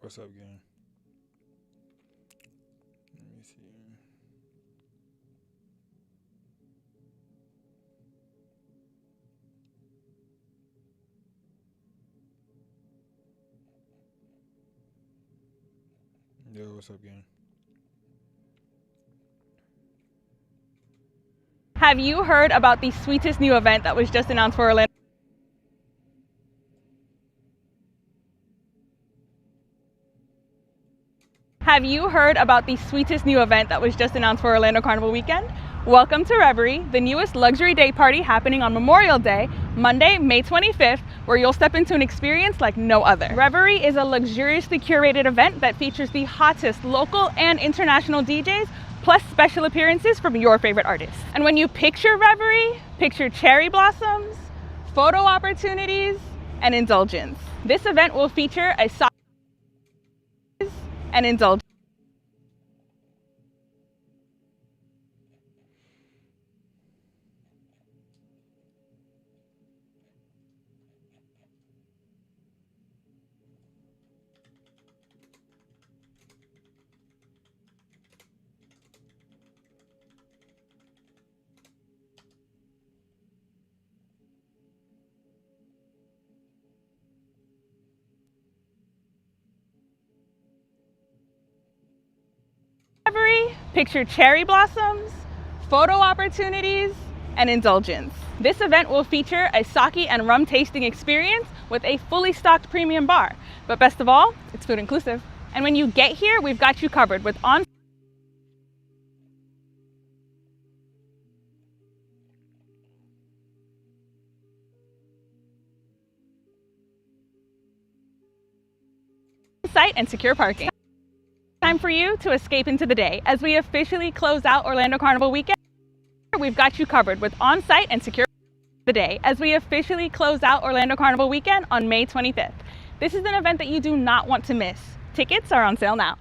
What's up, gang? Let me see. Yo, what's up, gang? Have you heard about the sweetest new event that was just announced for Orlando? Have you heard about the sweetest new event that was just announced for Orlando Carnival Weekend? Welcome to Reverie, the newest luxury day party happening on Memorial Day, Monday, May 25th, where you'll step into an experience like no other. Reverie is a luxuriously curated event that features the hottest local and international DJs, plus special appearances from your favorite artists. And when you picture Reverie, picture cherry blossoms, photo opportunities, and indulgence. This event will feature a and indulgence. Picture cherry blossoms, photo opportunities, and indulgence. This event will feature a sake and rum tasting experience with a fully stocked premium bar. But best of all, it's food inclusive. And when you get here, we've got you covered with on site and secure parking. Time for you to escape into the day. As we officially close out Orlando Carnival Weekend, we've got you covered with on-site and secure the day as we officially close out Orlando Carnival Weekend on May 25th. This is an event that you do not want to miss. Tickets are on sale now.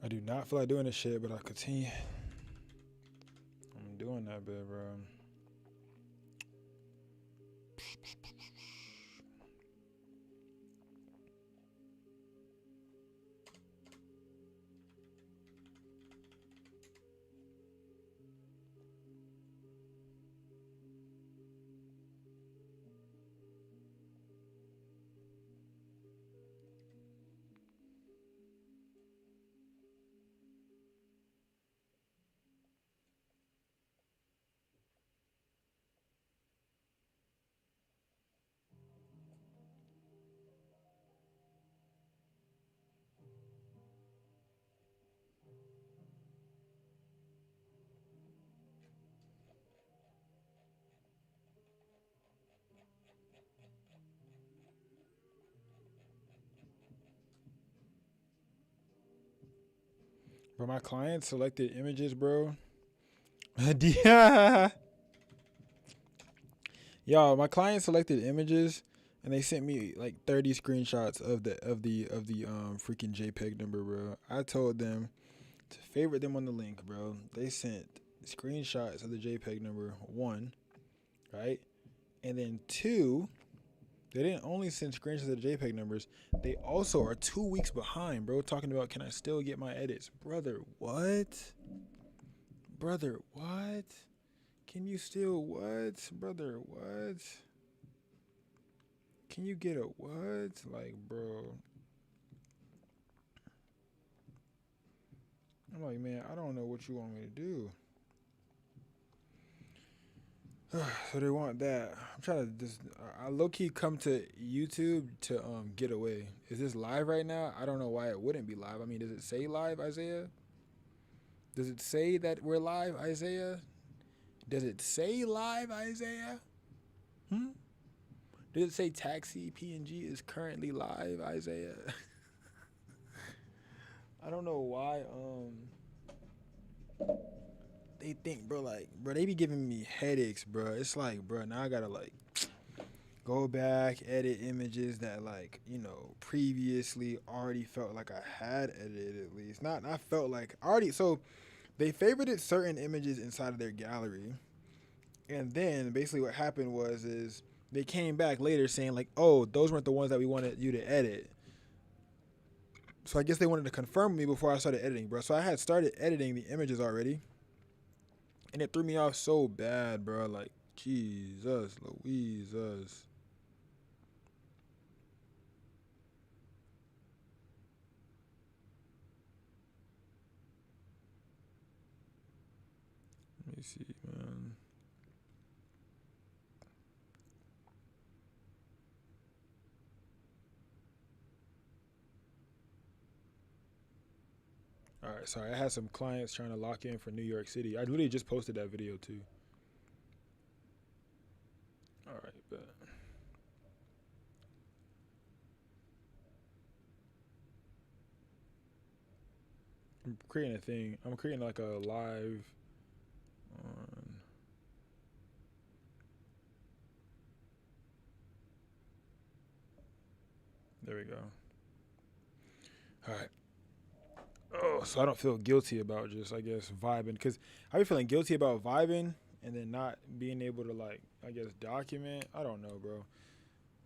I do not feel like doing this shit, but I continue. I'm doing that bit, bro. Bro, my client selected images, bro. Yeah. Yo, my client selected images and they sent me like 30 screenshots of the freaking JPEG number, bro. I told them to favorite them on the link, bro. They sent screenshots of the JPEG number, one, right? And then two, they didn't only send screenshots of the JPEG numbers, they also are 2 weeks behind, bro, talking about can I still get my edits? Brother, what? Brother, what? Can you still what? Brother, what? Can you get a what? Like, bro. I'm like, man, I don't know what you want me to do. So they want that. I'm trying to just, I low key come to YouTube to get away. Is this live right now? I don't know why it wouldn't be live. I mean, does it say live, Isaiah? Does it say that we're live, Isaiah? Does it say live, Isaiah? Does it say Taxi PNG is currently live, Isaiah? I don't know why they think, bro, like, bro, they be giving me headaches, bro. It's like, bro, now I gotta like go back, edit images that like, previously already felt like I had edited at least. Not I felt like already so they favorited certain images inside of their gallery. And then basically what happened is they came back later saying like, oh, those weren't the ones that we wanted you to edit. So I guess they wanted to confirm me before I started editing, bro. So I had started editing the images already. And it threw me off so bad, bro. Like, Jesus, Louises. Let me see, man. All right, sorry. I had some clients trying to lock in for New York City. I literally just posted that video too. All right, but I'm creating a thing. I'm creating like a live on. There we go. All right. Oh, so I don't feel guilty about just, I guess, vibing. Because I be feeling guilty about vibing and then not being able to, like, I guess, document. I don't know, bro.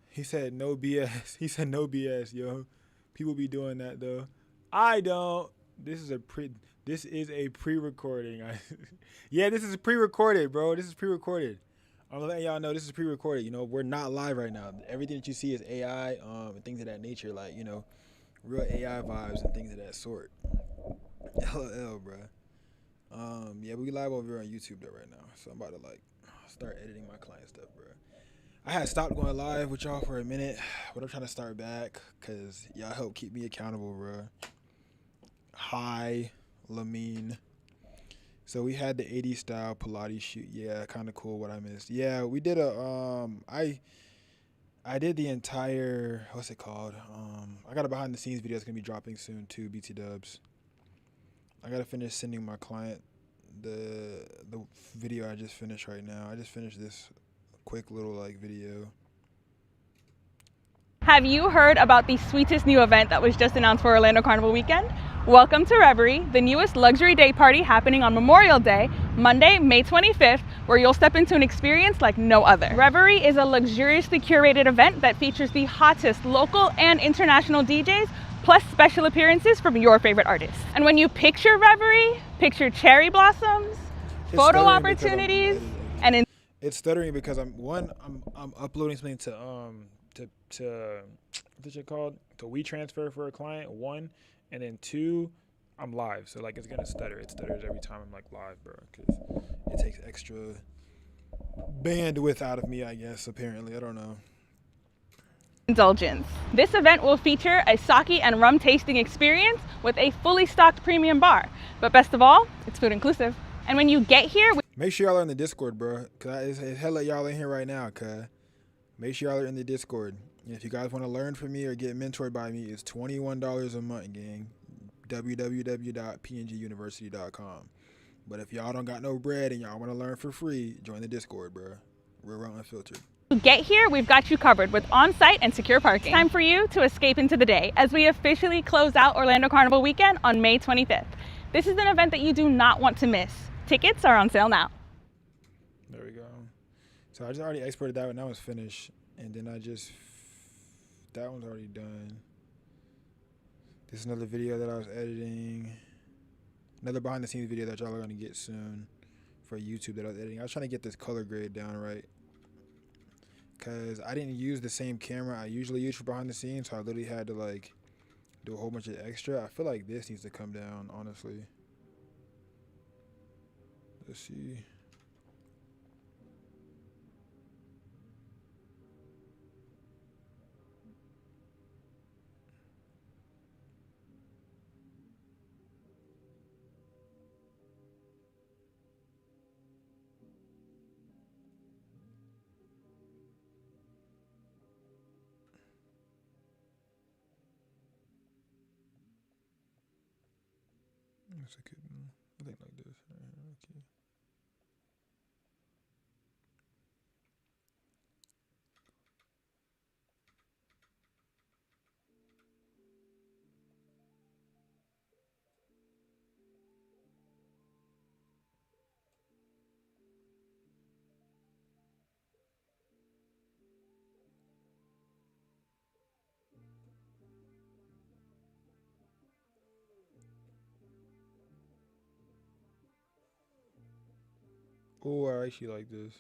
He said no BS. He said no BS, yo. People be doing that, though. I don't. This is a pre-recording. Yeah, this is pre-recorded, bro. This is pre-recorded. I'm letting y'all know this is pre-recorded. We're not live right now. Everything that you see is AI, and things of that nature, like, real AI vibes and things of that sort. LOL, bro. Yeah, we live over here on YouTube though right now, so I'm about to like start editing my client stuff, bro. I had stopped going live with y'all for a minute, but I'm trying to start back because y'all help keep me accountable, bro. Hi, Lamine. So we had the 80s style Pilates shoot. Yeah, kind of cool. What I missed. Yeah, we did I did the entire, what's it called? I got a behind the scenes video that's gonna be dropping soon too, BT Dubs. I gotta finish sending my client the video I just finished right now. I just finished this quick little like video. Have you heard about the sweetest new event that was just announced for Orlando Carnival weekend? Welcome to Reverie, the newest luxury day party happening on Memorial Day, Monday, May 25th, where you'll step into an experience like no other. Reverie is a luxuriously curated event that features the hottest local and international DJs, plus special appearances from your favorite artists. And when you picture Reverie, picture cherry blossoms, photo opportunities, and it's stuttering because I'm uploading something to what's it called, to WeTransfer for a client, one, and then two, I'm live, so like it's gonna stutter. It stutters every time I'm like live, bro, because it takes extra bandwidth out of me, I guess. Apparently, I don't know. indulgence. This event will feature a sake and rum tasting experience with a fully stocked premium bar. But best of all, it's food inclusive. And when you get here, make sure y'all are in the Discord, bro, because it's hella y'all in here right now, cuz. Make sure y'all are in the Discord. And if you guys want to learn from me or get mentored by me, it's $21 a month, gang. www.pnguniversity.com. But if y'all don't got no bread and y'all want to learn for free, join the Discord, bro. Real Raw Unfiltered. Get here, we've got you covered with on-site and secure parking. Time for you to escape into the day as we officially close out Orlando Carnival weekend on May 25th. This is an event that you do not want to miss. Tickets are on sale now. There we go. So I just already exported that one. That was finished. And then that one's already done. This is another video that I was editing. Another behind the scenes video that y'all are going to get soon for YouTube that I was editing. I was trying to get this color grade down right, because I didn't use the same camera I usually use for behind the scenes, so I literally had to like do a whole bunch of extra. I feel like this needs to come down, honestly. Let's see. That's a good one. I think like this. Okay. Oh, I actually like this.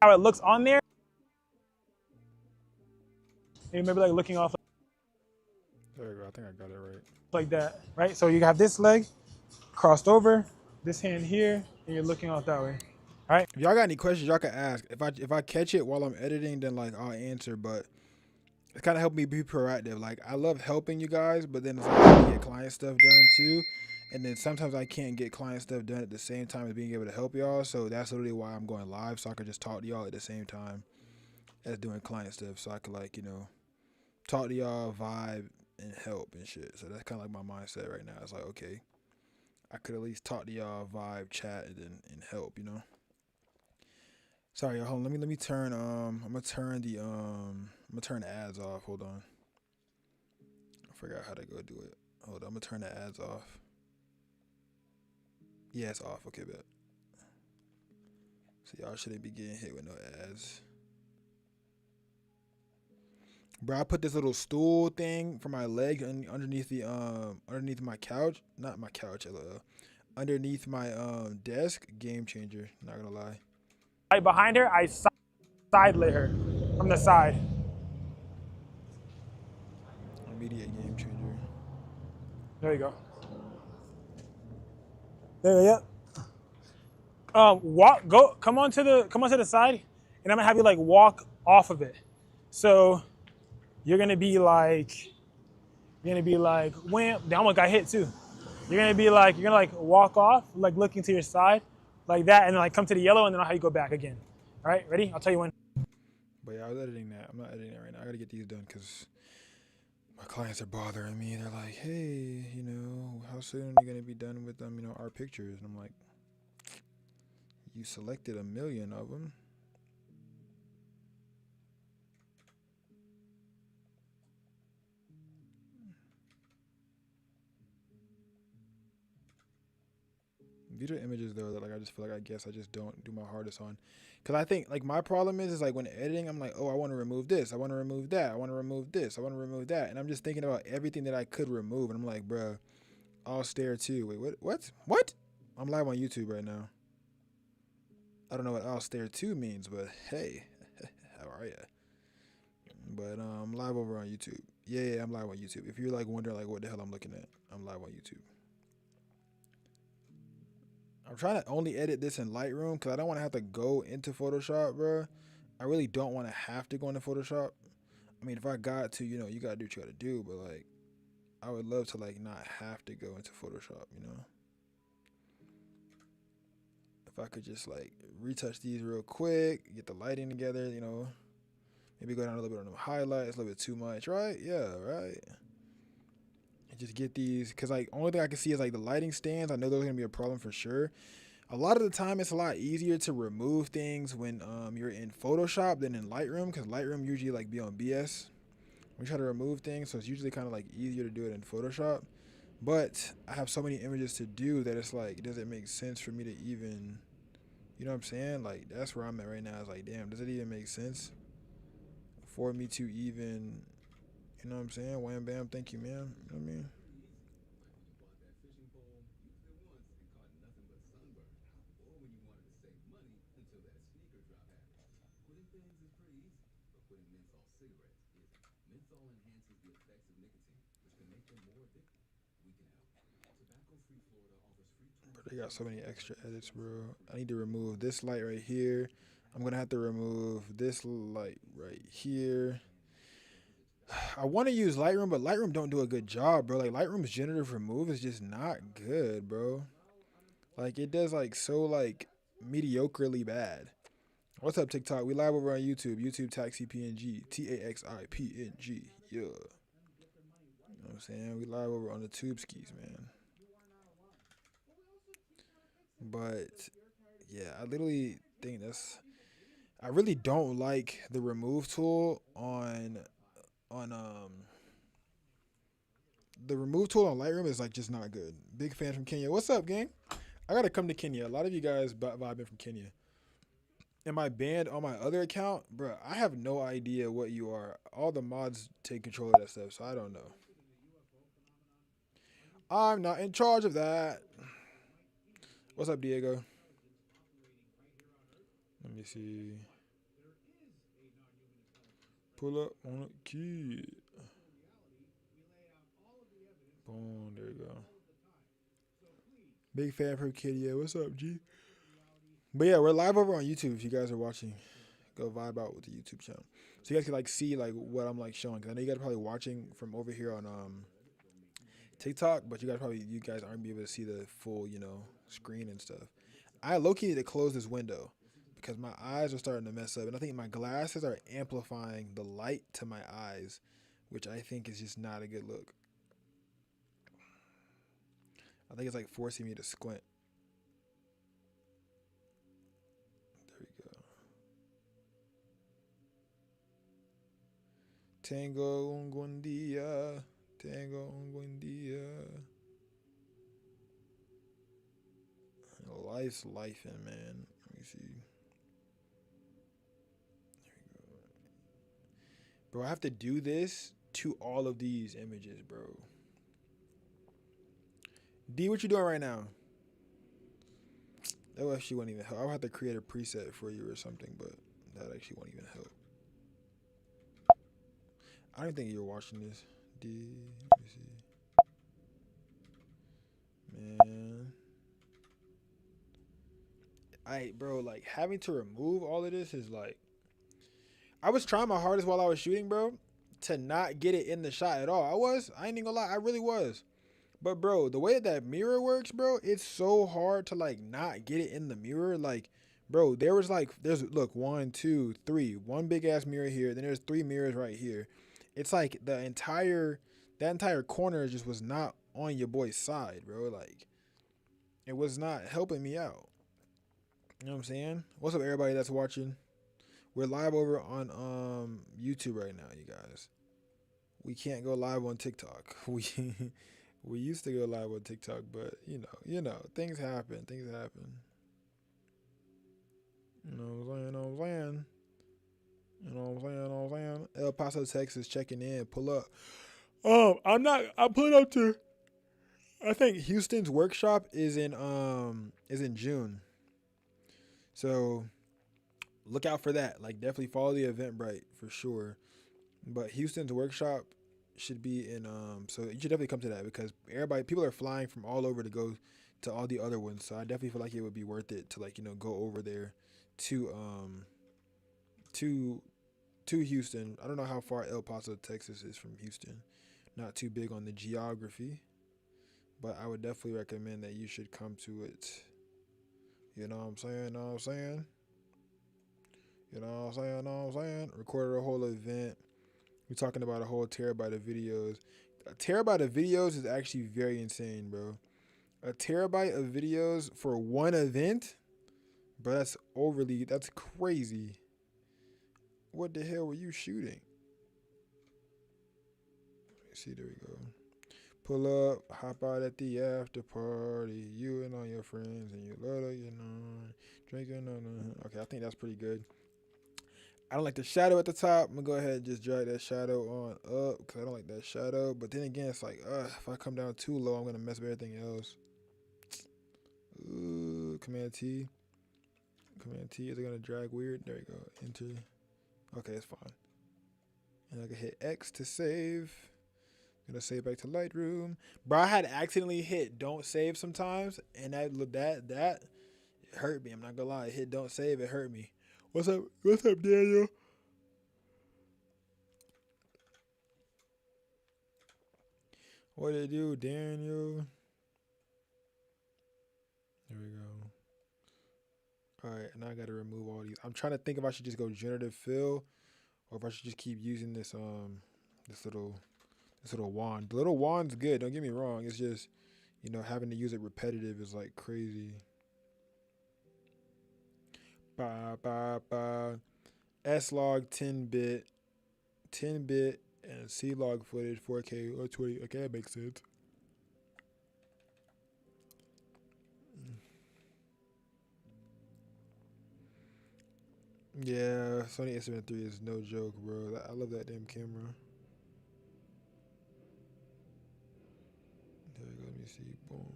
How it looks on there. Maybe like looking off There we go. I think I got it right. like that, right? So you have this leg crossed over, this hand here, and you're looking off that way. All right. If y'all got any questions, y'all can ask. If I catch it while I'm editing, then like I'll answer. But it's kind of helped me be proactive. Like I love helping you guys, but then it's like I can get client stuff done too. And then sometimes I can't get client stuff done at the same time as being able to help y'all. So that's literally why I'm going live, so I can just talk to y'all at the same time as doing client stuff. So I could like talk to y'all, vibe, and help and shit. So that's kind of like my mindset right now. It's like okay, I could at least talk to y'all, vibe, chat, and help. Sorry, y'all. Hold on. Let me turn I'm gonna turn the ads off. Hold on. I forgot how to go do it. Hold on. I'm gonna turn the ads off. Yeah, it's off. Okay, bet. So y'all shouldn't be getting hit with no ads. Bro, I put this little stool thing for my leg underneath my couch. Not my couch, underneath my desk. Game changer. Not gonna lie. Right behind her, I side lit her from the side. Immediate game changer. There you go. There, yep. Come on to the side, and I'm gonna have you like walk off of it. So you're gonna be like, wham. They almost got hit too. You're gonna like walk off, like looking to your side, like that, and then like come to the yellow, and then I'll have you go back again. All right, ready? I'll tell you when. But yeah, I was editing that. I'm not editing it right now. I gotta get these done because my clients are bothering me. They're like, hey, how soon are you gonna be done with our pictures? And I'm like, you selected 1,000,000 of them. These are images though that like I just feel like I guess I just don't do my hardest on, because I think like my problem is like when editing I'm like, oh, I want to remove this, I want to remove that, I want to remove this, I want to remove that, and I'm just thinking about everything that I could remove, and I'm like, bruh, I'll stare too. Wait, what? I'm live on YouTube right now. I don't know what I'll stare too means, but hey, how are ya? But I'm live over on YouTube. Yeah, I'm live on YouTube. If you're like wondering like what the hell I'm looking at, I'm live on YouTube. I'm trying to only edit this in Lightroom because I don't want to have to go into Photoshop, bro. I really don't want to have to go into Photoshop. I mean, if I got to, you got to do what you got to do, but like, I would love to like not have to go into Photoshop. If I could just like retouch these real quick, get the lighting together. Maybe go down a little bit on the highlights, a little bit too much, right? Yeah, right. And just get these, because like only thing I can see is like the lighting stands. I know those are gonna be a problem for sure. A lot of the time, it's a lot easier to remove things when you're in Photoshop than in Lightroom, because Lightroom usually like be on BS. We try to remove things, so it's usually kind of like easier to do it in Photoshop. But I have so many images to do that it's like, does it make sense for me to even, you know what I'm saying? Like that's where I'm at right now. It's like, damn, does it even make sense for me to even, you know what I'm saying? Wham bam, thank you, man. You know what I mean? They got so many extra edits, bro. I need to remove this light right here. I'm gonna have to remove this light right here. I want to use Lightroom, but Lightroom don't do a good job, bro. Like Lightroom's generative remove is just not good, bro. Like it does like so like mediocrely bad. What's up, TikTok? We live over on YouTube. YouTube Taxi PNG. TAXIPNG. Yeah. You know what I'm saying? We live over on the tube skis, man. But yeah, I literally think I really don't like the remove tool on the remove tool on Lightroom is like just not good. Big fan from Kenya. What's up, gang? I gotta come to Kenya. A lot of you guys vibing from Kenya. Am I banned on my other account? Bruh, I have no idea what you are. All the mods take control of that stuff, so I don't know. I'm not in charge of that. What's up, Diego? Let me see. Pull up on a kid. Boom, there you go. Big fan from Kid. Yeah, what's up, G? But yeah, we're live over on YouTube. If you guys are watching, go vibe out with the YouTube channel, so you guys can like see like what I'm like showing. Cause I know you guys are probably watching from over here on TikTok, but you guys aren't be able to see the full screen and stuff. I low-key need to close this window because my eyes are starting to mess up, and I think my glasses are amplifying the light to my eyes, which I think is just not a good look. I think it's like forcing me to squint. There we go. Tango un buen día. Tango un buen día. Life's lifing, man. Let me see. There we go. Bro, I have to do this to all of these images, bro. D, what you doing right now? That actually won't even help. I'll have to create a preset for you or something, but that actually won't even help. I don't think you're watching this. D, let me see. Man. Bro, like having to remove all of this is like, I was trying my hardest while I was shooting, bro, to not get it in the shot at all. I ain't even gonna lie, I really was. But bro, the way that mirror works, bro, it's so hard to like not get it in the mirror. Like, bro, there's look, 1, 2, 3, one big ass mirror here, then there's 3 mirrors right here. It's like that entire corner just was not on your boy's side, bro. Like, it was not helping me out. You know what I'm saying? What's up, everybody that's watching? We're live over on YouTube right now, you guys. We can't go live on TikTok. We used to go live on TikTok, but you know, things happen. You know what I'm saying? You know what I'm saying? El Paso, Texas, checking in. Pull up. I put up to. I think Houston's workshop is in June. So look out for that. Like, definitely follow the Eventbrite for sure. But Houston's workshop should be in so you should definitely come to that because people are flying from all over to go to all the other ones. So I definitely feel like it would be worth it to go over there to Houston. I don't know how far El Paso, Texas is from Houston. Not too big on the geography, but I would definitely recommend that you should come to it. You know what I'm saying? Recorded a whole event. We're talking about a whole terabyte of videos. A terabyte of videos is actually very insane, bro. A terabyte of videos for one event? Bro, that's crazy. What the hell were you shooting? Let me see, there we go. Pull up, hop out at the after party. You and all your friends and you love drinking on. Okay, I think that's pretty good. I don't like the shadow at the top. I'm gonna go ahead and just drag that shadow on up because I don't like that shadow. But then again, it's like, if I come down too low, I'm gonna mess up everything else. Ooh, Command T. Is it gonna drag weird? There you go. Enter. Okay, it's fine. And I can hit X to save. I'm gonna save back to Lightroom. Bro, I had accidentally hit don't save sometimes, and that hurt me. I'm not gonna lie. Hit don't save, it hurt me. What's up, Daniel? What did it do, Daniel? There we go. All right, and I gotta remove all these. I'm trying to think if I should just go generative fill or if I should just keep using this little wand. The little wand's good. Don't get me wrong. It's just having to use it repetitive is like crazy. Ba ba ba. S log 10 bit, and C log footage 4K or 20. Okay, that makes sense. Yeah, Sony A7 III is no joke, bro. I love that damn camera. There we go. Let me see. Boom.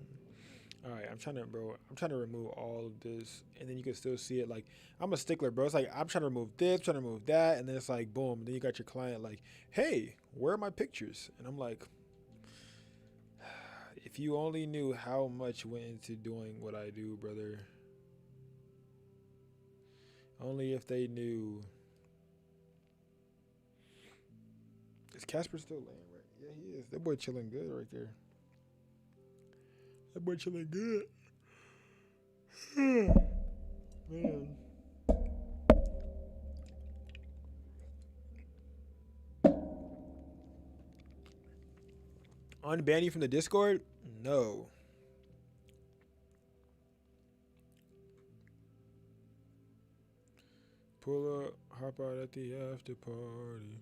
All right, I'm trying to remove all of this, and then you can still see it. Like, I'm a stickler, bro. It's like I'm trying to remove this, trying to remove that, and then it's like boom. And then you got your client like, hey, where are my pictures? And I'm like, if you only knew how much went into doing what I do, brother. Only if they knew. Is Casper still laying right? Yeah, he is. That boy chilling good right there. That boy chilling good. Man. Unban you from the Discord? No. Pull up, hop out at the after party.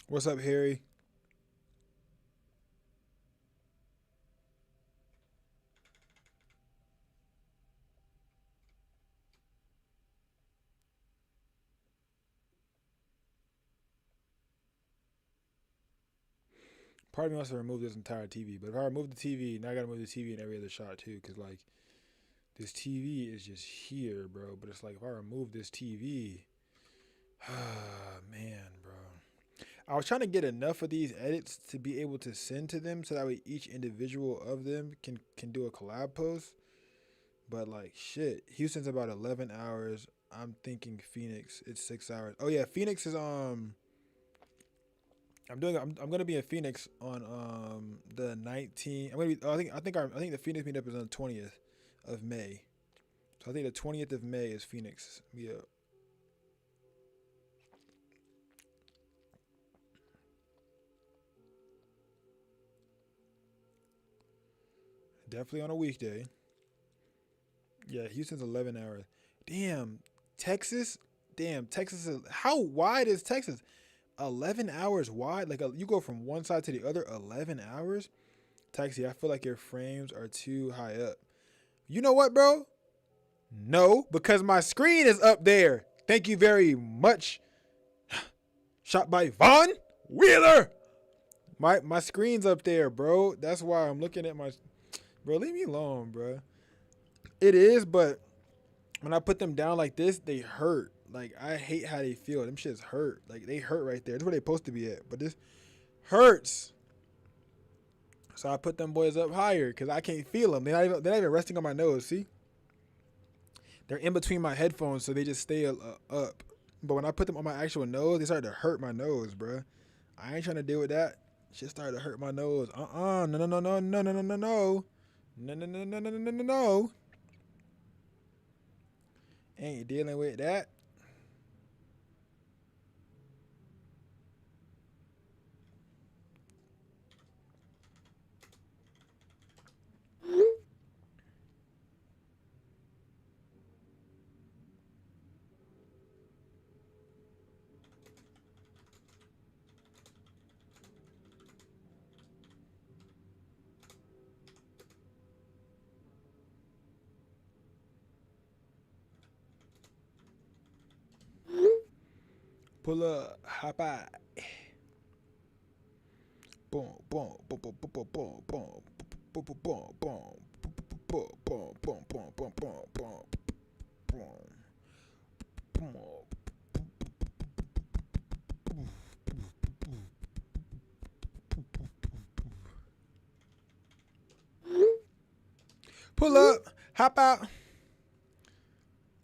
What's up, Harry? Part of me wants to remove this entire TV, but if I remove the TV, now I gotta move the TV in every other shot too, cause like this TV is just here, bro. But it's like if I remove this TV, man, bro. I was trying to get enough of these edits to be able to send to them, so that way each individual of them can do a collab post. But like shit, Houston's about 11 hours. I'm thinking Phoenix, it's 6 hours. Oh yeah, Phoenix is I'm gonna be in Phoenix on the 19th. I'm gonna be. I think the Phoenix meetup is on the 20th of May. So I think the 20th of May is Phoenix meetup. Definitely on a weekday. Yeah, Houston's 11 hours. Damn, Texas. Damn, Texas is how wide is Texas? 11 hours wide. Like you go from one side to the other. 11 hours. Taxi, I feel like your frames are too high up. You know what, bro? No, because my screen is up there. Thank you very much. Shot by Von Wheeler. My screen's up there, bro. That's why I'm looking at my. Bro, leave me alone, bro. It is, but when I put them down like this, they hurt. Like, I hate how they feel. Them shits hurt. Like, they hurt right there. That's where they supposed to be at. But this hurts. So I put them boys up higher because I can't feel them. They're not even resting on my nose, see? They're in between my headphones, so they just stay up. But when I put them on my actual nose, they start to hurt my nose, bro. I ain't trying to deal with that. Shit started to hurt my nose. No, no, no, no, no, no, no, no, no. No, no, no, no, no, no, no, no. Ain't dealing with that. Pull up, hop out. Boom, boom, boom, boom, boom, boom, boom, boom, boom, boom, boom, boom, boom, boom, boom, boom, boom, boom, boom, boom. Pull up, hop out.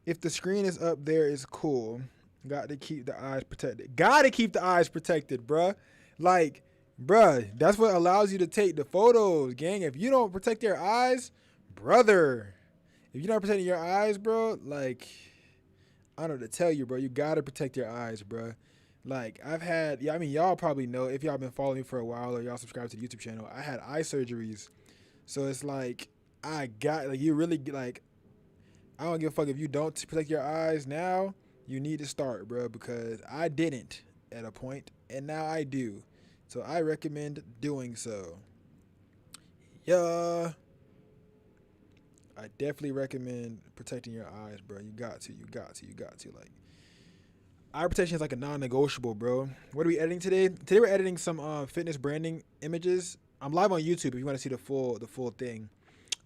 If the screen is up there, it's cool. Got to keep the eyes protected. Got to keep the eyes protected, bruh. Like, bruh, that's what allows you to take the photos, gang. If you don't protect your eyes, brother, if you're not protecting your eyes, bro, like, I don't know what to tell you, bro. You got to protect your eyes, bro. Like, I've had, yeah, I mean, y'all probably know, if y'all been following me for a while or y'all subscribe to the YouTube channel, I had eye surgeries. So it's like, you really, like, I don't give a fuck if you don't protect your eyes now. You need to start, bro, because I didn't at a point, and now I do. So I recommend doing so. Yeah, I definitely recommend protecting your eyes, bro. You got to. Like, eye protection is like a non-negotiable, bro. What are we editing today? Today we're editing some fitness branding images. I'm live on YouTube if you want to see the full thing.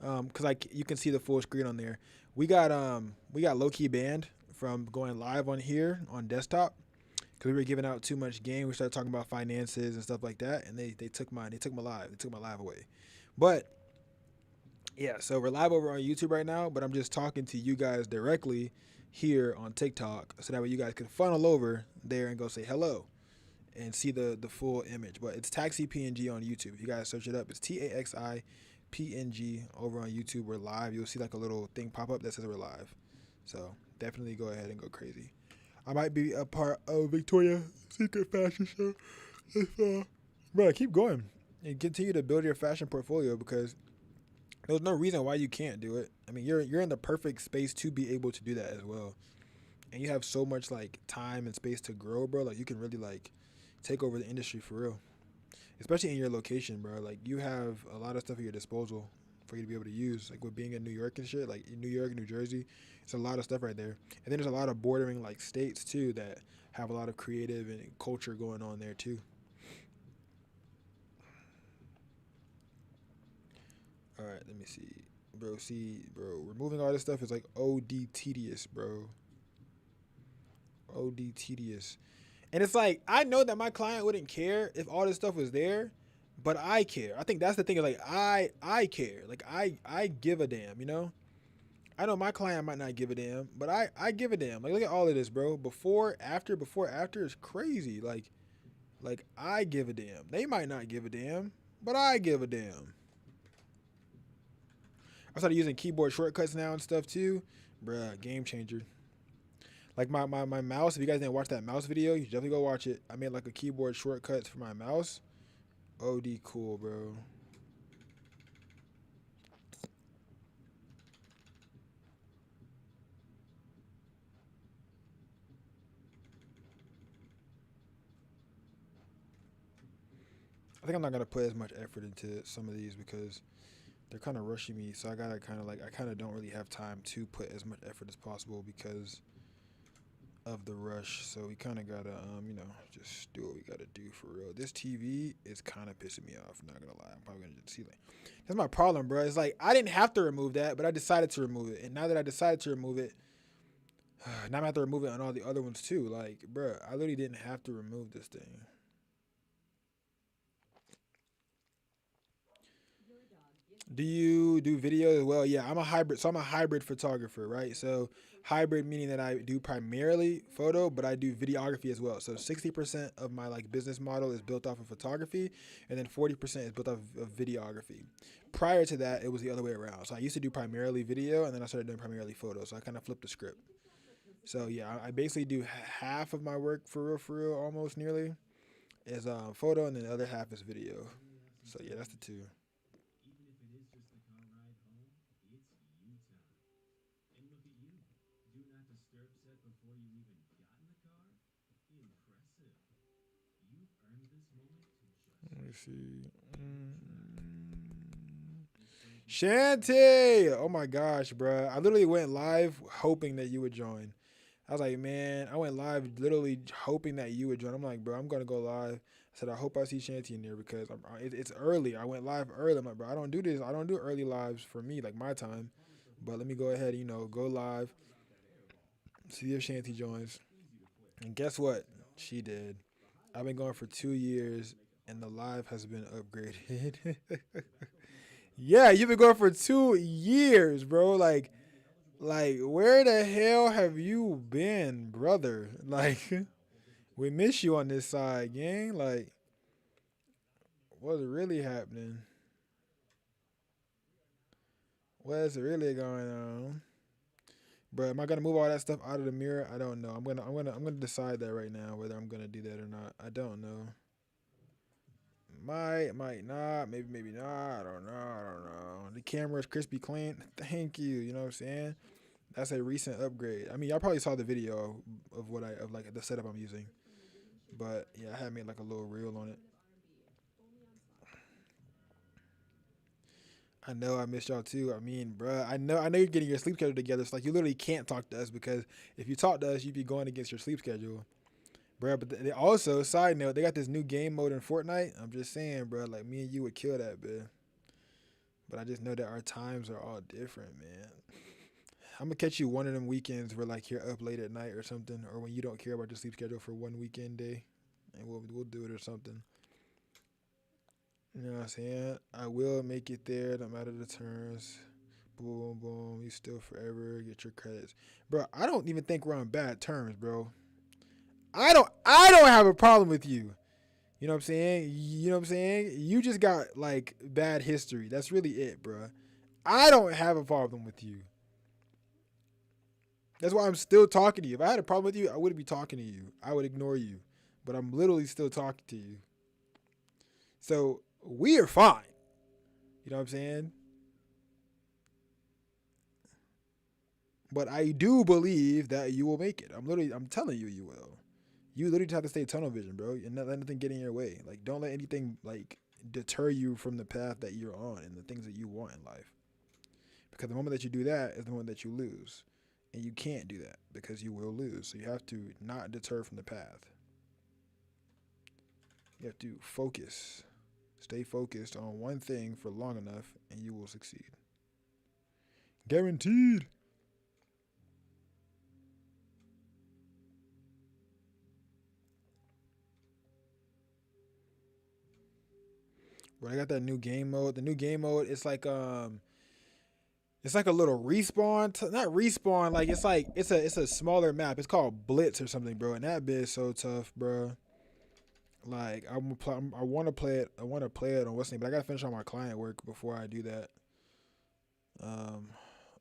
Cause like you can see the full screen on there. We got low key banned from going live on here on desktop because we were giving out too much game. We started talking about finances and stuff like that, and they took my live away. But yeah, so we're live over on YouTube right now, but I'm just talking to you guys directly here on TikTok, so that way you guys can funnel over there and go say hello and see the full image. But it's Taxi PNG on YouTube. If you guys search it up, it's TAXI PNG over on YouTube. We're live. You'll see like a little thing pop up that says we're live. So definitely go ahead and go crazy. I might be a part of Victoria's Secret fashion show. Bro, keep going and continue to build your fashion portfolio because there's no reason why you can't do it. I mean, you're in the perfect space to be able to do that as well. And you have so much like time and space to grow, bro. Like you can really like take over the industry for real. Especially in your location, bro. Like you have a lot of stuff at your disposal for you to be able to use. Like with being in New York and shit, like in New York, New Jersey, it's a lot of stuff right there. And then there's a lot of bordering like states too that have a lot of creative and culture going on there too. All right, let me see, bro. Removing all this stuff is like OD tedious, bro. OD tedious. And it's like, I know that my client wouldn't care if all this stuff was there, but I care. I think that's the thing is like, I care. Like, I give a damn, you know? I know my client might not give a damn, but I give a damn. Like, look at all of this, bro. Before, after is crazy. Like, I give a damn. They might not give a damn, but I give a damn. I started using keyboard shortcuts now and stuff too. Bruh, game changer. Like my mouse, if you guys didn't watch that mouse video, you should definitely go watch it. I made like a keyboard shortcuts for my mouse. OD cool, bro. I think I'm not gonna put as much effort into some of these because they're kind of rushing me. So I gotta I kind of don't really have time to put as much effort as possible because of the rush. So we kind of gotta just do what we gotta do for real. This TV is kind of pissing me off, not gonna lie. I'm probably gonna just see like that's my problem, bro. It's like I didn't have to remove that, but I decided to remove it. And now that I decided to remove it, now I'm gonna have to remove it on all the other ones too. Like, bro, I literally didn't have to remove this thing. Do you do video as well? Yeah, I'm a hybrid. So I'm a hybrid photographer, right? So hybrid meaning that I do primarily photo, but I do videography as well. So 60% of my like business model is built off of photography, and then 40% is built off of videography. Prior to that, it was the other way around. So I used to do primarily video, and then I started doing primarily photo. So I kind of flipped the script. So yeah, I basically do half of my work for real, almost nearly, is photo, and then the other half is video. So yeah, that's the two. Let me see. Shanty! Oh my gosh, bro. I literally went live hoping that you would join. I was like, man, I went live literally hoping that you would join. I'm like, bro, I'm going to go live. I said, I hope I see Shanty in there because it's early. I went live early. I'm like, bro, I don't do this. I don't do early lives for me, like my time. But let me go ahead, go live, see if Shanty joins. And guess what? She did. I've been going for 2 years, and the live has been upgraded. Yeah, you've been going for 2 years, bro. Like, where the hell have you been, brother? Like, we miss you on this side, gang. Like, what's really happening? What's really going on? Bro, am I gonna move all that stuff out of the mirror? I don't know. I'm gonna decide that right now whether I'm gonna do that or not. I don't know. Might not. Maybe not. I don't know. I don't know. The camera is crispy clean. Thank you. You know what I'm saying? That's a recent upgrade. I mean, y'all probably saw the video of like the setup I'm using. But yeah, I had made like a little reel on it. I know I missed y'all too. I mean, bruh, I know you're getting your sleep schedule together. It's like you literally can't talk to us because if you talk to us, you'd be going against your sleep schedule, bruh. But they also, side note, they got this new game mode in Fortnite. I'm just saying, bruh, like me and you would kill that, bruh. But I just know that our times are all different, man. I'm gonna catch you one of them weekends where like you're up late at night or something, or when you don't care about your sleep schedule for one weekend day, and we'll do it or something. You know what I'm saying? I will make it there no matter the terms. Boom, boom, boom. You still forever get your credits, bro. I don't even think we're on bad terms, bro. I don't have a problem with you. You know what I'm saying? You know what I'm saying? You just got like bad history. That's really it, bro. I don't have a problem with you. That's why I'm still talking to you. If I had a problem with you, I wouldn't be talking to you. I would ignore you. But I'm literally still talking to you. So we are fine. You know what I'm saying? But I do believe that you will make it. I'm telling you, you will. You literally just have to stay tunnel vision, bro, and not let anything get in your way. Like, don't let anything like deter you from the path that you're on and the things that you want in life. Because the moment that you do that is the moment that you lose, and you can't do that because you will lose. So you have to not deter from the path. You have to focus, stay focused on one thing for long enough, and you will succeed. Guaranteed. But I got that new game mode. The new game mode, it's like a little respawn, not respawn. Like it's a smaller map. It's called Blitz or something, bro. And that bit is so tough, bro. Like I want to play it. I want to play it on what's name, but I gotta finish all my client work before I do that. Um,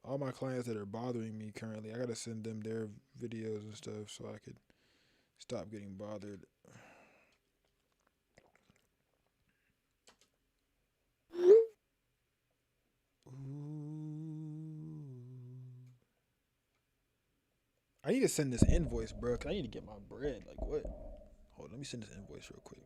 all my clients that are bothering me currently, I gotta send them their videos and stuff so I could stop getting bothered. Ooh. I need to send this invoice, bro, cause I need to get my bread. Like what? Hold on, let me send this invoice real quick.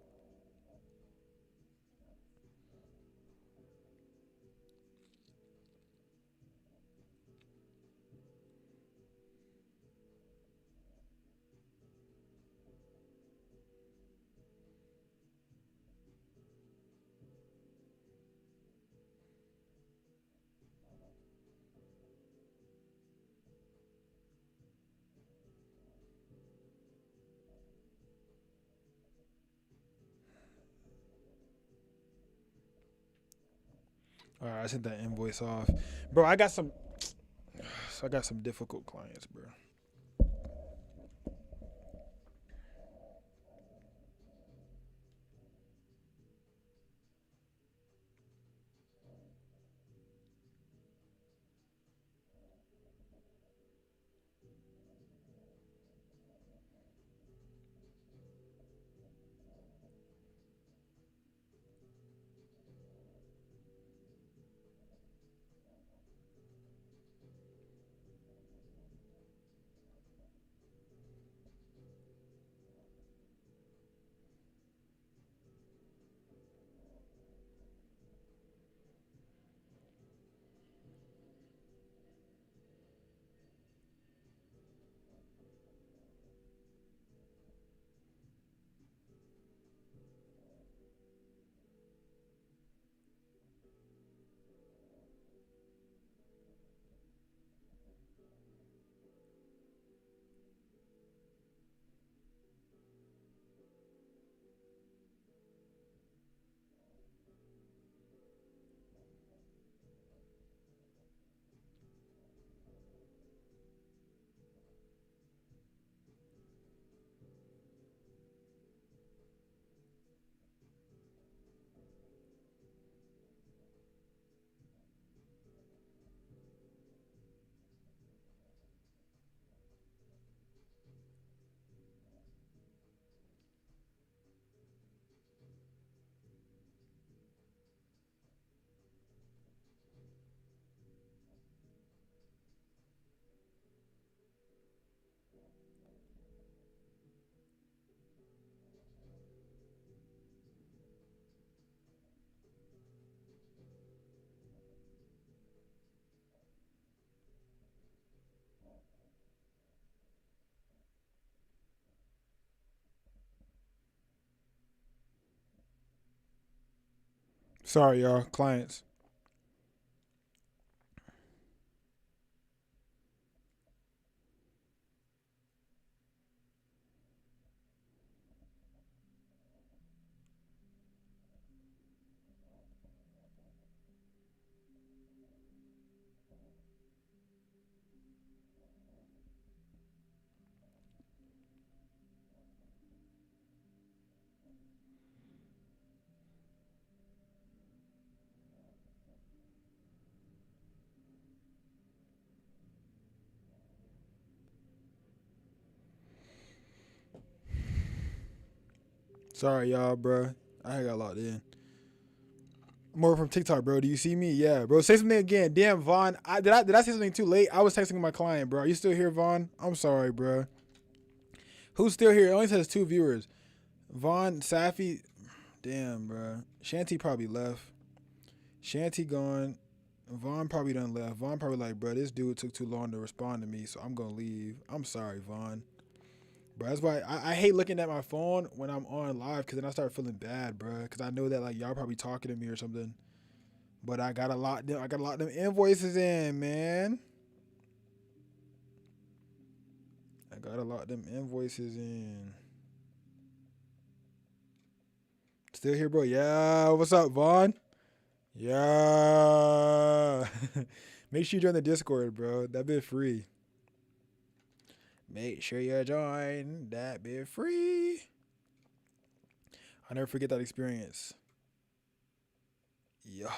All right, I sent that invoice off, bro. I got some difficult clients, bro. Sorry, y'all. Clients. Sorry, y'all, bro. I got locked in. More from TikTok, bro. Do you see me? Yeah, bro. Say something again. Damn, Vaughn. Did I say something too late? I was texting my client, bro. Are you still here, Vaughn? I'm sorry, bro. Who's still here? It only says 2 viewers. Vaughn, Safi. Damn, bro. Shanty probably left. Shanty gone. Vaughn probably done left. Vaughn probably like, bro, this dude took too long to respond to me, so I'm gonna leave. I'm sorry, Vaughn. Bro, that's why I hate looking at my phone when I'm on live, because then I start feeling bad, bro. Because I know that like y'all probably talking to me or something. But I gotta lock them invoices in, man. I gotta lock them invoices in. Still here, bro? Yeah. What's up, Vaughn? Yeah. Make sure you join the Discord, bro. That bit free. Make sure you join. That bit free. I'll never forget that experience. Yeah.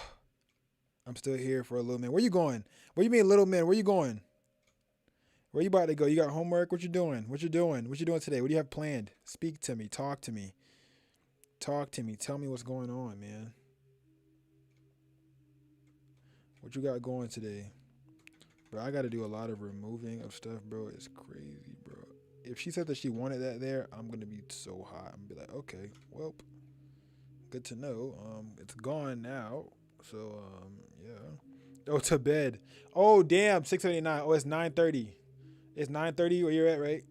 I'm still here for a little man. Where you going? What do you mean, little man? Where you going? Where you about to go? You got homework? What you doing? What you doing? What you doing today? What do you have planned? Speak to me. Talk to me. Talk to me. Tell me what's going on, man. What you got going today? Bro, I got to do a lot of removing of stuff, bro. It's crazy, bro. If she said that she wanted that there, I'm going to be so hot. I'm going to be like, okay, well, good to know. It's gone now. So, yeah. Oh, to bed. Oh, damn, 6:39. Oh, it's 9:30. It's 9:30 where you're at, right?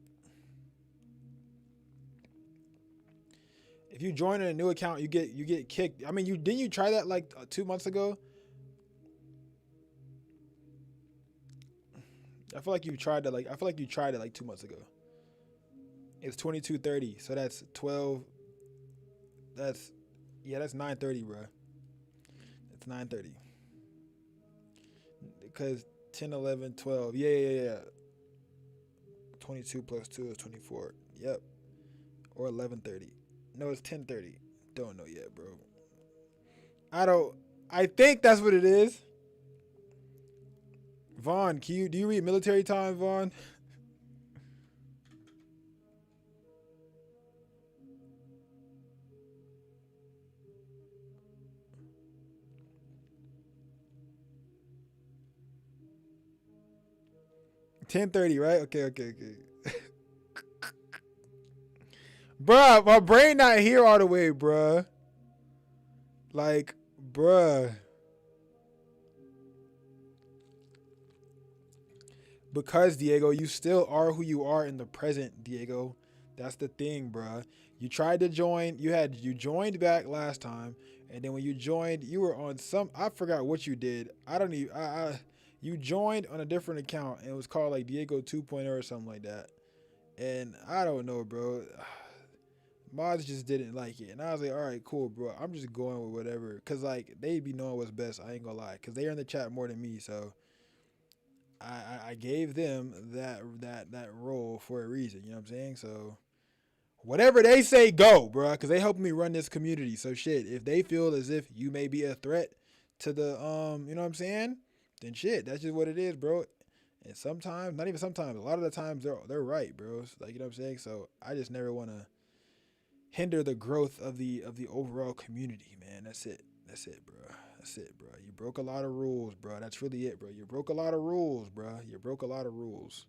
If you join a new account, you get kicked. I mean, didn't you try that like 2 months ago? I feel like you tried it like 2 months ago. It's 22:30, so that's 12. That's 9:30, bro. It's 9:30. Because 10, 11, 12. Yeah. 22 plus 2 is 24. Yep. Or 11:30. No, it's 10:30. Don't know yet, bro. I think that's what it is. Vaughn, do you read military time, Vaughn? $10:30, right? Okay. Bruh, my brain not here all the way, bruh. Like, bruh. Because, Diego, you still are who you are in the present, Diego. That's the thing, bruh. You tried to join. You joined back last time, and then when you joined, you were on I forgot what you did. I don't even. You joined on a different account, and it was called like Diego 2.0 or something like that. And I don't know, bro. Mods just didn't like it, and I was like, all right, cool, bro. I'm just going with whatever, cause like they be knowing what's best. I ain't gonna lie, cause they are in the chat more than me, so. I gave them that role for a reason, you know what I'm saying? So whatever they say, go, bro, because they helping me run this community. So shit, if they feel as if you may be a threat to the you know what I'm saying, then shit, that's just what it is, bro. And sometimes, not even sometimes, a lot of the times they're right, bro. It's like, you know what I'm saying? So I just never want to hinder the growth of the overall community, man. That's it, bro. That's it, bro. You broke a lot of rules, bro. That's really it, bro. You broke a lot of rules, bro. You broke a lot of rules.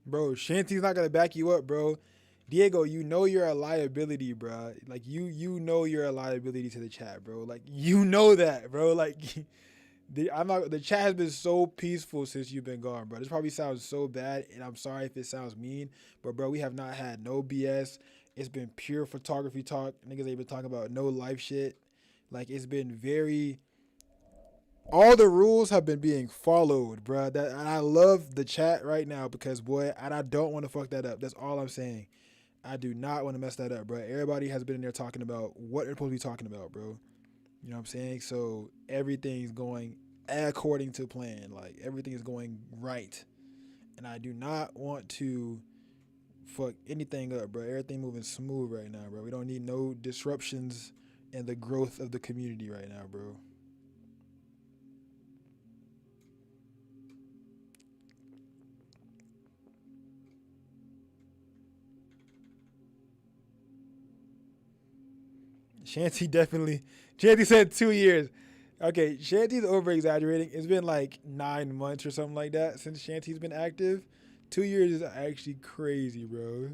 Bro, Shanty's not gonna back you up, bro. Diego, you know you're a liability, bro. Like you know you're a liability to the chat, bro. Like you know that, bro. Like the chat has been so peaceful since you've been gone, bro. This probably sounds so bad, and I'm sorry if it sounds mean, but bro, we have not had no BS. It's been pure photography talk. Niggas ain't been talking about no life shit. Like it's been very. All the rules have been being followed, bro. That and I love the chat right now because boy, and I don't want to fuck that up. That's all I'm saying. I do not want to mess that up, bro. Everybody has been in there talking about what they're supposed to be talking about, bro. You know what I'm saying? So everything's going according to plan. Like everything is going right. And I do not want to fuck anything up, bro. Everything moving smooth right now, bro. We don't need no disruptions in the growth of the community right now, bro. Shanty said 2 years. Okay, Shanty's over exaggerating. It's been like 9 months or something like that since Shanty's been active. 2 years is actually crazy, bro.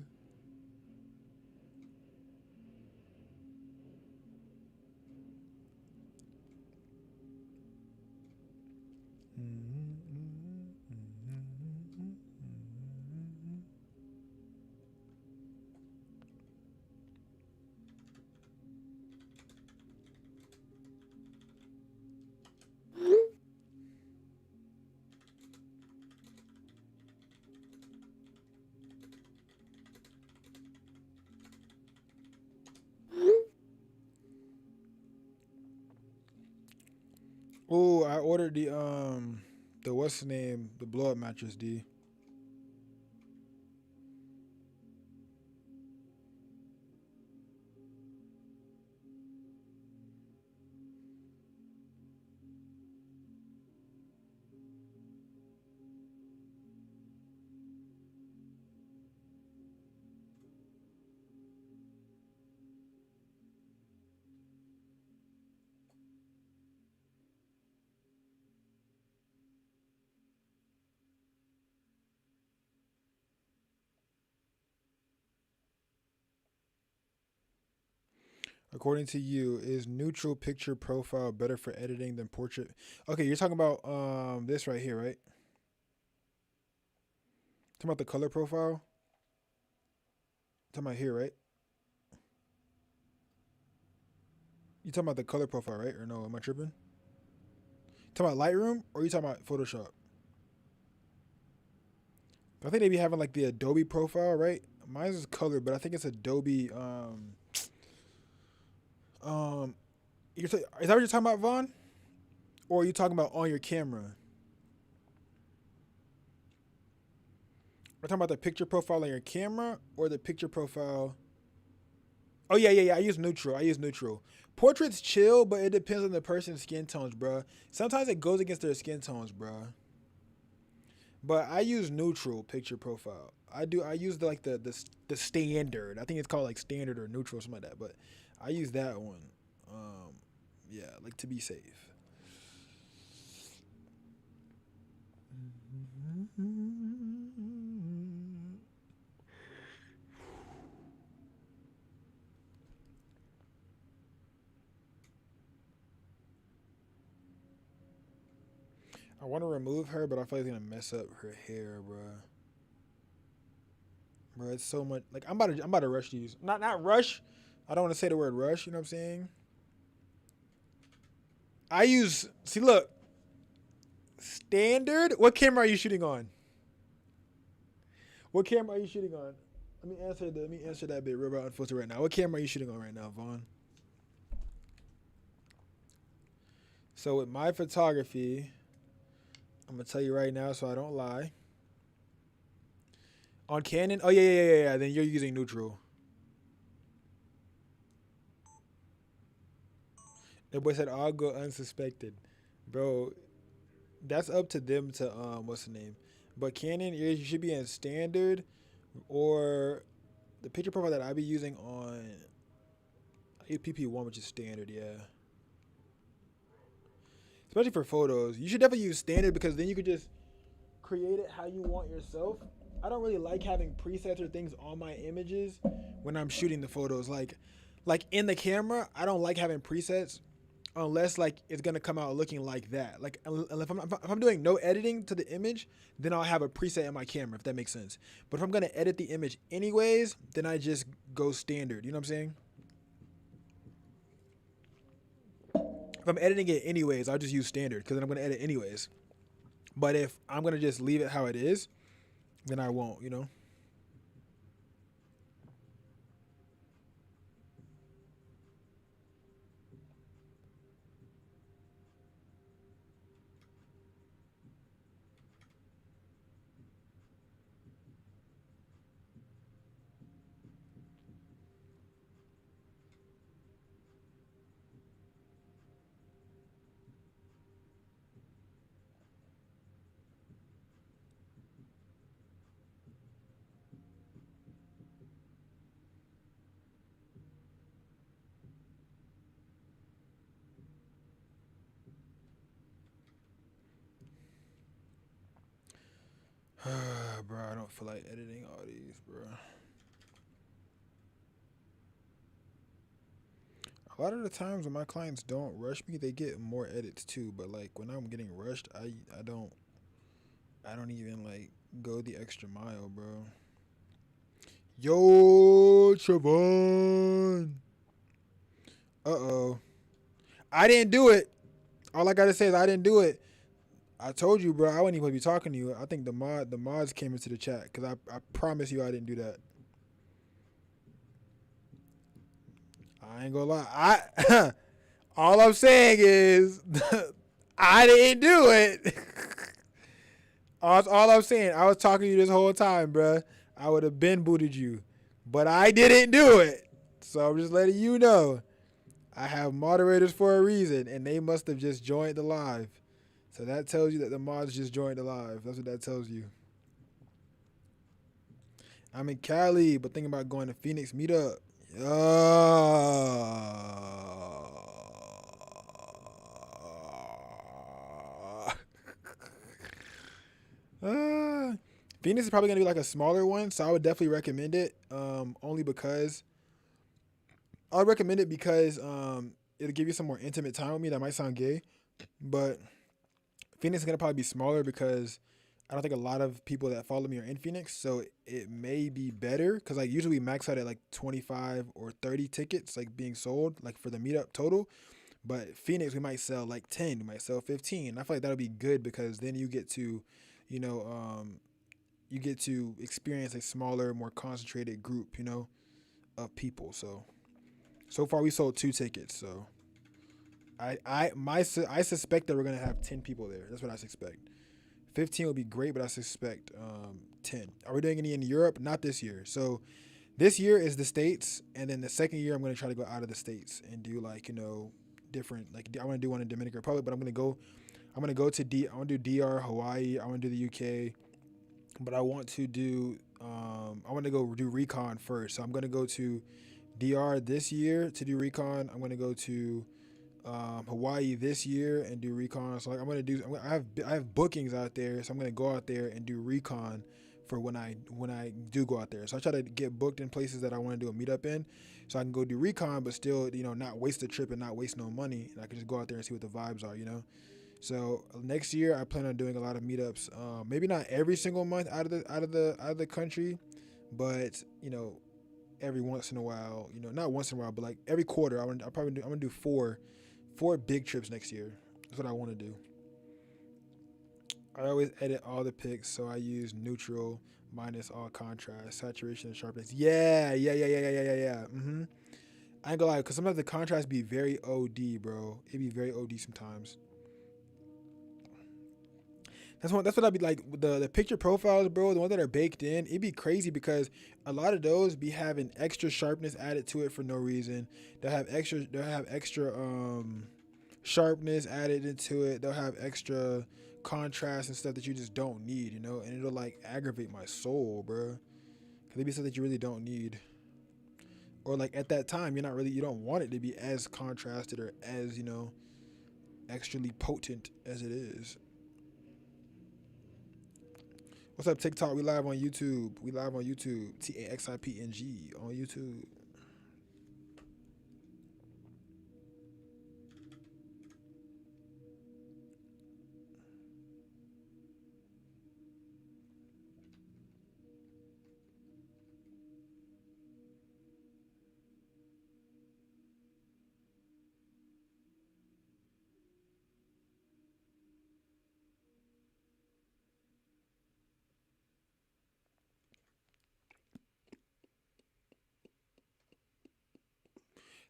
Oh, I ordered the what's the name? The blow up mattress, D. According to you, is neutral picture profile better for editing than portrait? Okay, you're talking about this right here, right? Talking about the color profile? Talking about here, right? You talking about the color profile, right? Or no, am I tripping? Talking about Lightroom or you talking about Photoshop? I think they be having like the Adobe profile, right? Mine is color, but I think it's Adobe. Um, is that what you're talking about, Vaughn? Or are you talking about on your camera? We're talking about the picture profile on your camera or the picture profile. Oh yeah. I use neutral. Portraits chill, but it depends on the person's skin tones, bruh. Sometimes it goes against their skin tones, bruh. But I use neutral picture profile. I use the standard. I think it's called like standard or neutral or something like that. But I use that one. Yeah, like to be safe. I want to remove her, but I feel like it's gonna mess up her hair, bro. Bro, it's so much. Like I'm about to rush these. Not rush. I don't want to say the word rush. You know what I'm saying? See, look, standard. What camera are you shooting on? What camera are you shooting on? Let me answer that bit real about unfiltered right now. What camera are you shooting on right now, Vaughn? So with my photography, I'm gonna tell you right now, so I don't lie. On Canon, oh yeah. Then you're using neutral. The boy said I'll go unsuspected, bro. That's up to them to what's the name? But Canon, you should be in standard, or the picture profile that I be using on APP1, which is standard, yeah. Especially for photos, you should definitely use standard because then you could just create it how you want yourself. I don't really like having presets or things on my images when I'm shooting the photos. Like in the camera, I don't like having presets unless like it's gonna come out looking like that. Like if I'm doing no editing to the image, then I'll have a preset in my camera, if that makes sense. But if I'm gonna edit the image anyways, then I just go standard. You know what I'm saying? If I'm editing it anyways, I'll just use standard because then I'm gonna edit anyways. But if I'm gonna just leave it how it is, then I won't. You know. Bro, I don't feel like editing all these, bro. A lot of the times when my clients don't rush me, they get more edits too. But like when I'm getting rushed, I don't even like go the extra mile, bro. Yo, Trevon. Uh-oh. I didn't do it. All I gotta say is I didn't do it. I told you, bro. I wasn't even gonna be talking to you. I think the mods came into the chat because I promise you I didn't do that. I ain't gonna lie. All I'm saying is I didn't do it. all I'm saying, I was talking to you this whole time, bro. I would have been booted you, but I didn't do it. So I'm just letting you know. I have moderators for a reason, and they must have just joined the live. So that tells you that the mods just joined the live. That's what that tells you. I'm in Cali, but thinking about going to Phoenix meetup. Phoenix is probably gonna be like a smaller one, so I would definitely recommend it. Only because I would recommend it because it'll give you some more intimate time with me. That might sound gay, but Phoenix is gonna probably be smaller because I don't think a lot of people that follow me are in Phoenix, so it may be better because like usually we max out at like 25 or 30 tickets like being sold like for the meetup total. But Phoenix we might sell like 10, we might sell 15. I feel like that'll be good because then you get to, you know, you get to experience a smaller, more concentrated group, you know, of people. So far we sold 2 tickets, so I suspect that we're gonna have 10 people there. That's what I suspect. 15 would be great, but I suspect 10. Are we doing any in Europe? Not this year. So this year is the States, and then the second year I'm going to try to go out of the States and do like, you know, different, like I want to do one in Dominican Republic, but I want to do DR, Hawaii, I want to do the UK, but I want to go do recon first. So I'm going to go to DR this year to do recon. I'm going to go to Hawaii this year and do recon. So like I have bookings out there, so I'm gonna go out there and do recon for when I do go out there. So I try to get booked in places that I want to do a meetup in, so I can go do recon, but still, you know, not waste the trip and not waste no money, and I can just go out there and see what the vibes are, you know. So next year I plan on doing a lot of meetups. Maybe not every single month out of the country, but you know, every once in a while, you know, not once in a while, but like every quarter, I'm gonna do four big trips next year. That's what I want to do. I always edit all the pics, so I use neutral minus all contrast, saturation, and sharpness. Yeah. I ain't gonna lie, because sometimes the contrast be very OD, bro. It be very OD sometimes. That's what I'd be like, the picture profiles, bro, the ones that are baked in, it'd be crazy because a lot of those be having extra sharpness added to it for no reason. They'll have extra sharpness added into it. They'll have extra contrast and stuff that you just don't need, you know, and it'll like aggravate my soul, bro. Cause it'd be stuff that you really don't need. Or like at that time, you don't want it to be as contrasted or as, you know, extremely potent as it is. What's up, TikTok? We live on YouTube. We live on YouTube. TAXIPNG on YouTube.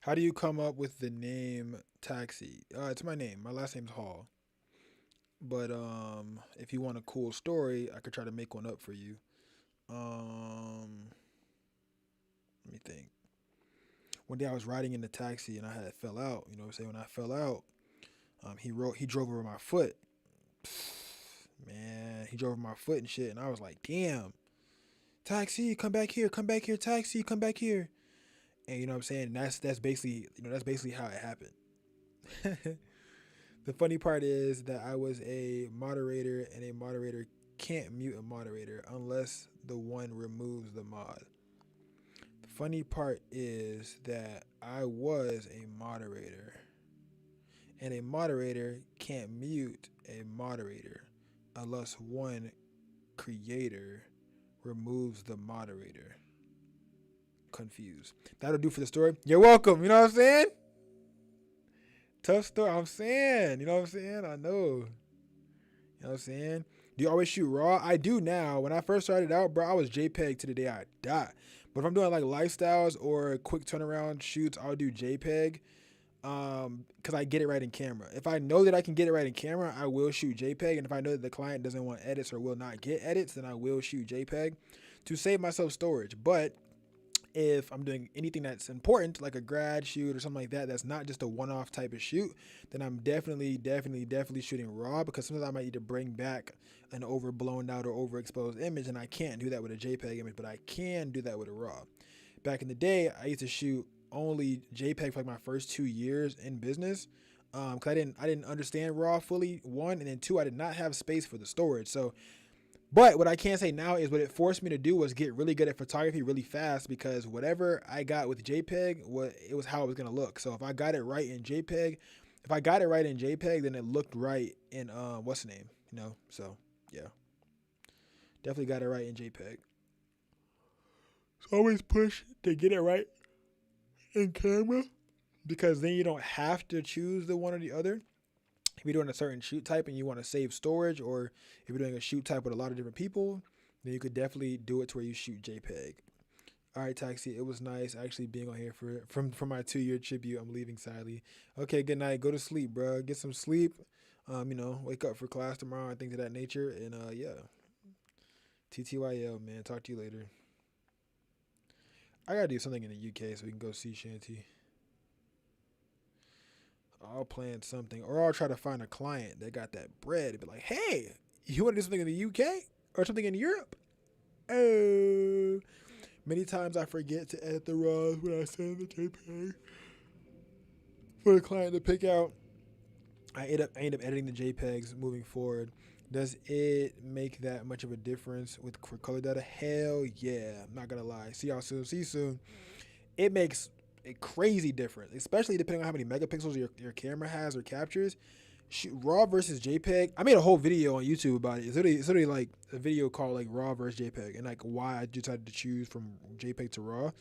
How do you come up with the name Taxi? It's my name. My last name's Hall. But if you want a cool story, I could try to make one up for you. Let me think. One day I was riding in the taxi and I had fell out. You know what I'm saying? When I fell out, he drove over my foot. Man, he drove over my foot and shit, and I was like, damn, taxi, come back here, taxi, come back here. And you know what I'm saying? And that's basically how it happened. The funny part is that I was a moderator, and a moderator can't mute a moderator unless the one removes the mod. The funny part is that I was a moderator, and a moderator can't mute a moderator unless one creator removes the moderator. Confused. That'll do for the story. You're welcome. You know what I'm saying? Tough story. I'm saying. You know what I'm saying? I know. You know what I'm saying? Do you always shoot raw? I do now. When I first started out, bro, I was JPEG to the day I die. But if I'm doing like lifestyles or quick turnaround shoots, I'll do JPEG. Because I get it right in camera. If I know that I can get it right in camera, I will shoot JPEG. And if I know that the client doesn't want edits or will not get edits, then I will shoot JPEG to save myself storage. But if I'm doing anything that's important, like a grad shoot or something like that, that's not just a one-off type of shoot, then I'm definitely shooting raw, because sometimes I might need to bring back an overblown out or overexposed image, and I can't do that with a JPEG image, but I can do that with a raw. Back in the day, I used to shoot only JPEG for like my first 2 years in business, because I didn't understand raw fully, one, and then two, I did not have space for the storage. So but what I can say now is what it forced me to do was get really good at photography really fast, because whatever I got with JPEG, it was how it was going to look. So if I got it right in JPEG, then it looked right in, what's the name? You know, so yeah. Definitely got it right in JPEG. So always push to get it right in camera, because then you don't have to choose the one or the other. If you're doing a certain shoot type and you want to save storage, or if you're doing a shoot type with a lot of different people, then you could definitely do it to where you shoot JPEG. All right, Taxi, it was nice actually being on here for my 2-year tribute. I'm leaving sadly. Okay, good night. Go to sleep, bro. Get some sleep. Wake up for class tomorrow and things of that nature. And yeah. TTYL, man. Talk to you later. I gotta do something in the UK so we can go see Shanty. I'll plan something, or I'll try to find a client that got that bread and be like, hey, you want to do something in the UK or something in Europe? Oh, many times I forget to edit the RAWs when I send the JPEG for the client to pick out. I end up editing the JPEGs moving forward. Does it make that much of a difference for color data? Hell yeah. I'm not going to lie. See y'all soon. See you soon. It makes a crazy difference, especially depending on how many megapixels your camera has or captures. RAW versus JPEG. I made a whole video on YouTube about it. It's literally like a video called like RAW versus JPEG, and like why I decided to choose from JPEG to RAW.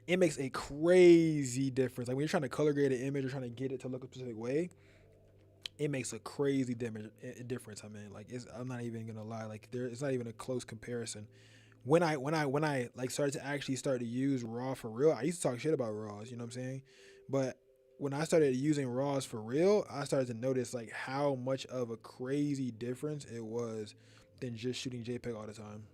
It makes a crazy difference. Like when you're trying to color grade an image or trying to get it to look a specific way, it makes a crazy difference. I mean, like I'm not even gonna lie. Like it's not even a close comparison. When I like started to use RAW for real, I used to talk shit about RAWs, you know what I'm saying? But when I started using RAWs for real, I started to notice like how much of a crazy difference it was than just shooting JPEG all the time.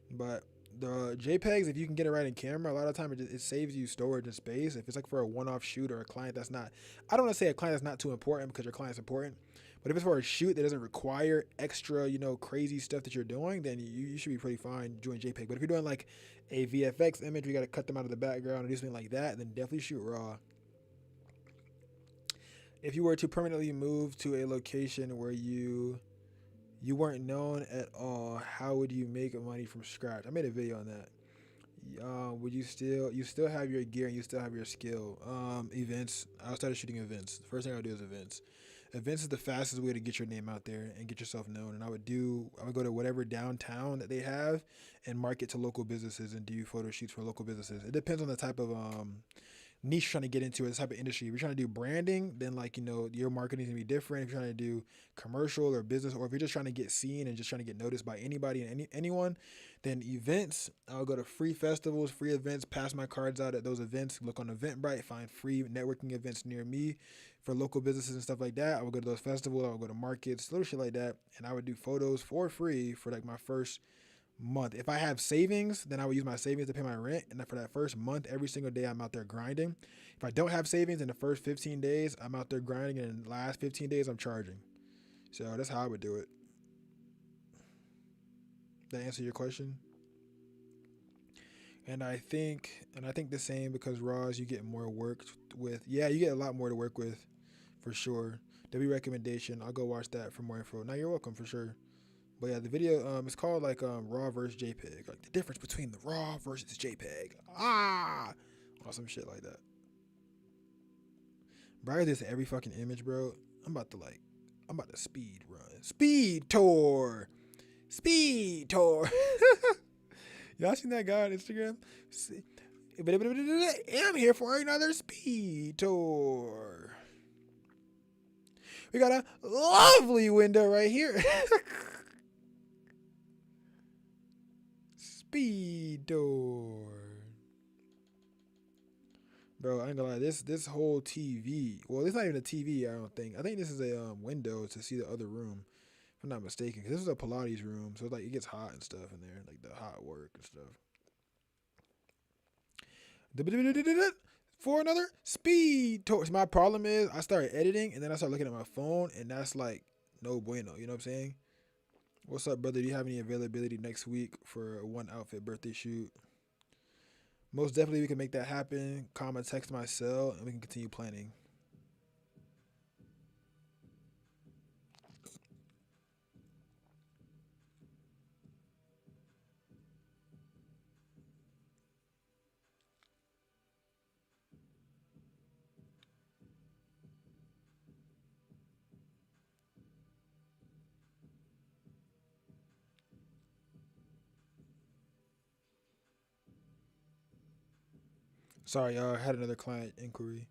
But the JPEGs, if you can get it right in camera, a lot of time it saves you storage and space. If it's like for a one-off shoot or a client that's not, I don't want to say a client that's not too important, because your client's important. But if it's for a shoot that doesn't require extra, crazy stuff that you're doing, then you should be pretty fine doing JPEG. But if you're doing like a VFX image, we got to cut them out of the background or do something like that, then definitely shoot RAW. If you were to permanently move to a location where you You weren't known at all. How would you make money from scratch? I made a video on that. Would you still have your gear and you still have your skill? Events. I started shooting events. The first thing I would do is events. Events is the fastest way to get your name out there and get yourself known. And I would go to whatever downtown that they have and market to local businesses and do photo shoots for local businesses. It depends on the type of niche you're trying to get into, or the type of industry. If you're trying to do branding, then like your marketing is gonna be different. If you're trying to do commercial or business, or if you're just trying to get seen and just trying to get noticed by anybody and anyone, then events. I'll go to free festivals, free events, pass my cards out at those events. Look on Eventbrite, find free networking events near me for local businesses and stuff like that. I would go to those festivals. I would go to markets, little shit like that, and I would do photos for free for like my first month. If I have savings, then I would use my savings to pay my rent. And then for that first month, every single day I'm out there grinding. If I don't have savings in the first 15 days, I'm out there grinding. And in the last 15 days, I'm charging. So that's how I would do it. That answer your question? And I think the same, because Roz, you get more work with. Yeah, you get a lot more to work with, for sure. W recommendation. I'll go watch that for more info. Now you're welcome, for sure. But yeah, the video, it's called like RAW versus JPEG, like the difference between the RAW versus JPEG. Or some shit like that. Bro, I do this every fucking image, bro. I'm about to speed run, speed tour. Y'all seen that guy on Instagram? I'm here for another speed tour. We got a lovely window right here. Speed tour. Bro, I ain't gonna lie, this whole TV. Well, it's not even a TV, I don't think. I think this is a window to see the other room, if I'm not mistaken. Because this is a Pilates room, so it's like it gets hot and stuff in there, like the hot work and stuff. For another speed tour. So my problem is I started editing and then I start looking at my phone, and that's like no bueno. You know what I'm saying? What's up, brother? Do you have any availability next week for a one outfit birthday shoot? Most definitely we can make that happen. Comment, text my cell, and we can continue planning. Sorry, y'all. I had another client inquiry.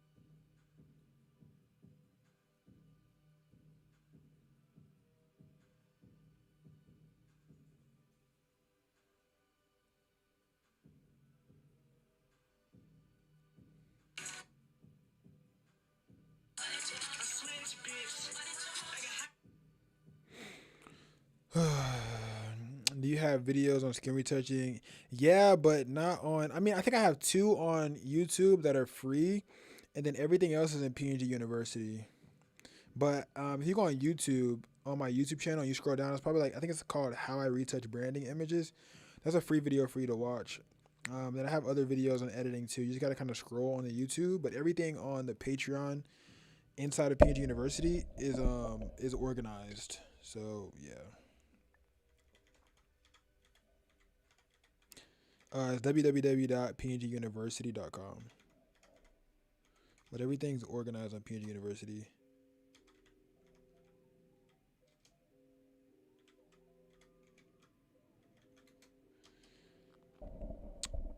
Do you have videos on skin retouching? Yeah, but not on. I mean, I think I have 2 on YouTube that are free, and then everything else is in PNG University. But if you go on YouTube, on my YouTube channel, and you scroll down, it's probably like, I think it's called How I Retouch Branding Images. That's a free video for you to watch. Then I have other videos on editing too. You just gotta kind of scroll on the YouTube, but everything on the Patreon inside of PNG University is organized. So yeah. It's www.pnguniversity.com. But everything's organized on PNG University.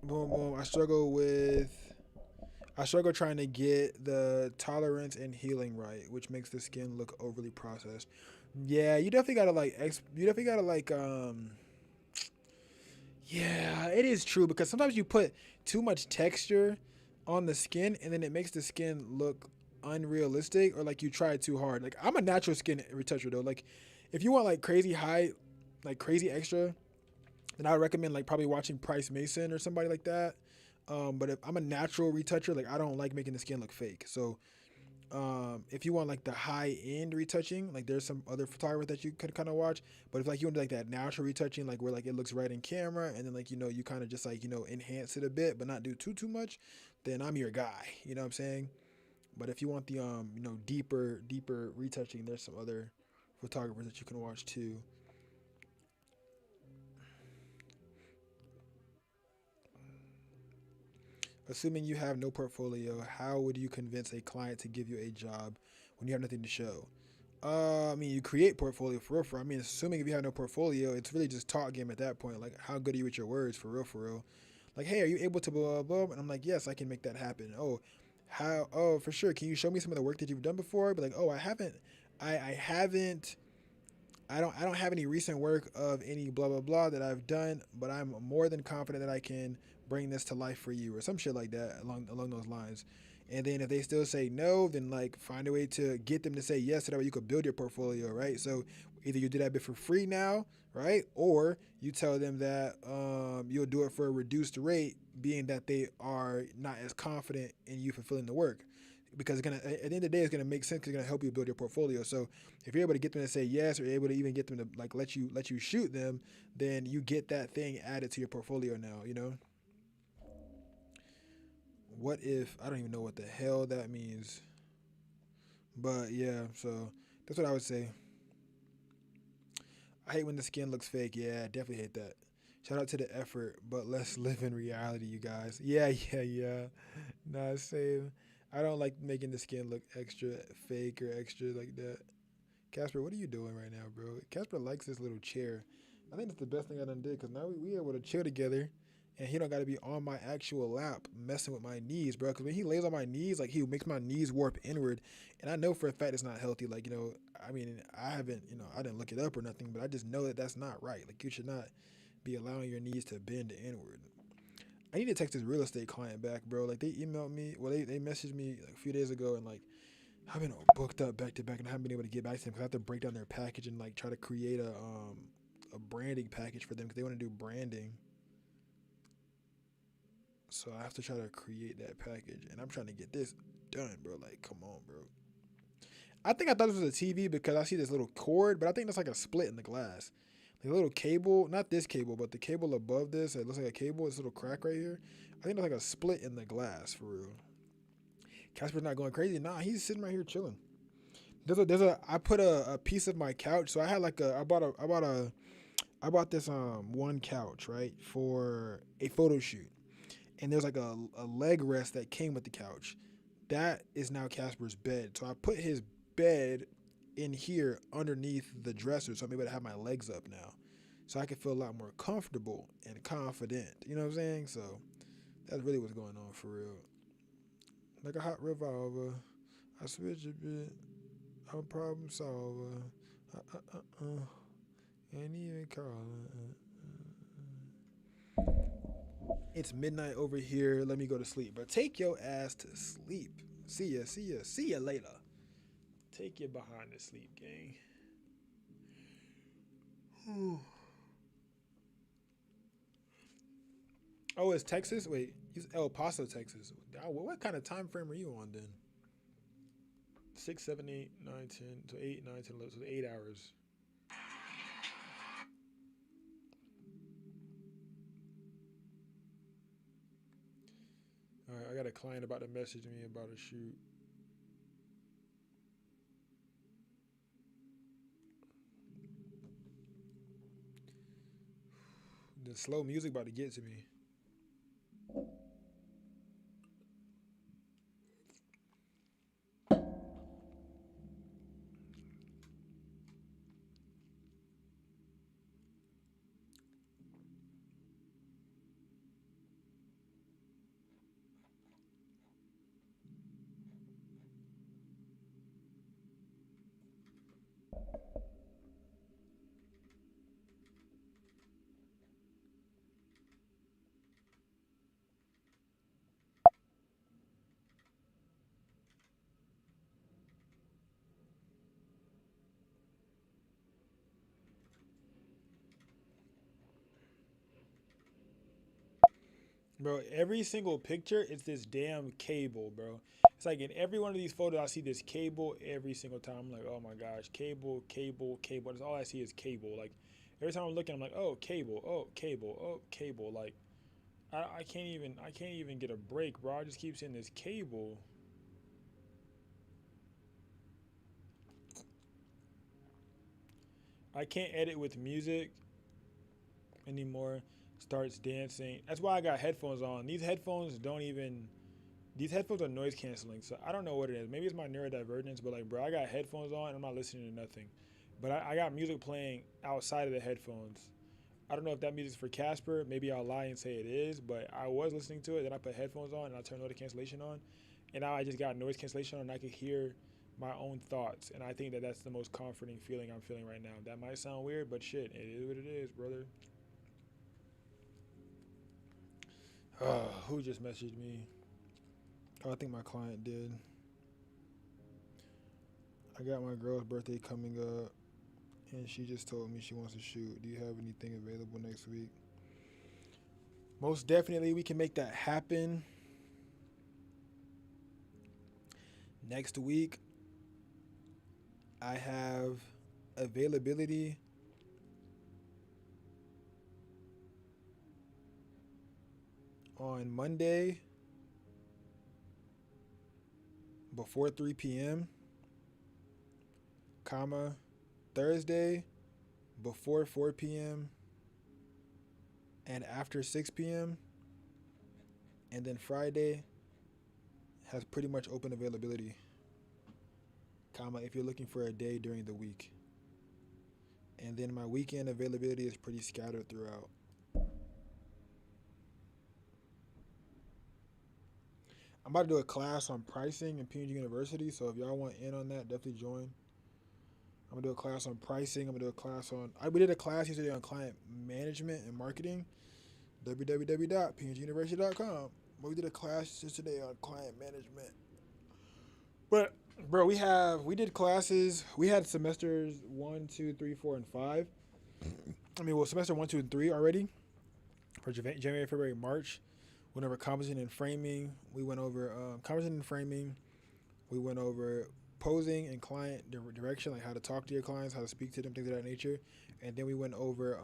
Boom, boom. I struggle trying to get the tolerance and healing right, which makes the skin look overly processed. Yeah, you definitely gotta yeah, it is true, because sometimes you put too much texture on the skin and then it makes the skin look unrealistic, or like you try too hard. Like, I'm a natural skin retoucher though. Like, if you want like crazy high, like crazy extra, then I would recommend like probably watching Price Mason or somebody like that. But if I'm a natural retoucher, like I don't like making the skin look fake. So if you want like the high end retouching, like there's some other photographers that you could kind of watch. But if like you want like that natural retouching, like where like it looks right in camera, and then like you kind of just like enhance it a bit but not do too much, then I'm your guy. You know what I'm saying? But if you want the deeper retouching, there's some other photographers that you can watch too. Assuming you have no portfolio, how would you convince a client to give you a job when you have nothing to show? I mean, you create portfolio for real. I mean, assuming if you have no portfolio, it's really just talk game at that point. Like, how good are you with your words for real? For real. Like, hey, are you able to blah blah blah? And I'm like, yes, I can make that happen. Oh, how? Oh, for sure. Can you show me some of the work that you've done before? But like, oh, I haven't. I haven't. I don't have any recent work of any blah blah blah that I've done, but I'm more than confident that I can bring this to life for you or some shit like that along those lines. And then if they still say no, then like find a way to get them to say yes, so that way you could build your portfolio, right? So either you do that bit for free now, right? Or you tell them that you'll do it for a reduced rate, being that they are not as confident in you fulfilling the work. Because it's gonna at the end of the day, it's gonna make sense. 'Cause it's gonna help you build your portfolio. So if you're able to get them to say yes, or you're able to even get them to like let you shoot them, then you get that thing added to your portfolio now. You know. What if I don't even know what the hell that means? But yeah, so that's what I would say. I hate when the skin looks fake. Yeah, I definitely hate that. Shout out to the effort, but let's live in reality, you guys. Yeah, yeah. Nah, same. I don't like making the skin look extra fake or extra like that. Casper, what are you doing right now, bro? Casper likes this little chair. I think that's the best thing I done did because now we able to chill together, and he don't got to be on my actual lap messing with my knees, bro. Because when he lays on my knees, like he makes my knees warp inward, and I know for a fact it's not healthy. Like I mean, I haven't, I didn't look it up or nothing, but I just know that that's not right. Like you should not be allowing your knees to bend inward. I need to text this real estate client back, bro. Like they emailed me, well they messaged me like a few days ago, and like I've been booked up back to back, and I haven't been able to get back to them because I have to break down their package and like try to create a branding package for them because they want to do branding. So I have to try to create that package, and I'm trying to get this done, bro. Like, come on, bro. I think I thought this was a TV because I see this little cord, but I think that's like a split in the glass. Like a little cable, not this cable, but the cable above this. It looks like a cable. This little crack right here. I think that's like a split in the glass for real. Casper's not going crazy. Nah, he's sitting right here chilling. I put a piece of my couch. So I had like I bought this one couch, right, for a photo shoot. And there's like a leg rest that came with the couch. That is now Casper's bed. So I put his bed in here underneath the dresser, so I'm able to have my legs up now. So I can feel a lot more comfortable and confident. You know what I'm saying? So that's really what's going on for real. Like a hot revolver. I switch a bit. I'm a problem solver. Ain't even calling. It's midnight over here. Let me go to sleep. But take your ass to sleep. See ya, see ya, see ya later. Take your behind to sleep, gang. Oh, it's Texas? Wait, it's El Paso, Texas. What kind of time frame are you on then? 6, 7, 8, 9, 10. So 8, 9, 10, 11. So 8 hours. All right, I got a client about to message me about a shoot. The slow music about to get to me. Bro, every single picture, it's this damn cable, bro. It's like in every one of these photos, I see this cable every single time. I'm like, oh my gosh, cable, cable, cable. That's all I see is cable. Like every time I'm looking, I'm like, oh, cable, oh, cable, oh, cable. Like I can't even get a break, bro. I just keep seeing this cable. I can't edit with music anymore. starts dancing. That's why I got headphones on. These headphones are noise canceling. So I don't know what it is. Maybe it's my neurodivergence, but like, bro, I got headphones on and I'm not listening to nothing. But I got music playing outside of the headphones. I don't know if that music's for Casper. Maybe I'll lie and say it is, but I was listening to it. Then I put headphones on and I turned noise cancellation on. And now I just got noise cancellation on and I could hear my own thoughts. And I think that that's the most comforting feeling I'm feeling right now. That might sound weird, but shit, it is what it is, brother. Who just messaged me? Oh, I think my client did. I got my girl's birthday coming up, and she just told me she wants to shoot. Do you have anything available next week? Most definitely, we can make that happen. Next week, I have availability on Monday before 3 p.m., Thursday before 4 p.m. and after 6 p.m. And then Friday has pretty much open availability, if you're looking for a day during the week. And then my weekend availability is pretty scattered throughout. I'm about to do a class on pricing in PNG University, so if y'all want in on that, definitely join. I'm gonna do a class on pricing. We did a class yesterday on client management and marketing, www.pnguniversity.com. But we did a class yesterday on client management. But bro, we did classes. We had semesters 1, 2, 3, 4, and 5. Semester 1, 2, and 3 already for January, February, March. Went over composition and framing. We went over composition and framing. We went over posing and client direction, like how to talk to your clients, how to speak to them, things of that nature. And then we went over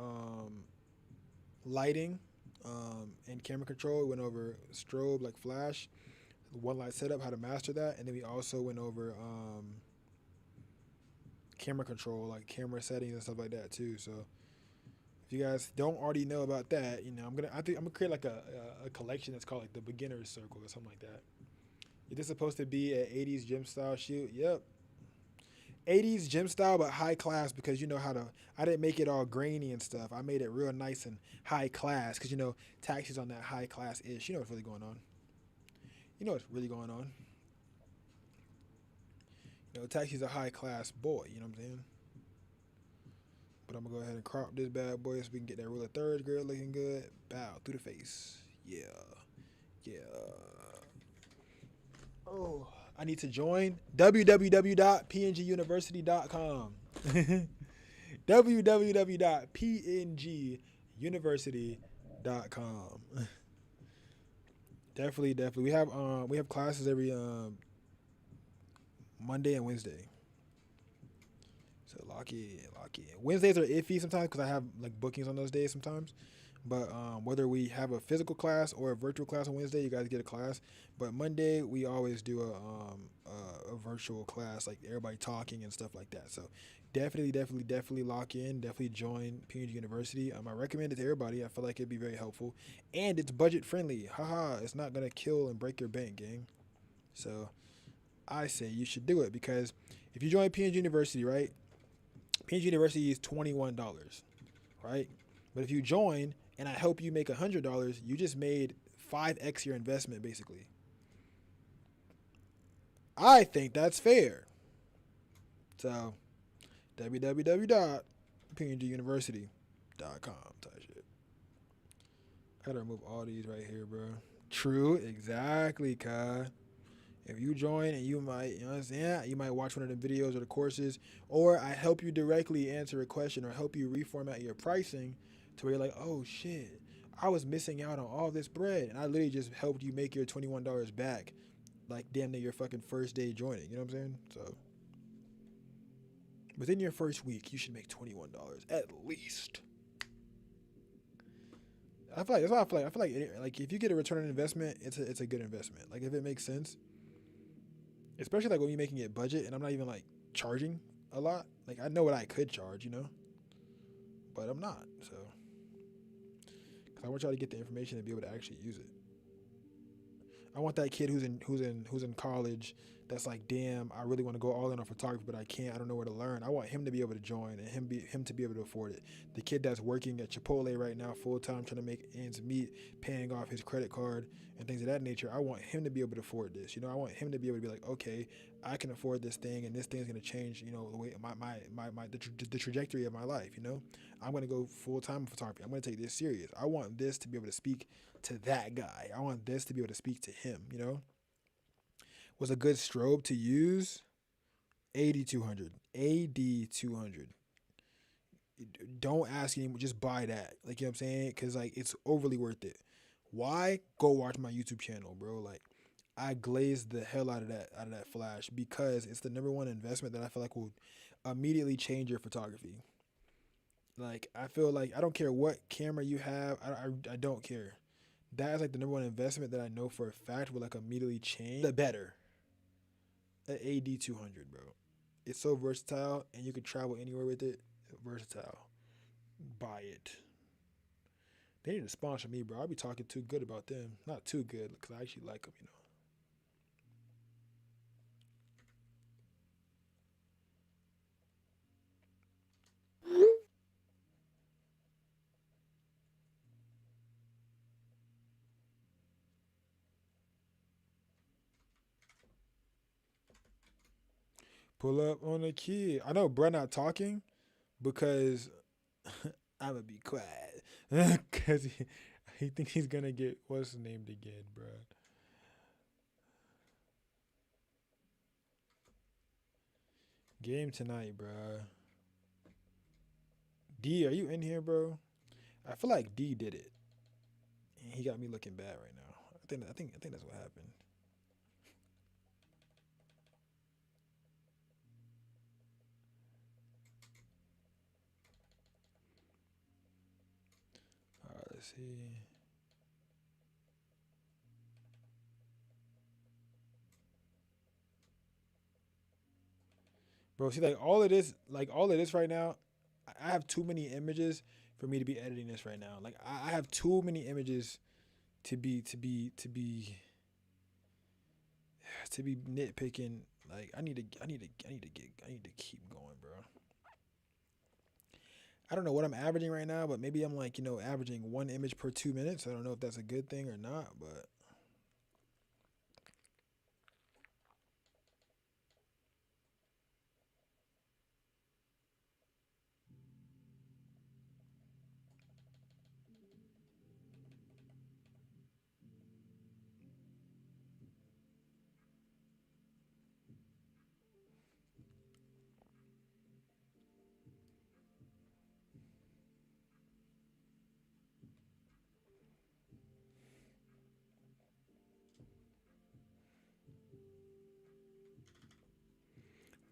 lighting and camera control. We went over strobe, like flash, one light setup, how to master that. And then we also went over camera control, like camera settings and stuff like that too. So if you guys don't already know about that, I'm gonna create like a collection that's called like the beginner's circle or something like that. Is this supposed to be an 80s gym style shoot? Yep. 80s gym style, but high class, because I didn't make it all grainy and stuff. I made it real nice and high class because, Taxi's on that high class-ish. You know what's really going on. Taxi's a high class boy, you know what I'm saying? But I'm going to go ahead and crop this bad boy so we can get that rule of thirds girl looking good. Bow through the face. Yeah. Oh, I need to join www.pnguniversity.com. www.pnguniversity.com. Definitely. We have classes every Monday and Wednesday. So lock in. Wednesdays are iffy sometimes because I have like bookings on those days sometimes. But whether we have a physical class or a virtual class on Wednesday, you guys get a class. But Monday, we always do a virtual class, like everybody talking and stuff like that. So definitely lock in. Definitely join PNG University. I recommend it to everybody. I feel like it'd be very helpful. And it's budget friendly. It's not going to kill and break your bank, gang. So I say you should do it, because if you join PNG University, right, PNG University is $21, right? But if you join and I help you make $100, you just made 5x your investment, basically. I think that's fair. So, www.pnguniversity.com type shit. I gotta remove all these right here, bro. True, exactly, Kai. If you join and you might, you might watch one of the videos or the courses, or I help you directly answer a question or help you reformat your pricing to where you're like, oh shit, I was missing out on all this bread, and I literally just helped you make your $21 back, like damn near your fucking first day joining. You know what I'm saying? So within your first week, you should make $21 at least. I feel like if you get a return on investment, it's a good investment. Like if it makes sense, especially like when you're making it budget, and I'm not even like charging a lot. Like I know what I could charge, but I'm not. So I want y'all to get the information and be able to actually use it. I want that kid who's in college that's like, damn, I really want to go all in on photography, but I can't. I don't know where to learn. I want him to be able to join and him to be able to afford it. The kid that's working at Chipotle right now full time, trying to make ends meet, paying off his credit card and things of that nature. I want him to be able to afford this. I want him to be able to be like, okay, I can afford this thing, and this thing's gonna change. The way the trajectory of my life. I'm gonna go full time in photography. I'm gonna take this serious. I want this to be able to speak to that guy. I want this to be able to speak to him. Was a good strobe to use. AD200. Don't ask anyone. Just buy that. Like, you know what I'm saying? Because like it's overly worth it. Why? Go watch my YouTube channel, bro. Like, I glazed the hell out of that flash because it's the number one investment that I feel like will immediately change your photography. Like, I feel like I don't care what camera you have. I don't care. That is like the number one investment that I know for a fact will like immediately change the better. An AD200, bro. It's so versatile and you can travel anywhere with it. Versatile. Buy it. They need to sponsor me, bro. I'll be talking too good about them. Not too good because I actually like them, Pull up on the kid. I know bro not talking because I'm gonna be quiet because he thinks he's gonna get what's named again, bro. Game tonight, bro. D, are you in here, bro? I feel like D did it. And he got me looking bad right now. I think that's what happened. All right, let's see. Bro, see, all of this right now, I have too many images for me to be editing this right now. Like, I have too many images to be nitpicking. Like, I need to keep going, bro. I don't know what I'm averaging right now, but maybe I'm like, averaging 1 image per 2 minutes. I don't know if that's a good thing or not, but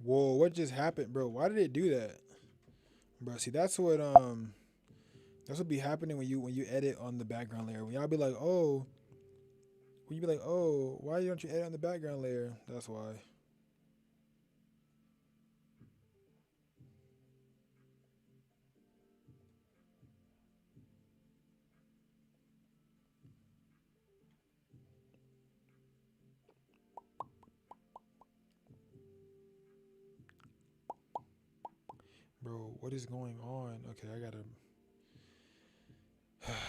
whoa, what just happened, bro? Why did it do that? Bro, see, that's what be happening when you edit on the background layer. When y'all be like, "Oh," when you be like, "Oh, why don't you edit on the background layer?" That's why. Bro, what is going on? Okay, I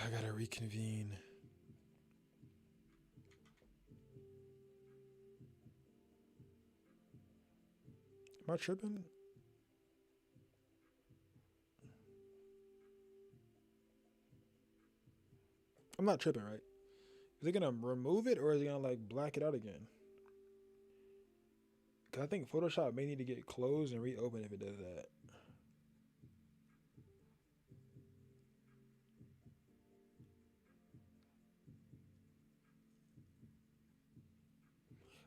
gotta reconvene. Am I tripping? I'm not tripping, right? Is it gonna remove it or is it gonna like black it out again? Cause I think Photoshop may need to get closed and reopened if it does that.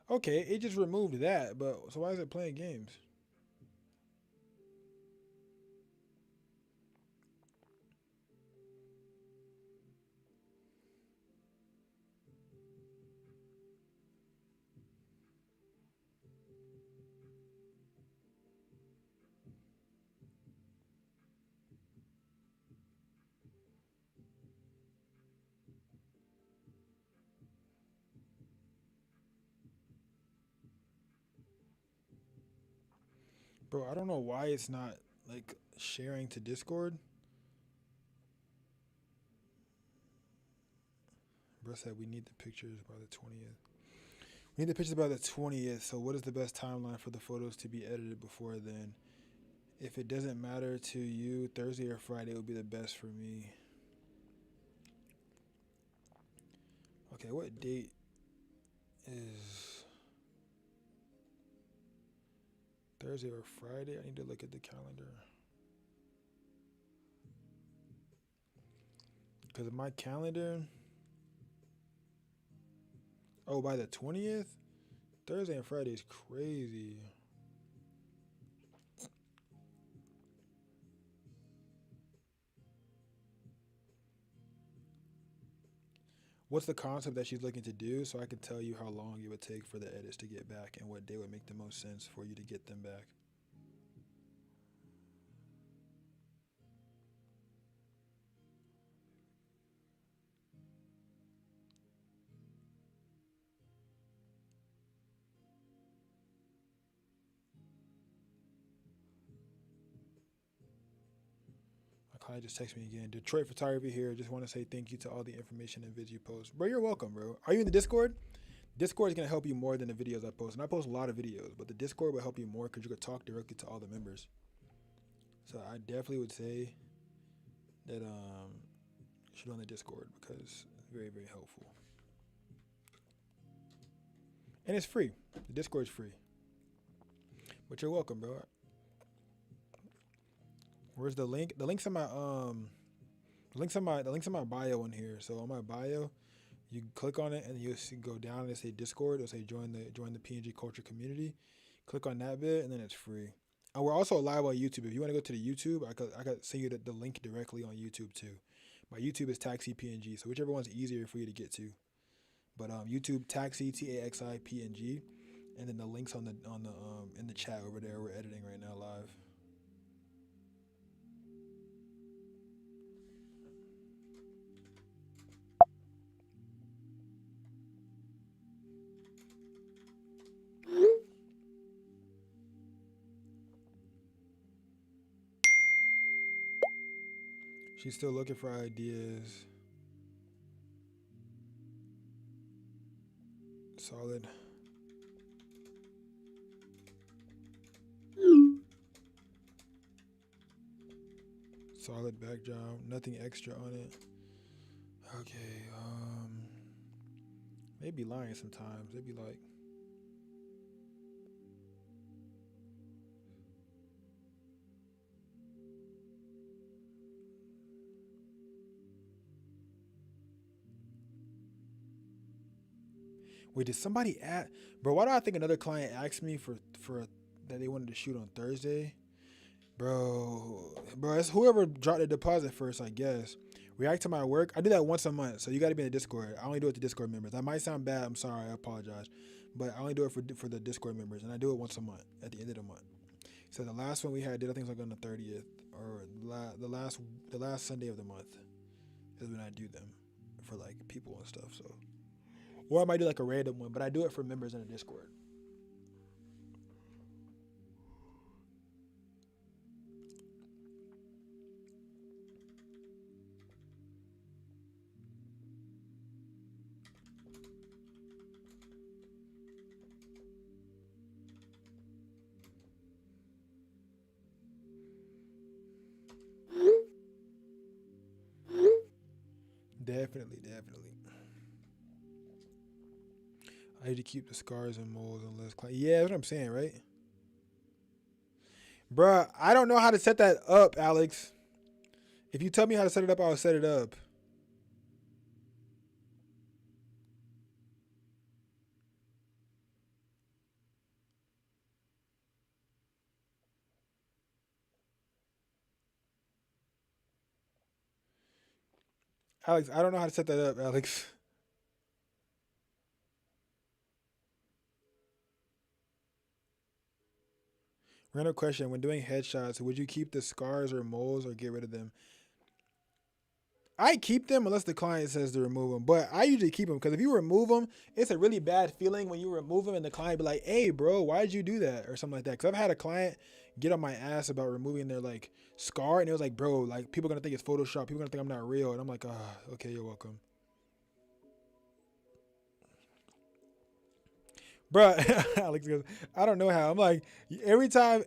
Okay, it just removed that, but so why is it playing games? Bro, I don't know why it's not like sharing to Discord. Bro said we need the pictures by the 20th. We need the pictures by the 20th. So what is the best timeline for the photos to be edited before then? If it doesn't matter to you, Thursday or Friday would be the best for me. Okay, what date is Thursday or Friday? I need to look at the calendar. Because my calendar. Oh, by the 20th? Thursday and Friday is crazy. What's the concept that she's looking to do so I can tell you how long it would take for the edits to get back and what day would make the most sense for you to get them back? My client just texted me again. Detroit photography here. Just want to say thank you to all the information and vids you post. Bro, you're welcome, bro. Are you in the Discord? Discord is going to help you more than the videos I post. And I post a lot of videos, but the Discord will help you more because you could talk directly to all the members. So I definitely would say that you should go on the Discord because it's very, very helpful. And it's free. The Discord's free. But you're welcome, bro. Where's the link? The link's in my the link's in my bio in here. So on my bio, you click on it and you go down and say Discord. It'll say join the PNG Culture community. Click on that bit and then it's free. And we're also live on YouTube. If you want to go to the YouTube, I could send you the link directly on YouTube too. My YouTube is Taxi PNG, so whichever one's easier for you to get to. But YouTube Taxi TAXI PNG, and then the links on the in the chat over there. We're editing right now live. She's still looking for ideas. Solid. Solid back job. Nothing extra on it. Okay. They be lying sometimes. They be like. Wait, did somebody bro? Why do I think another client asked me for that they wanted to shoot on Thursday? Bro, it's whoever dropped the deposit first, I guess. React to my work. I do that once a month, so you got to be in the Discord. I only do it to Discord members. That might sound bad. I'm sorry. I apologize, but I only do it for the Discord members, and I do it once a month at the end of the month. So the last one we had, I think it was like on the 30th or the last Sunday of the month is when I do them for like people and stuff. So. Or I might do like a random one, but I do it for members in the Discord. Definitely. I need to keep the scars and moles and less clean. Yeah, that's what I'm saying, right? Bruh, I don't know how to set that up, Alex. If you tell me how to set it up, I'll set it up. Alex, I don't know how to set that up, Alex. Random question. When doing headshots, would you keep the scars or moles or get rid of them? I keep them unless the client says to remove them. But I usually keep them because if you remove them, it's a really bad feeling when you remove them and the client be like, "Hey, bro, why did you do that?" or something like that. Because I've had a client get on my ass about removing their like scar, and it was like, "Bro, like people gonna think it's Photoshop. People gonna think I'm not real." And I'm like, "Ah, okay, you're welcome." Bro, Alex goes, I don't know how. I'm like, every time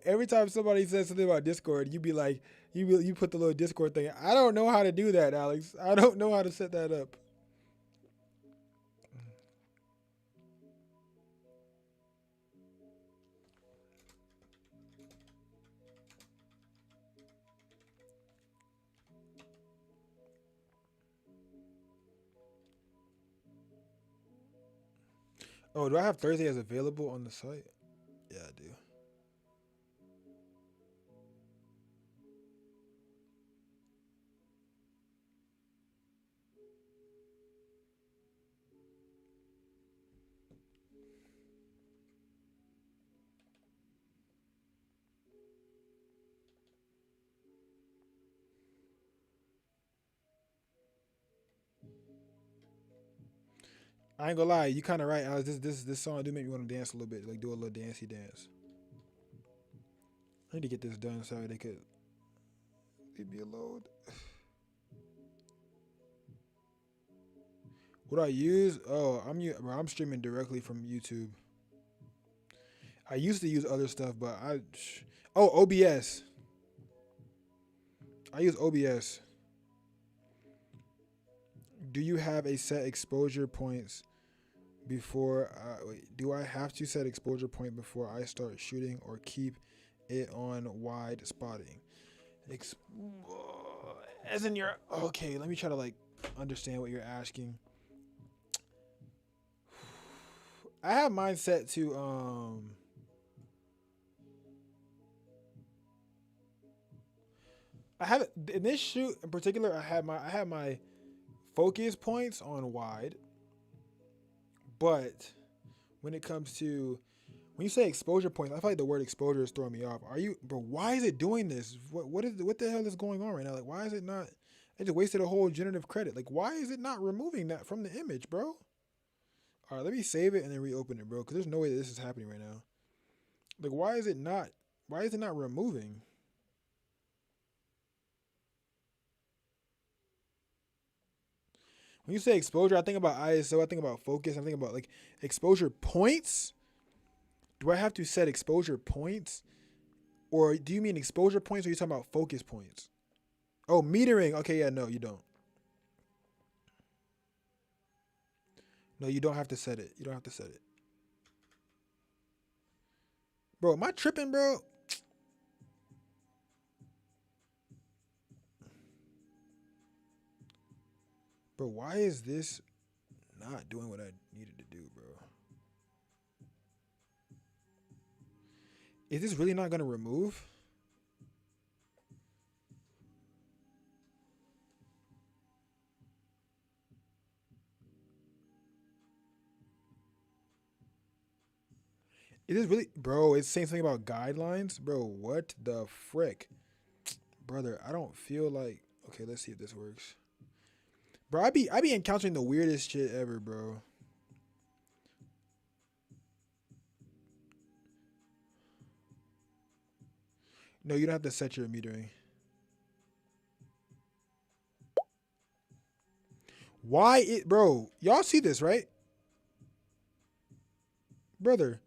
somebody says something about Discord, you be like, you put the little Discord thing. I don't know how to do that, Alex. I don't know how to set that up. Oh, do I have Thursday as available on the site? Yeah, I do. I ain't gonna lie, you kind of right, Alex. This song do make me want to dance a little bit, like do a little dancey dance. I need to get this done so they could leave me alone. What I use? Oh, bro, I'm streaming directly from YouTube. I used to use other stuff, but OBS. I use OBS. Do you have a set exposure points before? Do I have to set exposure point before I start shooting, or keep it on wide spotting? As in your okay. Let me try to like understand what you're asking. I have mine set to I have in this shoot in particular. I have my focus points on wide, but when it comes to when you say exposure points, I feel like the word exposure is throwing me off. Are you, bro? Why is it doing this? What the hell is going on right now? Like, why is it not? I just wasted a whole generative credit. Like, why is it not removing that from the image, bro? All right, let me save it and then reopen it, bro. Because there's no way that this is happening right now. Like, why is it not? Why is it not removing? When you say exposure, I think about ISO. I think about focus. I think about like exposure points. Do I have to set exposure points? Or do you mean exposure points or are you talking about focus points? Oh, metering. Okay, yeah, no, you don't. No, you don't have to set it. You don't have to set it. Bro, am I tripping, bro? Bro, why is this not doing what I needed to do, bro? Is this really not going to remove? Is this really, bro? It's saying something about guidelines, bro. What the frick, brother? I don't feel like. Okay, let's see if this works, bro. I be encountering the weirdest shit ever, bro. No, you don't have to set your metering. Why it, bro? Y'all see this, right, brother?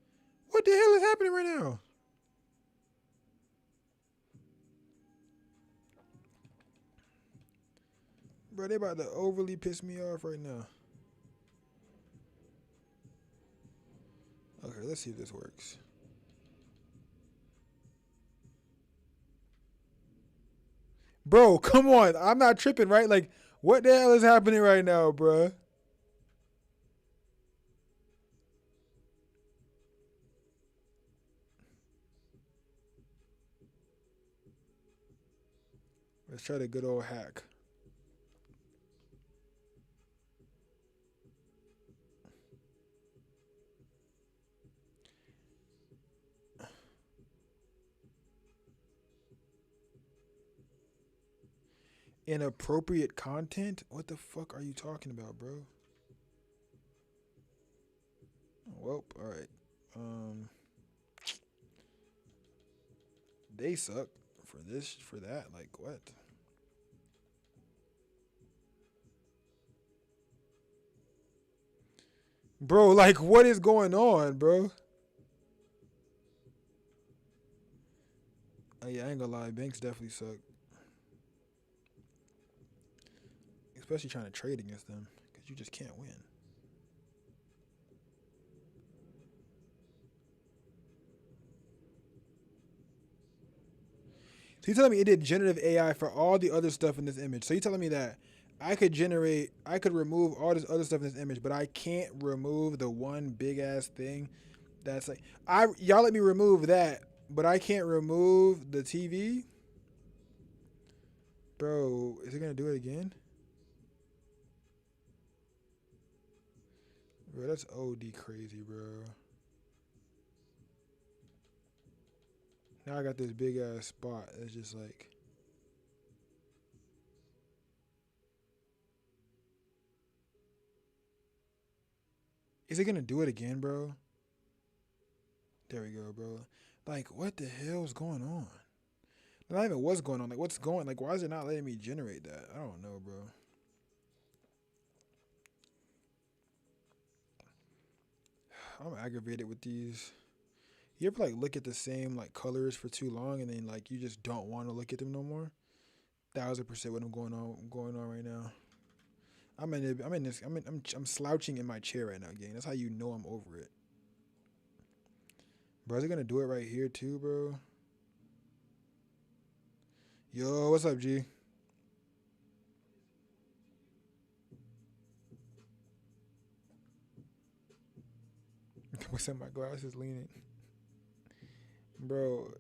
What the hell is happening right now? Bro, they about to overly piss me off right now. Okay, let's see if this works. Bro, come on. I'm not tripping, right? Like, what the hell is happening right now, bro? Let's try the good old hack. inappropriate content. What the fuck are you talking about, bro? Well, all right. They suck for this, for that. Like what? Bro, like what is going on, bro? Oh yeah, I ain't gonna lie, banks definitely suck. Especially trying to trade against them, because you just can't win. So you telling me it did generative AI for all the other stuff in this image? So you telling me that I could remove all this other stuff in this image, but I can't remove the one big ass thing that's like y'all let me remove that, but I can't remove the TV? Bro, is it gonna do it again? Bro, that's OD crazy, bro. Now I got this big ass spot that's just like, is it gonna do it again, bro? There we go, bro. Like, what the hell's going on? Not even what's going on. Like, what's going? Like, why is it not letting me generate that? I don't know, bro. I'm aggravated with these. You ever like look at the same like colors for too long and then like you just don't want to look at them no more? 1,000% what I'm going on right now. I'm slouching in my chair right now, gang. That's how you know I'm over it. Bro, is it gonna do it right here too, bro? Yo, what's up, G? What's up? My glasses leaning, bro.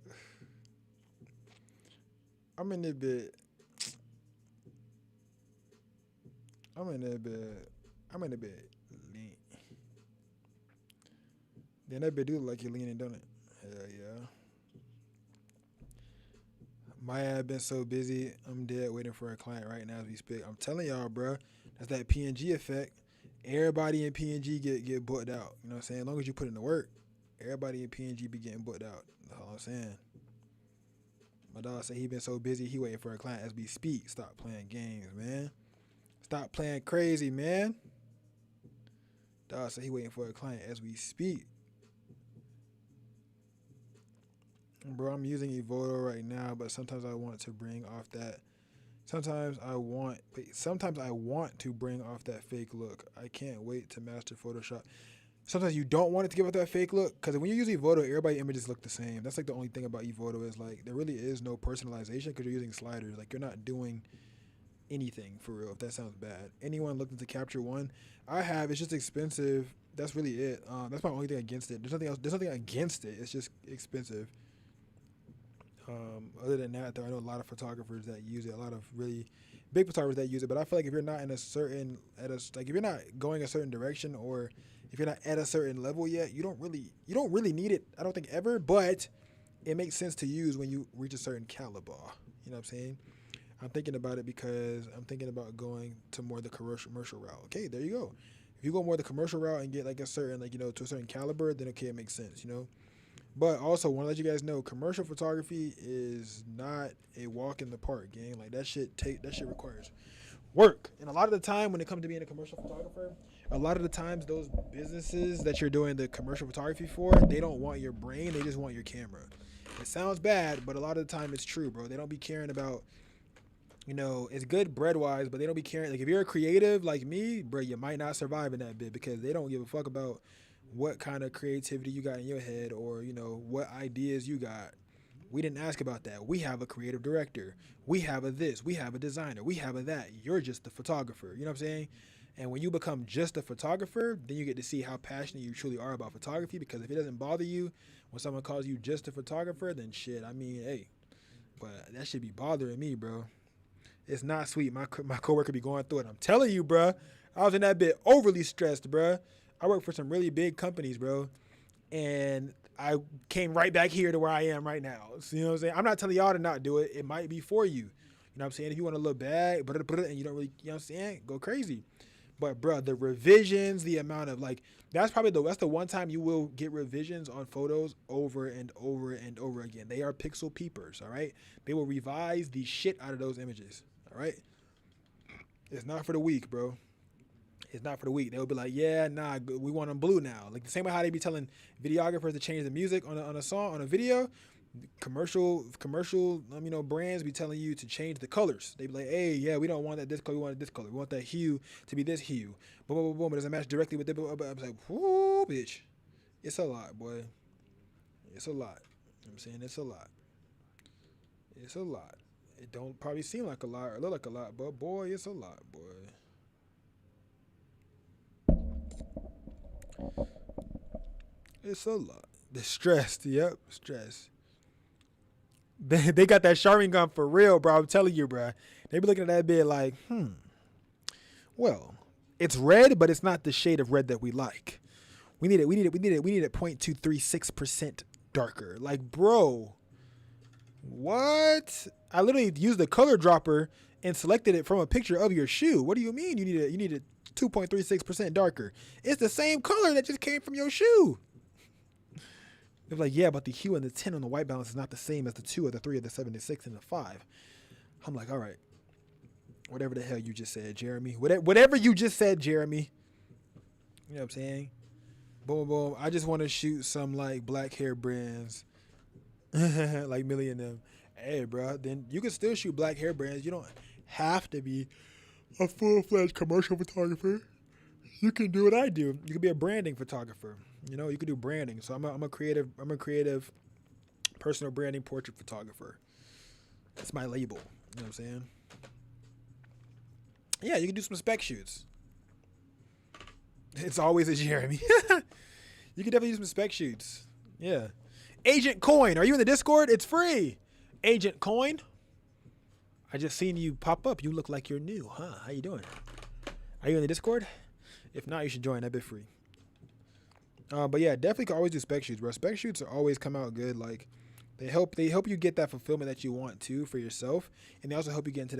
I'm in a bit. I'm in a bit. I'm in a bit lean. Then that bit do look like you're leaning, don't it? Hell yeah. My ass been so busy. I'm dead waiting for a client right now as we speak. I'm telling y'all, bro. That's that PNG effect. Everybody in PNG get booked out. You know what I'm saying? As long as you put in the work, everybody in PNG be getting booked out. That's all I'm saying. My dog said he been so busy, he waiting for a client as we speak. Stop playing games, man. Stop playing crazy, man. Dog said he waiting for a client as we speak. Bro, I'm using Evoto right now, but sometimes I want to bring off that. Sometimes I want to bring off that fake look. I can't wait to master Photoshop. Sometimes you don't want it to give off that fake look, because when you use Evoto, everybody's images look the same. That's like the only thing about Evoto is like there really is no personalization because you're using sliders. Like you're not doing anything for real. If that sounds bad, anyone looking to capture one, I have. It's just expensive. That's really it. That's my only thing against it. There's nothing else. There's nothing against it. It's just expensive. Other than that, though, I know a lot of photographers that use it. A lot of really big photographers that use it. But I feel like if you're not in a certain if you're not going a certain direction, or if you're not at a certain level yet, you don't really need it. I don't think ever, but it makes sense to use when you reach a certain caliber. You know what I'm saying? I'm thinking about it because I'm thinking about going to more the commercial route. Okay, there you go. If you go more the commercial route and get like a certain to a certain caliber, then okay, it makes sense. But also, want to let you guys know, commercial photography is not a walk in the park, gang. Like that shit requires work. And a lot of the time, when it comes to being a commercial photographer, a lot of the times those businesses that you're doing the commercial photography for, they don't want your brain, they just want your camera. It sounds bad, but a lot of the time it's true, bro. They don't be caring about, it's good bread-wise, but they don't be caring. Like if you're a creative like me, bro, you might not survive in that bit because they don't give a fuck about what kind of creativity you got in your head or, what ideas you got. We didn't ask about that. We have a creative director. We have a this. We have a designer. We have a that. You're just the photographer. You know what I'm saying? And when you become just a photographer, then you get to see how passionate you truly are about photography, because if it doesn't bother you when someone calls you just a photographer, then shit, hey. But that should be bothering me, bro. It's not sweet. My coworker be going through it. I'm telling you, bro. I was in that bit overly stressed, bro. I work for some really big companies, bro, and I came right back here to where I am right now. So, you know what I'm saying? I'm not telling y'all to not do it. It might be for you. know what I'm saying? If you want a little bag, and you don't really, you know what I'm saying? Go crazy. But bro, the revisions, the amount of like, that's the one time you will get revisions on photos over and over and over again. They are pixel peepers, all right? They will revise the shit out of those images, all right? It's not for the weak, bro. It's not for the weak. They'll be like, yeah, nah, we want them blue now. Like the same way how they be telling videographers to change the music on a song, on a video. Commercial, brands be telling you to change the colors. They be like, hey, yeah, we don't want that this color, we want it this color. We want that hue to be this hue. Boom, boom, boom, boom. It doesn't match directly with it. I was like, whoo, bitch. It's a lot, boy. It's a lot. You know what I'm saying? It's a lot. It's a lot. It don't probably seem like a lot or look like a lot, but boy, it's a lot, boy. It's a lot. The stress, yep, stress. They got that sharpening gun for real, bro. I'm telling you, bro. They be looking at that bit like, well, it's red, but it's not the shade of red that we like. We need it 0.236% darker. Like, bro, what? I literally used the color dropper and selected it from a picture of your shoe. What do you mean you need it 2.36% darker? It's the same color that just came from your shoe. They're like, yeah, but the hue and the 10 on the white balance is not the same as the 2 or the 3 or the 7, the 6, and the 5. I'm like, all right. Whatever the hell you just said, Jeremy. Whatever you just said, Jeremy. You know what I'm saying? Boom, boom. I just want to shoot some, like, black hair brands. Like Millie and them. Hey, bro, then you can still shoot black hair brands. You don't have to be a full-fledged commercial photographer. You can do what I do. You can be a branding photographer. You know, you can do branding. So I'm a creative personal branding portrait photographer. That's my label. You know what I'm saying? Yeah, you can do some spec shoots. It's always a Jeremy. You can definitely do some spec shoots. Yeah. Agent Coin, are you in the Discord? It's free. Agent Coin. I just seen you pop up. You look like you're new, huh? How you doing? Are you in the Discord? If not, you should join. That'd be free. But yeah, definitely can always do spec shoots, bro. Spec shoots always come out good. Like they help you get that fulfillment that you want to for yourself, and they also help you get into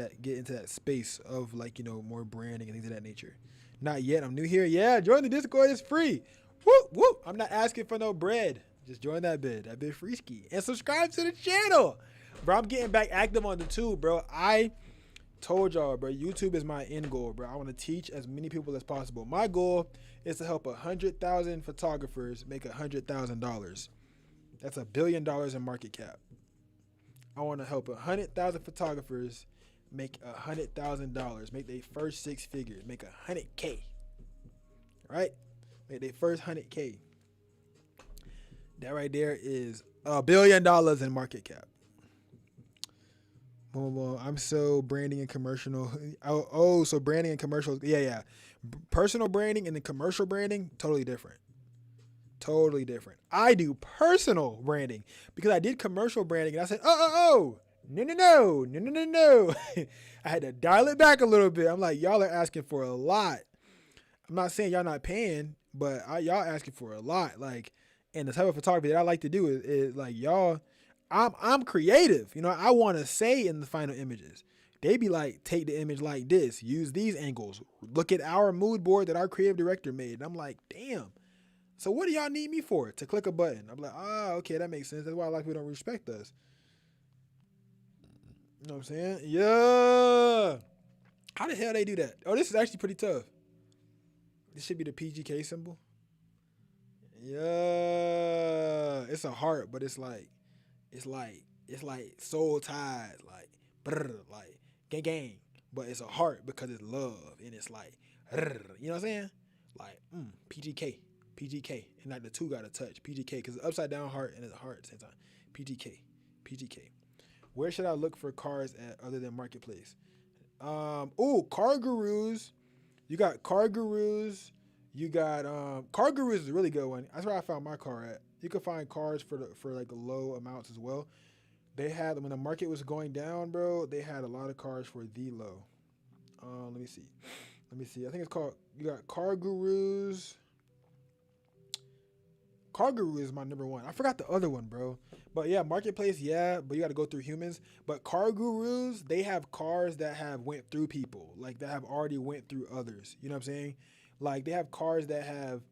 that space of like, you know, more branding and things of that nature. Not yet. I'm new here. Yeah, join the Discord. It's free. Whoop whoop. I'm not asking for no bread. Just join that bid. That bid free ski. And subscribe to the channel. Bro, I'm getting back active on the tube, bro. I told y'all, bro, YouTube is my end goal, bro. I want to teach as many people as possible. My goal is to help 100,000 photographers make $100,000. That's $1 billion in market cap. I want to help 100,000 photographers make $100,000, make their first 6 figures, make $100K, right? Make their first $100K. That right there is $1 billion in market cap. Boom. I'm so branding and commercial. So branding and commercial. Yeah. Personal branding and then commercial branding, totally different. Totally different. I do personal branding because I did commercial branding and I said, no. I had to dial it back a little bit. I'm like, y'all are asking for a lot. I'm not saying y'all not paying, but y'all asking for a lot. Like, and the type of photography that I like to do is like, y'all, I'm creative. You know, I want to say in the final images. They be like, take the image like this, use these angles, look at our mood board that our creative director made. And I'm like, damn. So what do y'all need me for? To click a button. I'm like, okay, that makes sense. That's why a lot of people don't respect us. You know what I'm saying? Yeah. How the hell they do that? Oh, this is actually pretty tough. This should be the PGK symbol. Yeah. It's a heart, but it's like soul ties, like brr, like gang, but it's a heart because it's love, and it's like, brr, you know what I'm saying? Like PGK, and like the two got to touch PGK because it's upside down heart and it's a heart at the same time. PGK. Where should I look for cars at other than Marketplace? Car Gurus. You got Car Gurus. You got Car Gurus is a really good one. That's where I found my car at. You can find cars for like low amounts as well. They had, when the market was going down, bro, they had a lot of cars for the low. Let me see. I think it's called, you got Car Gurus. Car Guru is my number one. I forgot the other one, bro. But yeah, Marketplace, yeah, but you got to go through humans. But Car Gurus, they have cars that have went through people, like that have already went through others. You know what I'm saying? Like they have cars that have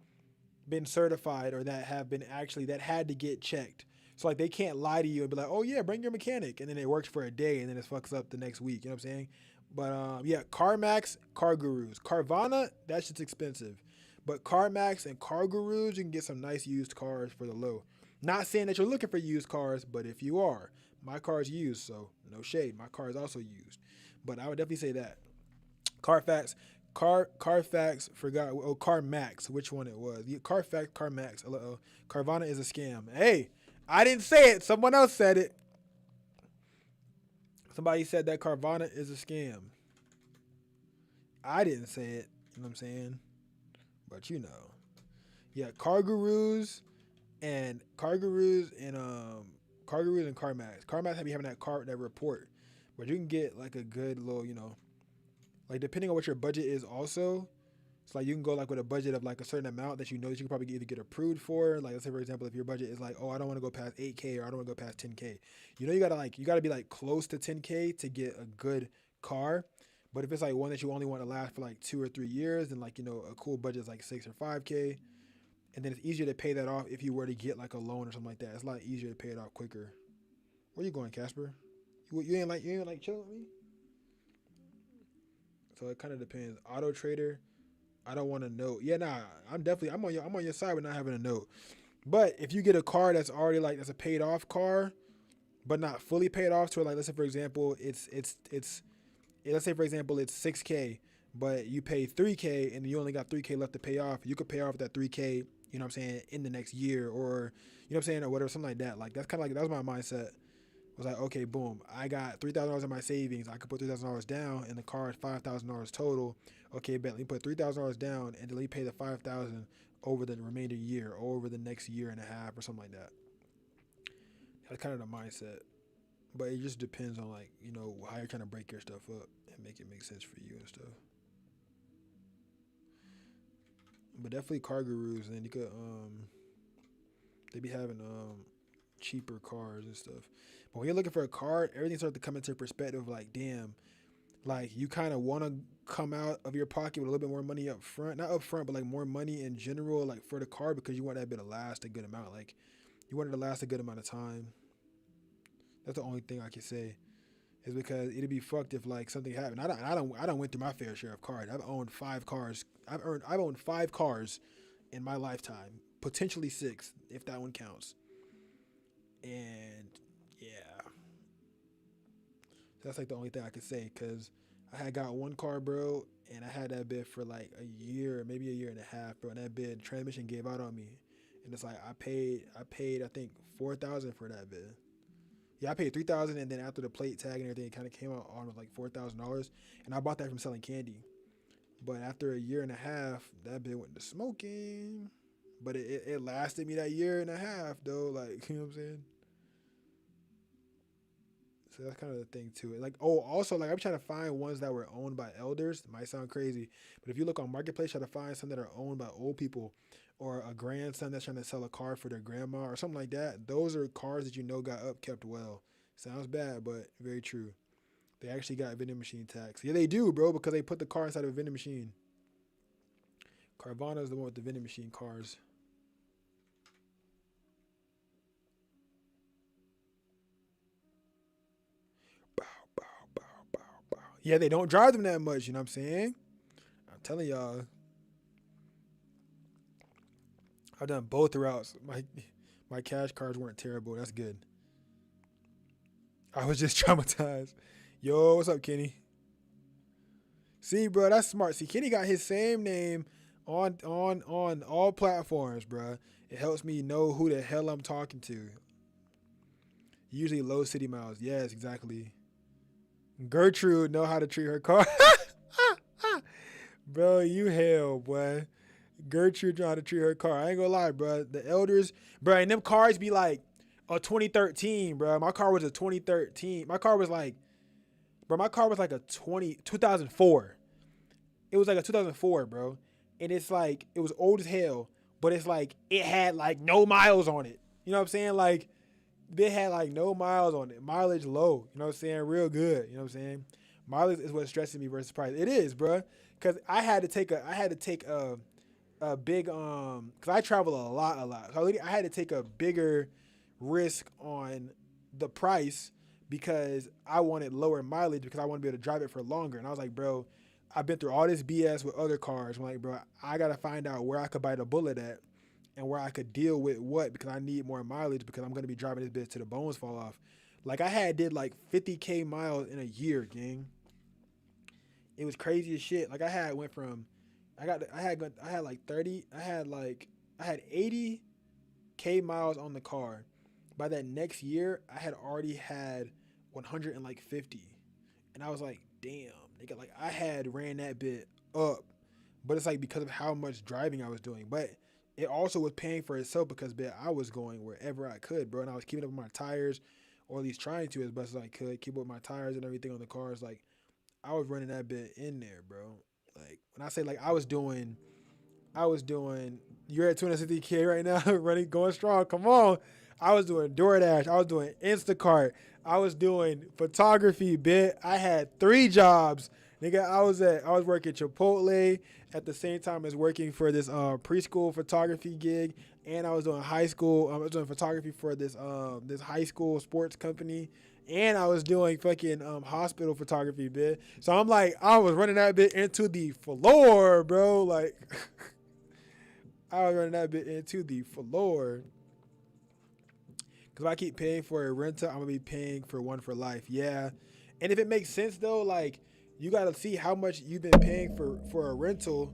been certified or that have been actually that had to get checked. So like they can't lie to you and be like, oh yeah, bring your mechanic, and then it works for a day and then it fucks up the next week. You know what I'm saying? But yeah, CarMax, Car Gurus, Carvana, that shit's expensive. But CarMax and Car Gurus, you can get some nice used cars for the low. Not saying that you're looking for used cars, but if you are, my car is used, so no shade. My car is also used. But I would definitely say that. Carfax, Carfax, forgot, oh, CarMax, which one it was. Yeah, Carfax, CarMax, Carvana is a scam. Hey, I didn't say it. Someone else said it. Somebody said that Carvana is a scam. I didn't say it. You know what I'm saying? But you know. Yeah, Car Gurus and CarMax. CarMax have you having that report. But you can get like a good little, you know, like depending on what your budget is also. It's like you can go like with a budget of like a certain amount that you know that you can probably either get approved for. Like let's say for example, if your budget is like, oh, I don't want to go past 8K or I don't want to go past 10K. You know, you gotta be like close to 10K to get a good car. But if it's like one that you only want to last for like 2 or 3 years, then like, you know, a cool budget is like 6 or 5K. And then it's easier to pay that off if you were to get like a loan or something like that. It's a lot easier to pay it off quicker. Where you going, Casper? You ain't like chilling with me? So it kind of depends. Auto Trader, I don't want a note. Yeah, nah, I'm on your side with not having a note. But if you get a car that's already like that's a paid off car, but not fully paid off, to like let's say for example let's say for example it's 6K, but you pay 3K and you only got 3K left to pay off. You could pay off that 3K, you know what I'm saying, in the next year, or you know what I'm saying, or whatever, something like that. Like that's kind of like that was my mindset. I was like, okay, boom, I got $3,000 in my savings. I could put $3,000 down, and the car is $5,000 total. Okay, bet, let me put $3,000 down, and then let me pay the $5,000 over the remainder year, or over the next year and a half, or something like that. That's kind of the mindset. But it just depends on like, you know, how you're trying to break your stuff up and make it make sense for you and stuff. But definitely Car Gurus, and then you could they be having cheaper cars and stuff. But when you're looking for a car, everything starts to come into perspective. Like, damn, like you kind of want to come out of your pocket with a little bit more money up front, not up front, but like more money in general, like for the car, because you want that bit to last a good amount. Like you want it to last a good amount of time. That's the only thing I can say, is because it'd be fucked if like something happened. I don't went through my fair share of cars. I've owned 5 cars. I've owned 5 cars in my lifetime, potentially 6 if that one counts. And yeah, that's like the only thing I could say, because I had got one car, bro, and I had that bit for like a year, maybe a year and a half, bro. And that bit transmission gave out on me, and it's like I paid I think $4,000 for that bit. Yeah, I paid $3,000, and then after the plate tag and everything, it kind of came out on with like $4,000, and I bought that from selling candy. But after a year and a half, that bit went to smoking. But it lasted me that year and a half though, like, you know what I'm saying? So that's kind of the thing to it. Like, oh, also, like, I'm trying to find ones that were owned by elders. It might sound crazy, but if you look on Marketplace, try to find some that are owned by old people, or a grandson that's trying to sell a car for their grandma or something like that. Those are cars that you know got upkept well. Sounds bad, but very true. They actually got vending machine tax. Yeah, they do, bro, because they put the car inside of a vending machine. Carvana is the one with the vending machine cars. Yeah, they don't drive them that much, you know what I'm saying? I'm telling y'all. I've done both routes. My cash cars weren't terrible. That's good. I was just traumatized. Yo, what's up, Kenny? See, bro, that's smart. See, Kenny got his same name on all platforms, bro. It helps me know who the hell I'm talking to. Usually low city miles. Yes, exactly. Gertrude know how to treat her car. Bro, you hell, boy. Gertrude know how to treat her car. I ain't gonna lie, bro. The elders, bro, and them cars be like a 2013, bro. My car was a 2013. My car was like a 2004. It was like a 2004, bro. And it's like, it was old as hell, but it's like it had like no miles on it. You know what I'm saying? Like it had like no miles on it. Mileage low. You know what I'm saying? Real good. You know what I'm saying? Mileage is what's stressing me versus price. It is, bruh. Cause I had to take a big cause I travel a lot. So I had to take a bigger risk on the price because I wanted lower mileage because I want to be able to drive it for longer. And I was like, bro, I've been through all this BS with other cars. I'm like, bro, I gotta find out where I could bite a bullet at and where I could deal with what because I need more mileage because I'm gonna be driving this bitch to the bones fall off. Like I did like 50K miles in a year, gang. It was crazy as shit. Like I had like 30, I had 80K miles on the car. By that next year, I had already had 150. And I was like, damn, nigga, like I had ran that bit up. But it's like because of how much driving I was doing. But it also was paying for itself because I was going wherever I could, bro. And I was keeping up with my tires, or at least trying to as best as I could, keep up with my tires and everything on the cars. Like I was running that bit in there, bro. Like when I say like I was doing you're at 260K right now, running going strong. Come on. I was doing DoorDash. I was doing Instacart. I was doing photography, bit. I had 3 jobs. Nigga, I was working Chipotle at the same time as working for this preschool photography gig, and I was doing I was doing photography for this high school sports company, and I was doing fucking hospital photography, bit. So I'm like, I was running that bit into the floor, bro. Like I was running that bit into the floor. Because if I keep paying for a rental, I'm going to be paying for one for life. Yeah. And if it makes sense, though, like, you got to see how much you've been paying for a rental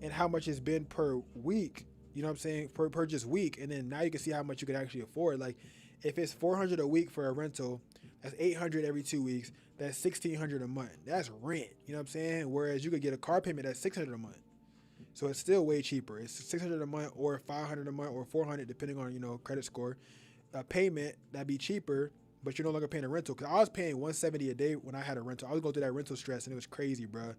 and how much it's been per week. You know what I'm saying? Per just week. And then now you can see how much you can actually afford. Like, if it's $400 a week for a rental, that's $800 every 2 weeks. That's $1,600 a month. That's rent. You know what I'm saying? Whereas you could get a car payment that's $600 a month. So it's still way cheaper. It's $600 a month or $500 a month or $400 depending on, credit score. A payment that'd be cheaper, but you're no longer paying a rental. Cause I was paying $170 a day when I had a rental. I was going through that rental stress and it was crazy, bro.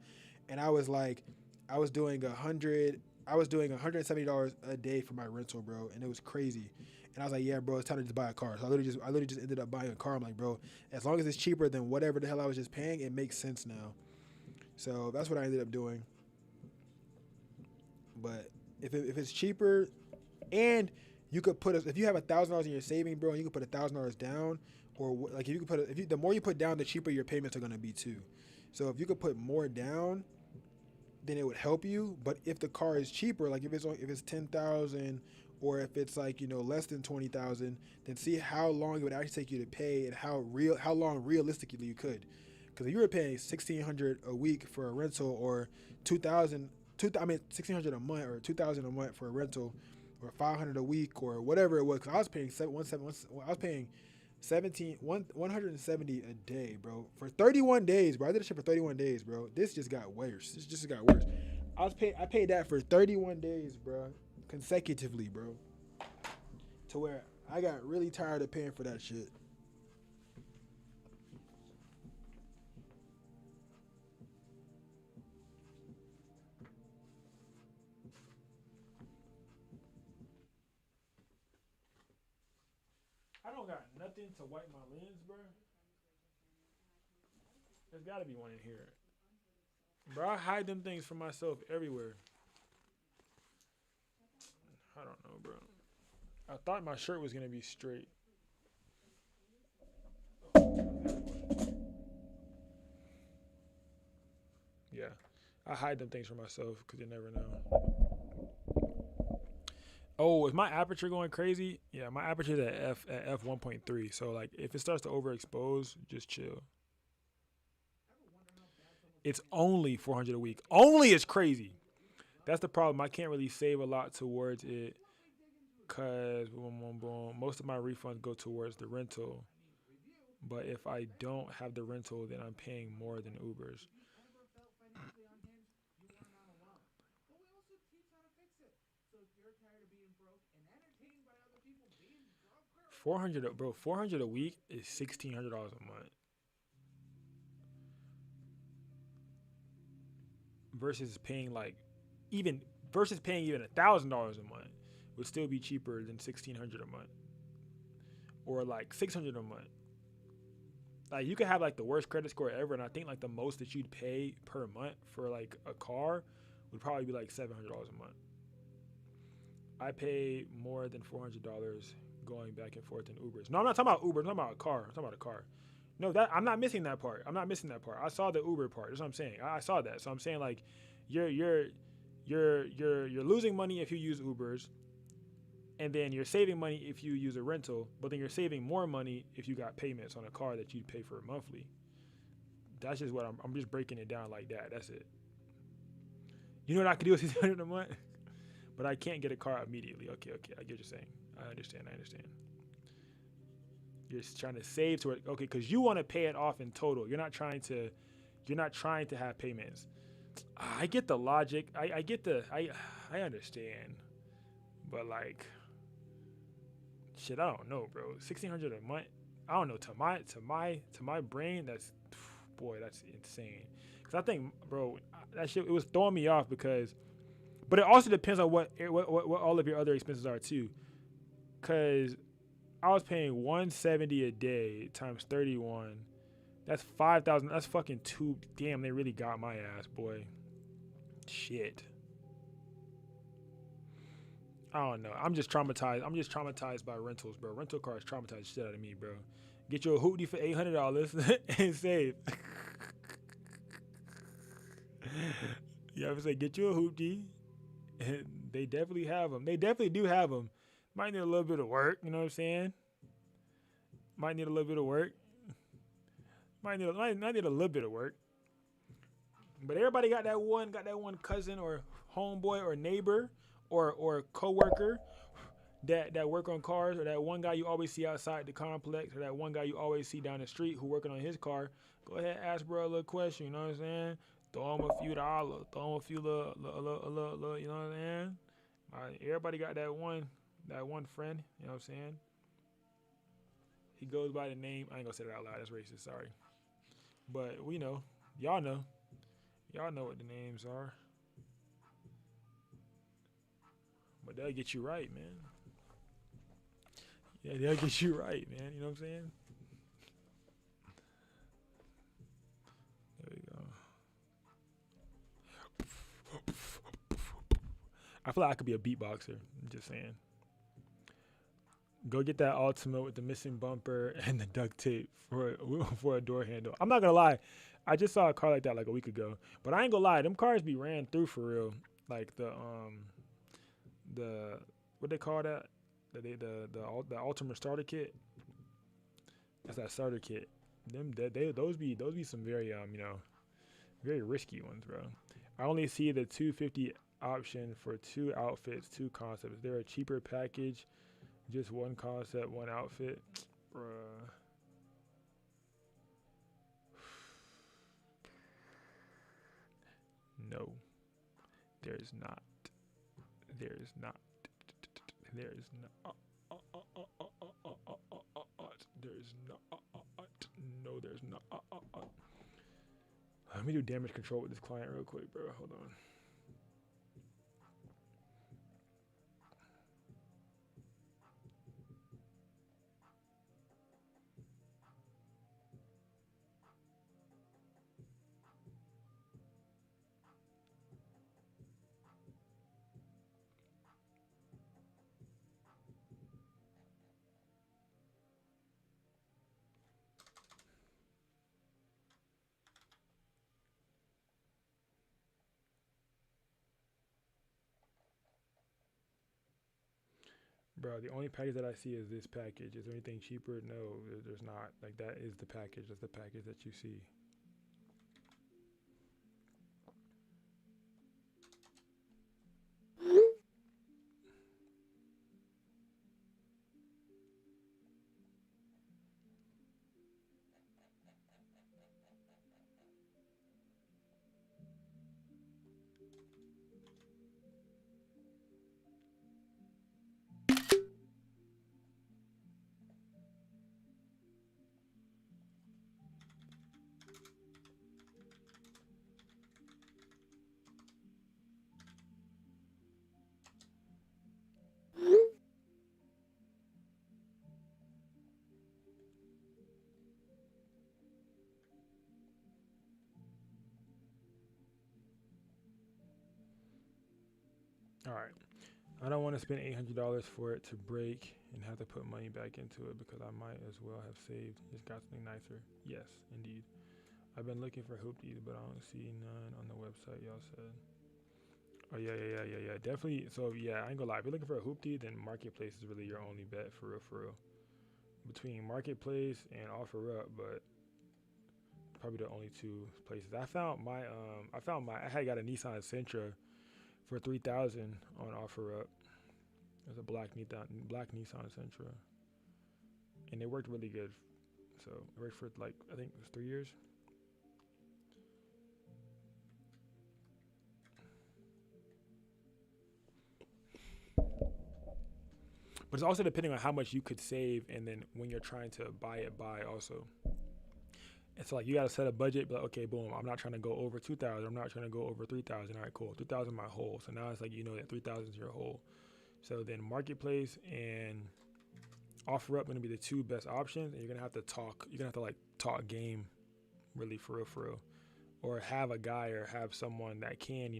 And I was like, I was doing $170 a day for my rental, bro, and it was crazy. And I was like, yeah, bro, it's time to just buy a car. So I literally just ended up buying a car. I'm like, bro, as long as it's cheaper than whatever the hell I was just paying, it makes sense now. So that's what I ended up doing. But if it's cheaper, and you could if you have $1,000 in your saving, bro, and you could put $1,000 down, or like if you could the more you put down, the cheaper your payments are gonna be too. So if you could put more down, then it would help you. But if the car is cheaper, like if it's 10,000, or if it's like less than 20,000, then see how long it would actually take you to pay and how long realistically you could. Because if you were paying $1,600 a week for a rental, or $1,600 a month, or $2,000 a month for a rental, or $500 a week, or whatever it was. Cause I was paying $170 a day, bro, for 31 days, bro. I did this shit for 31 days, bro. This just got worse. I paid that for 31 days, bro, consecutively, bro, to where I got really tired of paying for that shit. I don't got nothing to wipe my lens, bro. There's got to be one in here. Bro, I hide them things from myself everywhere. I don't know, bro. I thought my shirt was going to be straight. Yeah. I hide them things from myself because you never know. Oh, is my aperture going crazy? Yeah, my aperture is at f1.3. So like, if it starts to overexpose, just chill. It's only $400 a week. Only is crazy. That's the problem. I can't really save a lot towards it because most of my refunds go towards the rental. But if I don't have the rental, then I'm paying more than Ubers. $400 a week is $1,600 a month. Versus paying like, even versus paying even $1,000 a month would still be cheaper than $1,600 a month, or like $600 a month. Like, you could have like the worst credit score ever, and I think like the most that you'd pay per month for like a car would probably be like $700 a month. I pay more than $400 going back and forth in Ubers. No, I'm not talking about Uber. I'm talking about a car. I'm talking about a car. No, that I'm not missing that part. I'm not missing that part. I saw the Uber part. That's what I'm saying. I saw that. So I'm saying like, you're losing money if you use Ubers, and then you're saving money if you use a rental. But then you're saving more money if you got payments on a car that you'd pay for monthly. That's just what I'm just breaking it down like that. That's it. You know what I could do with $600 a month? But I can't get a car immediately. Okay, I get what you're saying. I understand. You're just trying to save to it. Okay, because you want to pay it off in total. You're not trying to have payments. I get the logic. I understand. But like, shit, I don't know, bro. $1,600 a month. I don't know. To my brain, that's insane. Because I think, bro, that shit, it was throwing me off because. But it also depends on what all of your other expenses are too. Cause I was paying $170 a day times 31. That's 5,000. That's fucking two. Damn, they really got my ass, boy. Shit. I don't know. I'm just traumatized. I'm just traumatized by rentals, bro. Rental cars traumatize the shit out of me, bro. Get you a hoopty for $800 and save. You ever say get you a hoopty? And they definitely have them. They definitely do have them. Might need a little bit of work. You know what I'm saying? Might need a little bit of work. Might need a little bit of work. But everybody got that one cousin or homeboy or neighbor or coworker that work on cars, or that one guy you always see outside the complex, or that one guy you always see down the street who working on his car. Go ahead, ask bro a little question. You know what I'm saying? Throw him a few dollars. Throw him a few little, you know what I'm saying? Everybody got that one friend. You know what I'm saying? He goes by the name. I ain't gonna say that out loud. That's racist. Sorry. But we know. Y'all know. Y'all know what the names are. But they'll get you right, man. Yeah, they'll get you right, man. You know what I'm saying? There we go. I feel like I could be a beatboxer. I'm just saying. Go get that Ultima with the missing bumper and the duct tape for a door handle. I'm not gonna lie, I just saw a car like that like a week ago. But I ain't gonna lie, them cars be ran through for real. Like the what they call that? The Ultima starter kit. That's that starter kit. Those be some very very risky ones, bro. I only see the 250 option for 2 outfits, 2 concepts. Is there a cheaper package? Just 1 concept, 1 outfit? Bruh. No. There's not. There's not. There's not. There's not. No, there's not. Let me do damage control with this client real quick, bro. Hold on. Bro, the only package that I see is this package. Is there anything cheaper? No, there's not. Like, that is the package. That's the package that you see. All right. I don't want to spend $800 for it to break and have to put money back into it because I might as well have saved. Just got something nicer. Yes, indeed. I've been looking for hoopties, but I don't see none on the website y'all said. Oh yeah. Definitely. So yeah, I ain't gonna lie. If you're looking for a hoopty, then Marketplace is really your only bet for real, for real. Between Marketplace and OfferUp, but probably the only two places. I had got a Nissan Sentra for 3,000 on OfferUp. It was a black Nissan Sentra, and it worked really good. So it worked for like I think it was 3 years. But it's also depending on how much you could save, and then when you're trying to buy also. It's like you gotta set a budget, but okay, boom, I'm not trying to go over 2,000. I'm not trying to go over 3,000. All right, cool. 2,000 my whole. So now it's like that 3,000 is your whole. So then Marketplace and OfferUp gonna be the two best options, and you're gonna have to talk. You're gonna have to like talk game, really for real, or have a guy or have someone that can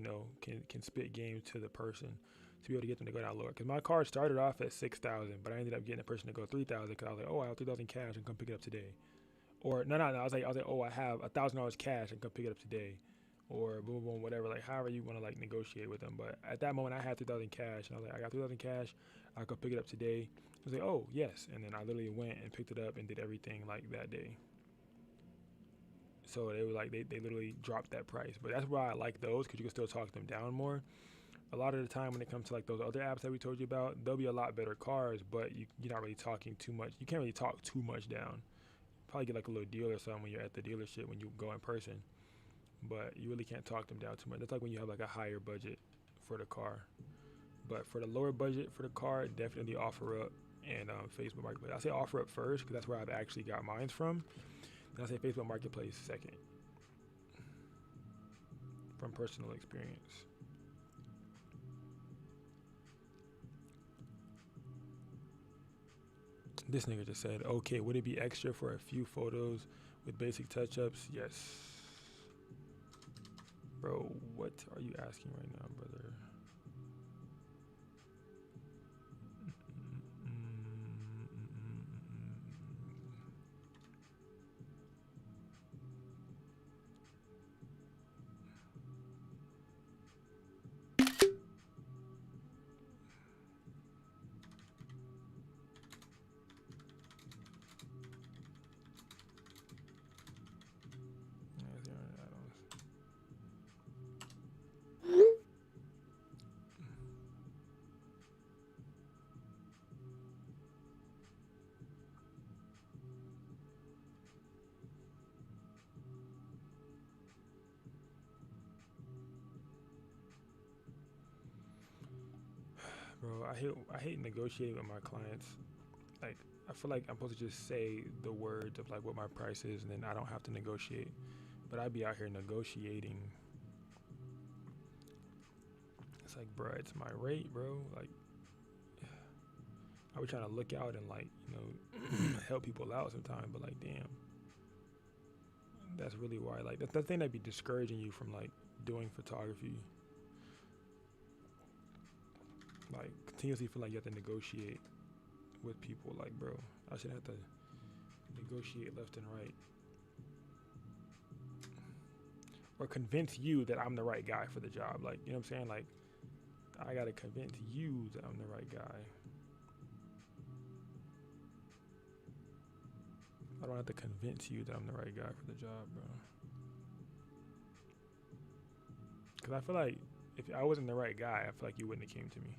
spit game to the person to be able to get them to go down lower. Because my car started off at 6,000, but I ended up getting a person to go 3,000 because I was like, oh, I have 3,000 cash and come pick it up today. Or no. I was like, oh, I have $1,000 cash and come pick it up today. Or boom, whatever. Like however you want to like negotiate with them. But at that moment, I had 3,000 cash, and I was like, I got 3,000 cash. I could pick it up today. I was like, oh yes, and then I literally went and picked it up and did everything like that day. So they were like, they literally dropped that price. But that's why I like those, because you can still talk them down more. A lot of the time when it comes to like those other apps that we told you about, they'll be a lot better cars, but you're not really talking too much. You can't really talk too much down. Probably get like a little deal or something when you're at the dealership when you go in person. But you really can't talk them down too much. That's like when you have like a higher budget for the car. But for the lower budget for the car, definitely OfferUp and Facebook Marketplace. I say OfferUp first because that's where I've actually got mine from. And I say Facebook Marketplace second, from personal experience. This nigga just said, okay, would it be extra for a few photos with basic touch-ups? Yes. Bro, what are you asking right now, brother? Bro, I hate negotiating with my clients. Like, I feel like I'm supposed to just say the words of like what my price is, and then I don't have to negotiate. But I'd be out here negotiating. It's like, bro, it's my rate, bro. Like, I was trying to look out and like, help people out sometimes, but like, damn, that's really why. Like, that's the thing that'd be discouraging you from like doing photography. Like, continuously feel like you have to negotiate with people. Like, bro, I should have to negotiate left and right, or convince you that I'm the right guy for the job. Like, you know what I'm saying? Like, I gotta convince you that I'm the right guy. I don't have to convince you that I'm the right guy for the job, bro. Because I feel like if I wasn't the right guy, I feel like you wouldn't have came to me.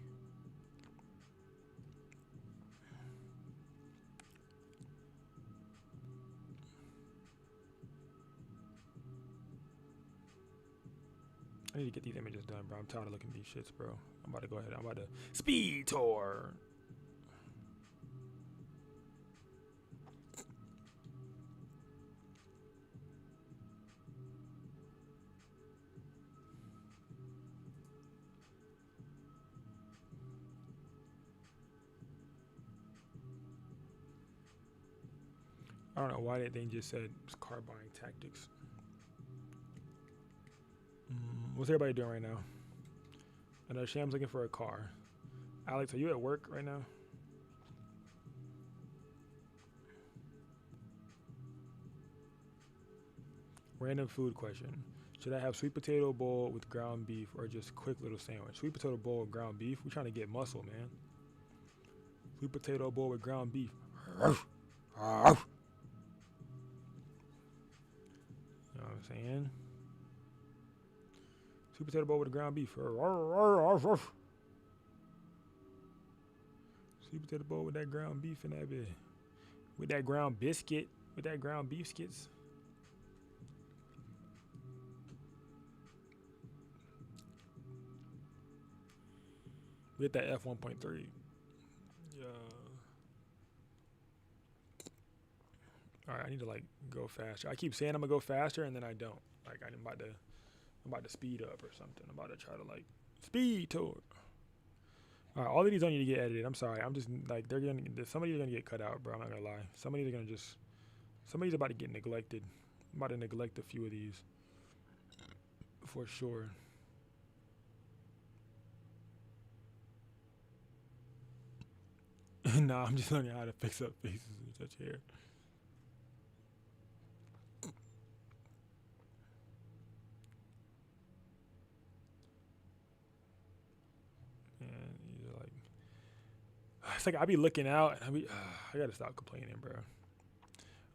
I need to get these images done, bro. I'm tired of looking at these shits, bro. I'm about to go ahead. I'm about to speed tour. I don't know why that thing just said car buying tactics. What's everybody doing right now? I know Sham's looking for a car. Alex, are you at work right now? Random food question. Should I have sweet potato bowl with ground beef or just quick little sandwich? Sweet potato bowl with ground beef? We're trying to get muscle, man. Sweet potato bowl with ground beef. You know what I'm saying? Sweet potato bowl with ground beef. Sweet potato bowl with that ground beef in that bit. With that ground biscuit. With that ground beef skits. With that F1.3. Yeah. Alright, I need to like go faster. I keep saying I'm gonna go faster and then I don't. Like I'm about to speed up or something. I'm about to try to like speed toward. Alright, all of these don't need to get edited. I'm sorry. I'm just like somebody's gonna get cut out, bro. I'm not gonna lie. Somebody's about to get neglected. I'm about to neglect a few of these. For sure. Nah, I'm just learning how to fix up faces and such hair. And you're like, it's like I be looking out and I gotta stop complaining, bro. I'm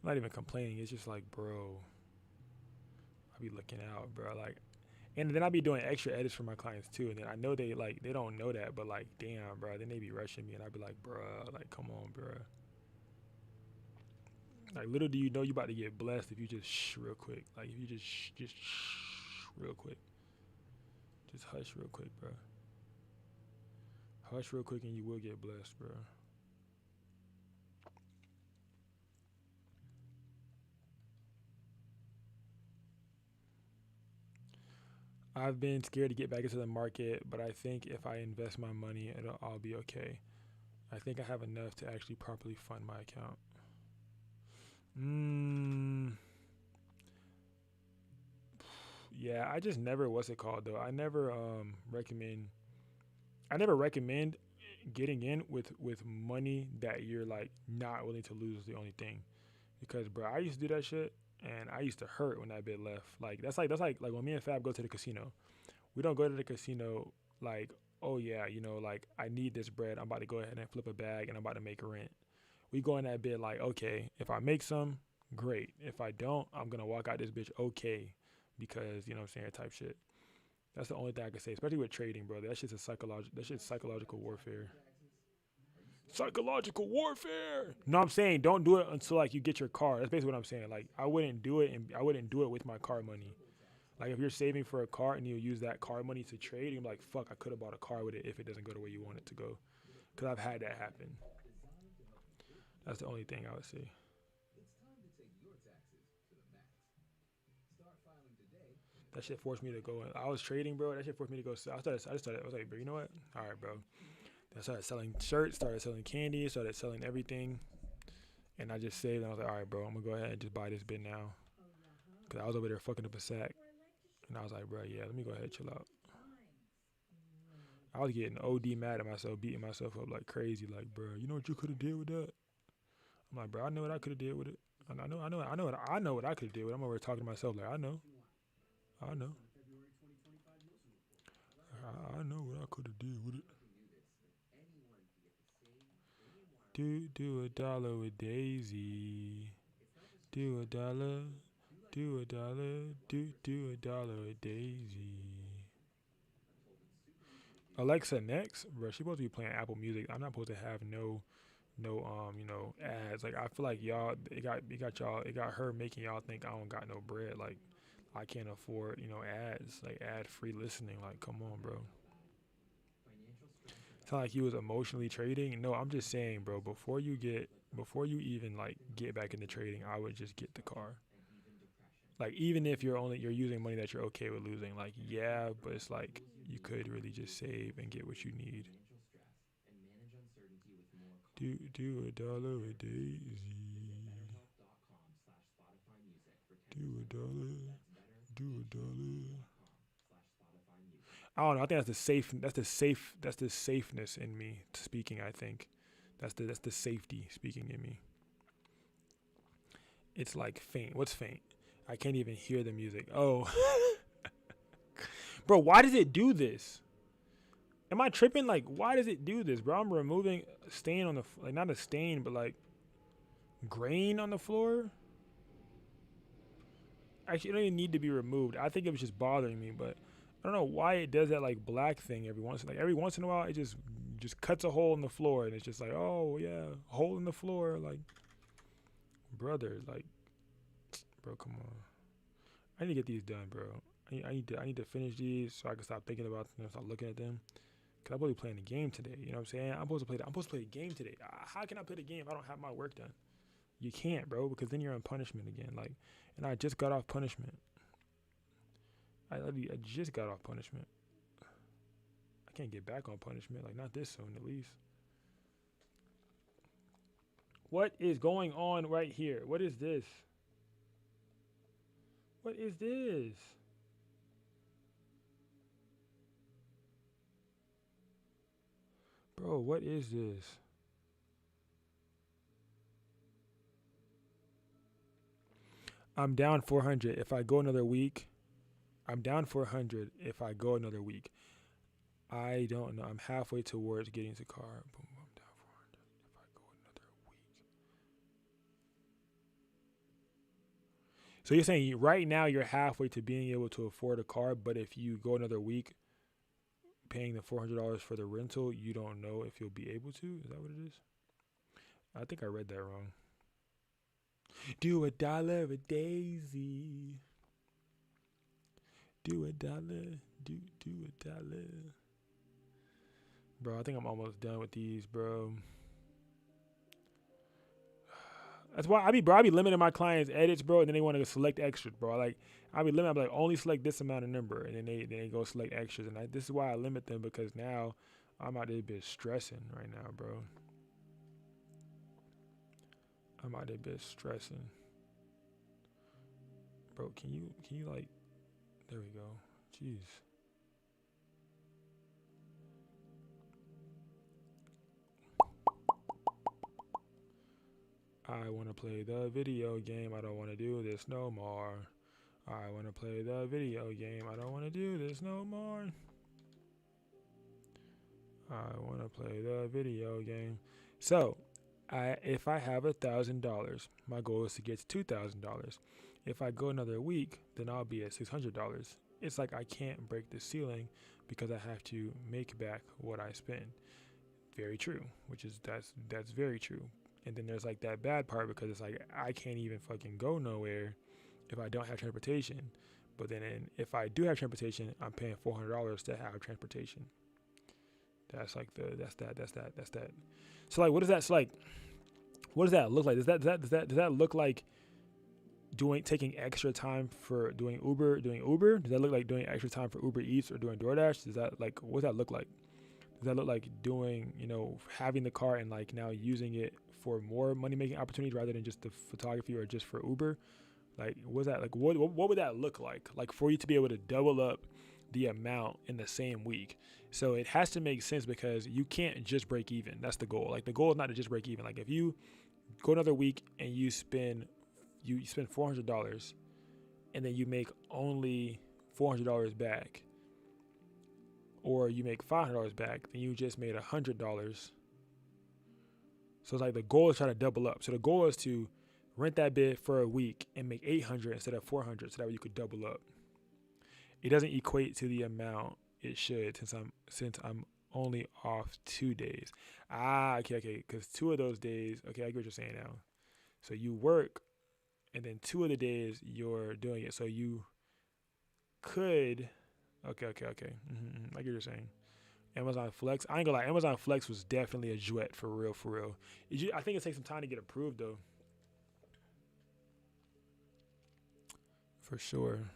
not even complaining. It's just like, bro, I be looking out, bro. Like, and then I be doing extra edits for my clients too. And then I know they don't know that, but like, damn, bro. Then they be rushing me, and I be like, bro, like, come on, bro. Like, little do you know you about to get blessed if you just shh real quick. Like, if you just shh real quick. Just hush real quick, bro. Hush real quick and you will get blessed, bro. I've been scared to get back into the market, but I think if I invest my money, I'll be okay. I think I have enough to actually properly fund my account. Yeah, I just never, what's it called though? I never recommend getting in with money that you're like not willing to lose is the only thing. Because bro, I used to do that shit and I used to hurt when that bit left. Like that's like when me and Fab go to the casino. We don't go to the casino like, oh yeah, like I need this bread. I'm about to go ahead and flip a bag and I'm about to make rent. We go in that bit like, okay, if I make some, great. If I don't, I'm gonna walk out this bitch okay. Because, you know what I'm saying, type shit. That's the only thing I can say, especially with trading, bro. That shit's psychological warfare. Psychological warfare. No, I'm saying don't do it until like you get your car. That's basically what I'm saying. Like I wouldn't do it, and I wouldn't do it with my car money. Like if you're saving for a car and you use that car money to trade, you're like, fuck, I could have bought a car with it if it doesn't go the way you want it to go. Cause I've had that happen. That's the only thing I would say. That shit forced me to go. I was trading, bro. That shit forced me to go. I was like, bro, you know what? All right, bro. I started selling shirts, started selling candy, started selling everything. And I just saved. And I was like, all right, bro, I'm going to go ahead and just buy this bit now. Because I was over there fucking up a sack. And I was like, bro, yeah, let me go ahead and chill out. I was getting OD mad at myself, beating myself up like crazy. Like, bro, you know what you could have did with that? I'm like, bro, I know what I could have did with it. And I know what I could have did with it. I'm over here talking to myself like, I know. I know what I could have did with it. Do a dollar with Daisy. Do a dollar. Do a dollar. Do a dollar with Daisy. Alexa next, bro. She supposed to be playing Apple Music. I'm not supposed to have no ads. Like I feel like y'all, it got her making y'all think I don't got no bread. Like I can't afford, ads, like ad free listening. Like come on, bro. It's not like you was emotionally trading. No, I'm just saying, bro. Before you even like get back into trading, I would just get the car. Like even if you're using money that you're okay with losing, like yeah, but it's like you could really just save and get what you need. Do a dollar a Daisy. Do a dollar. Do a dollar. I don't know. I think that's the safeness in me speaking. I think that's the safety speaking in me. It's like faint. What's faint? I can't even hear the music. Oh, bro, why does it do this? Am I tripping? Like, why does it do this, bro? I'm removing a stain on the like not a stain, but like grain on the floor. Actually, it don't even need to be removed. I think it was just bothering me, but I don't know why it does that like black thing every once in a while. It just cuts a hole in the floor, and it's just like, oh yeah, hole in the floor. Like, brother, like, bro, come on. I need to get these done, bro. I need to finish these so I can stop thinking about them, stop looking at them. Cause I'm supposed to be playing the game today. You know what I'm saying? I'm supposed to play the game today. How can I play the game if I don't have my work done? You can't, bro, because then you're on punishment again. Like, and I just got off punishment. I just got off punishment. I can't get back on punishment. Like, not this soon, at least. What is going on right here? What is this? What is this? Bro, what is this? I'm down 400 if I go another week. I'm down 400 if I go another week. I don't know. I'm halfway towards getting to car. Boom, I'm down 400 if I go another week. So you're saying right now you're halfway to being able to afford a car, but if you go another week paying the $400 for the rental, you don't know if you'll be able to? Is that what it is? I think I read that wrong. Do $1 a daisy. Do $1. Do $1. Bro, I think I'm almost done with these, bro. That's why I be limiting my clients' edits, bro, and then they want to select extras, bro. Like, I be limiting, I'm like, only select this amount of number, and then they go select extras. And this is why I limit them, because now I'm out there bitch stressing right now, bro. I'm out there bitch stressing. Bro, can you like, there we go. Jeez. I want to play the video game. I don't want to do this no more. I want to play the video game. I don't want to do this no more. I want to play the video game. So, if I have $1,000, my goal is to get to $2,000. If I go another week, then I'll be at $600. It's like I can't break the ceiling because I have to make back what I spend. Very true, that's very true. And then there's like that bad part because it's like I can't even fucking go nowhere if I don't have transportation. But then if I do have transportation, I'm paying $400 to have transportation. That's like that's that. So like, what does that look like? Does that look like taking extra time for doing Uber? Does that look like doing extra time for Uber Eats or doing DoorDash? Does that like, what does that look like? Does that look like doing, having the car and like now using it for more money making opportunities rather than just the photography or just for Uber? Like, what's that like? What would that look like? Like for you to be able to double up the amount in the same week. So it has to make sense because you can't just break even. That's the goal. Like the goal is not to just break even. Like if you go another week and you spend $400 and then you make only $400 back, or you make $500 back, then you just made $100. So it's like the goal is trying to double up. So the goal is to rent that bid for a week and make $800 instead of $400, so that way you could double up. It doesn't equate to the amount it should since I'm only off 2 days. Okay, because 2 of those days, okay, I get what you're saying now. So you work, and then 2 of the days you're doing it. So you could, okay. I get what you're saying. Amazon Flex, I ain't gonna lie, Amazon Flex was definitely a duet for real. I think it takes some time to get approved though. For sure.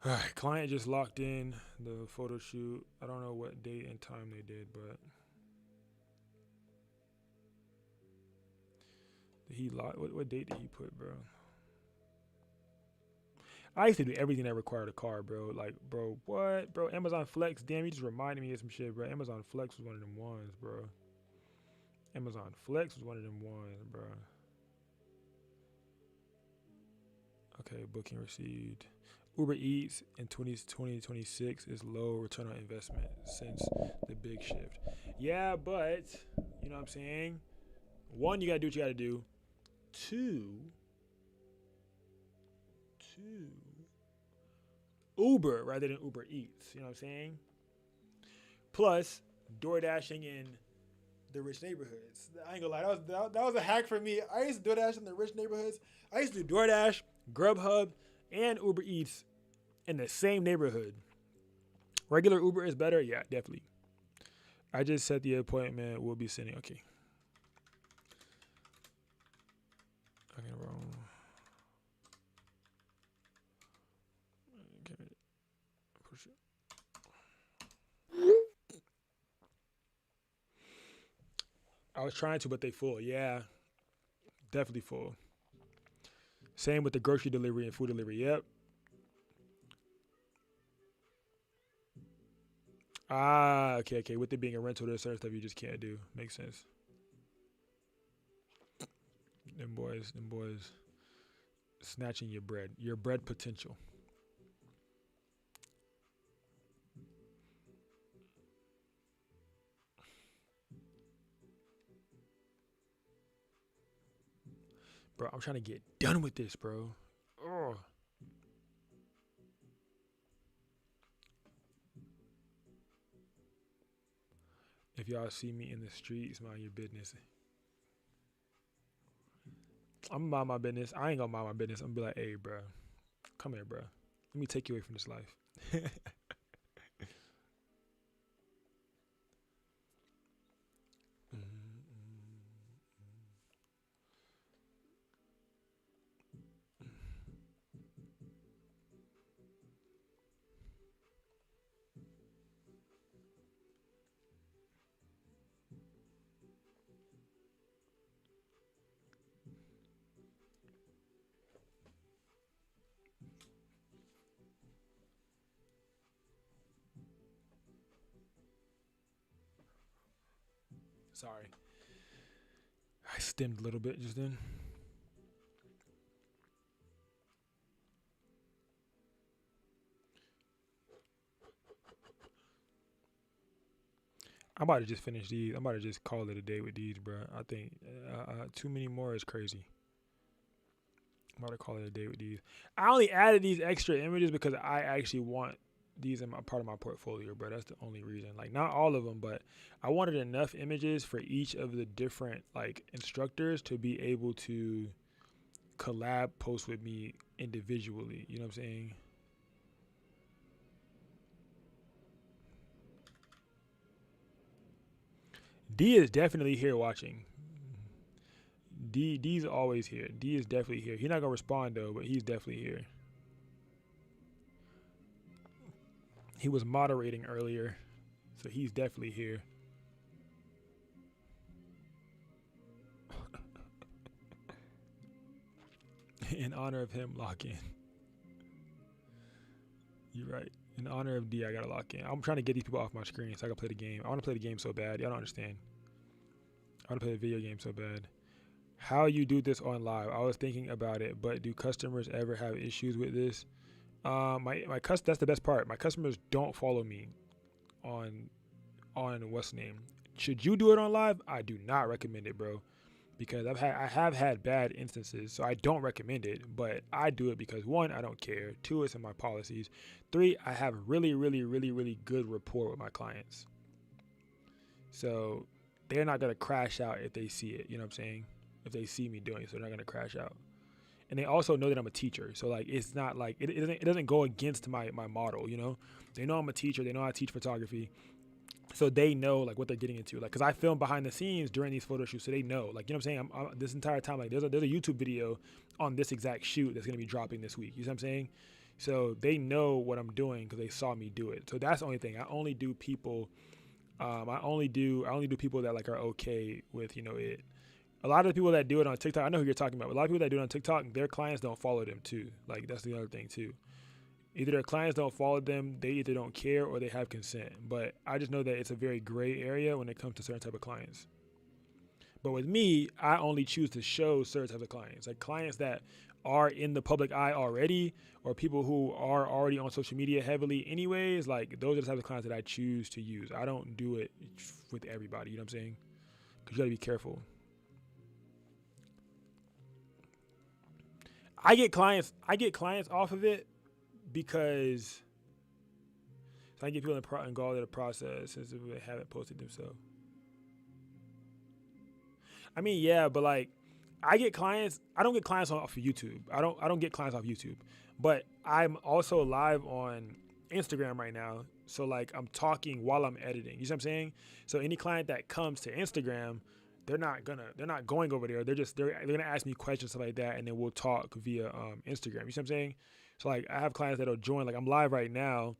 All right, client just locked in the photo shoot. I don't know what date and time they did, but what date did he put, bro? I used to do everything that required a car, bro. Like, bro, what, bro? Amazon Flex. Damn, you just reminded me of some shit, bro. Amazon Flex was one of them ones, bro. Amazon Flex was one of them ones, bro. Okay, booking received. Uber Eats in 2026 is low return on investment since the big shift. Yeah, but you know what I'm saying? One, you gotta do what you gotta do. Two, Uber rather than Uber Eats. You know what I'm saying? Plus, door dashing in the rich neighborhoods. I ain't gonna lie, that was a hack for me. I used to DoorDash in the rich neighborhoods. I used to do DoorDash, Grubhub, and Uber Eats in the same neighborhood. Regular Uber is better? Yeah, definitely. I just set the appointment. We'll be sending. Okay. Okay, wrong. Okay. Push it. I was trying to, but they full. Yeah, definitely full. Same with the grocery delivery and food delivery. Yep. Okay. With it being a rental, there's certain stuff you just can't do. Makes sense. Them boys snatching your bread potential. Bro, I'm trying to get done with this, bro. Oh. If y'all see me in the streets, mind your business. I'm gonna mind my business. I ain't gonna mind my business. I'm gonna be like, hey, bro, come here, bro. Let me take you away from this life. Sorry. I stemmed a little bit just then. I'm about to just finish these. I'm about to just call it a day with these, bro. I think too many more is crazy. I'm about to call it a day with these. I only added these extra images because I actually want these in my part of my portfolio, bro. That's the only reason. Like, not all of them, but I wanted enough images for each of the different like instructors to be able to collab post with me individually. You know what I'm saying? D is definitely here watching. D's always here. D is definitely here. He's not gonna respond though, but he's definitely here. He was moderating earlier, so he's definitely here. In honor of him, lock in. You're right. In honor of D, I gotta lock in. I'm trying to get these people off my screen so I can play the game. I want to play the game so bad. Y'all don't understand. I want to play the video game so bad. How you do this on live? I was thinking about it, but do customers ever have issues with this? That's the best part. My customers don't follow me on what's the name. Should you do it on live? I do not recommend it, bro, because I have had bad instances, so I don't recommend it. But I do it because, one, I don't care. Two, it's in my policies. Three, I have really good rapport with my clients, so they're not gonna crash out if they see it. You know what I'm saying? If they see me doing it, so they're not gonna crash out. And they also know that I'm a teacher, so like it's not like it doesn't go against my model. You know, they know I'm a teacher. They know I teach photography, so they know like what they're getting into. Like, cause I film behind the scenes during these photo shoots, so they know. Like, you know what I'm saying? I'm this entire time, like there's a YouTube video on this exact shoot that's gonna be dropping this week. You know what I'm saying? So they know what I'm doing because they saw me do it. So that's the only thing. I only do people. I only do people that like are okay with, you know, it. A lot of the people that do it on TikTok, I know who you're talking about. But a lot of people that do it on TikTok, their clients don't follow them too. Like, that's the other thing too. Either their clients don't follow them, they either don't care, or they have consent. But I just know that it's a very gray area when it comes to certain type of clients. But with me, I only choose to show certain types of clients, like clients that are in the public eye already, or people who are already on social media heavily anyways. Like, those are the types of clients that I choose to use. I don't do it with everybody, you know what I'm saying? Because you gotta be careful. I get clients off of it because so I get people involved in the process since they haven't posted themselves. I mean, yeah, but like, I get clients. I don't get clients off of YouTube. I don't get clients off YouTube. But I'm also live on Instagram right now. So like, I'm talking while I'm editing. You see what I'm saying? So any client that comes to Instagram, they're not going over there. They're gonna ask me questions, stuff like that, and then we'll talk via Instagram. You see what I'm saying? So like, I have clients that'll join. Like, I'm live right now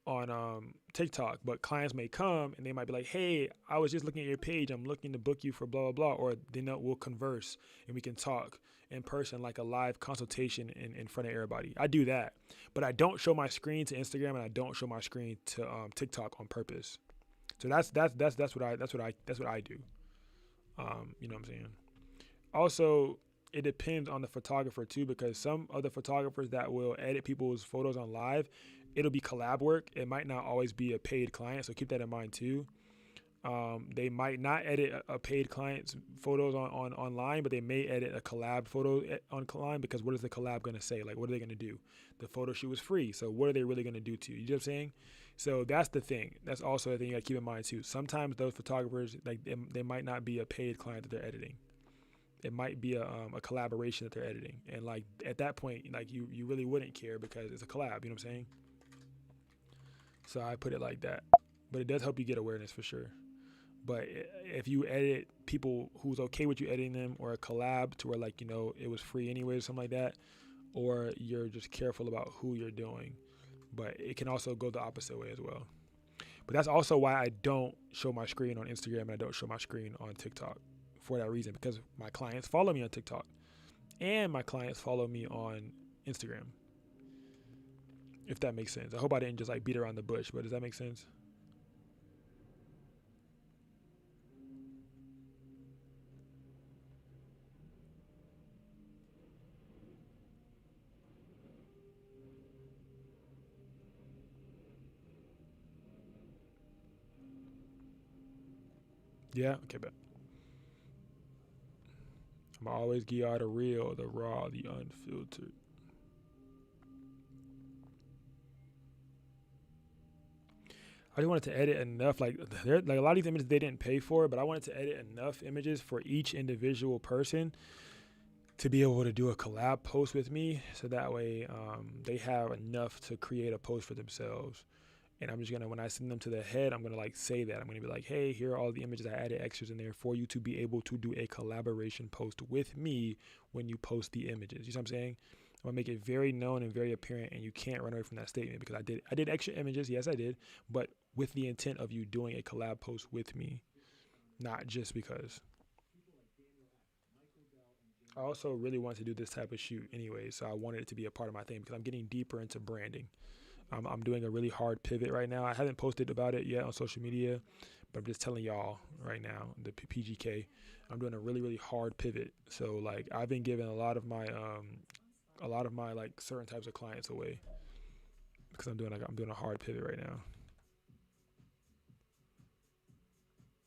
on TikTok, but clients may come and they might be like, hey, I was just looking at your page, I'm looking to book you for blah blah blah, or then we'll converse and we can talk in person, like a live consultation in front of everybody. I do that, but I don't show my screen to Instagram, and I don't show my screen to TikTok on purpose. So that's what I do. You know what I'm saying? Also, it depends on the photographer too, because some of the photographers that will edit people's photos on live, it'll be collab work. It might not always be a paid client, so keep that in mind too. They might not edit a paid client's photos on online, but they may edit a collab photo online, because what is the collab going to say? Like, what are they going to do? The photo shoot was free, so what are they really going to do to you? You know what I'm saying? So that's the thing. That's also a thing you got to keep in mind too. Sometimes those photographers, like, they might not be a paid client that they're editing. It might be a collaboration that they're editing, and like, at that point, like, you really wouldn't care because it's a collab. You know what I'm saying? So I put it like that, but it does help you get awareness for sure. But if you edit people who's okay with you editing them, or a collab to where, like, you know, it was free anyway or something like that, or you're just careful about who you're doing. But it can also go the opposite way as well. But that's also why I don't show my screen on Instagram and I don't show my screen on TikTok, for that reason, because my clients follow me on TikTok and my clients follow me on Instagram. If that makes sense. I hope I didn't just like beat around the bush, but does that make sense? Yeah? Okay, bet. I'm always give y'all the real, the raw, the unfiltered. I just wanted to edit enough, like a lot of these images they didn't pay for, but I wanted to edit enough images for each individual person to be able to do a collab post with me, so that way they have enough to create a post for themselves. And I'm just gonna, when I send them to the head, I'm gonna like say that I'm gonna be like, hey, here are all the images I added extras in there for you to be able to do a collaboration post with me when you post the images. You know what I'm saying? I'm gonna make it very known and very apparent, and you can't run away from that statement, because I did extra images, yes I did, but with the intent of you doing a collab post with me, not just because. I also really want to do this type of shoot anyway, so I wanted it to be a part of my thing, because I'm getting deeper into branding. I'm doing a really hard pivot right now. I haven't posted about it yet on social media, but I'm just telling y'all right now, the PGK, I'm doing a really, really hard pivot. So like, I've been giving a lot of my like certain types of clients away, because I'm doing a hard pivot right now.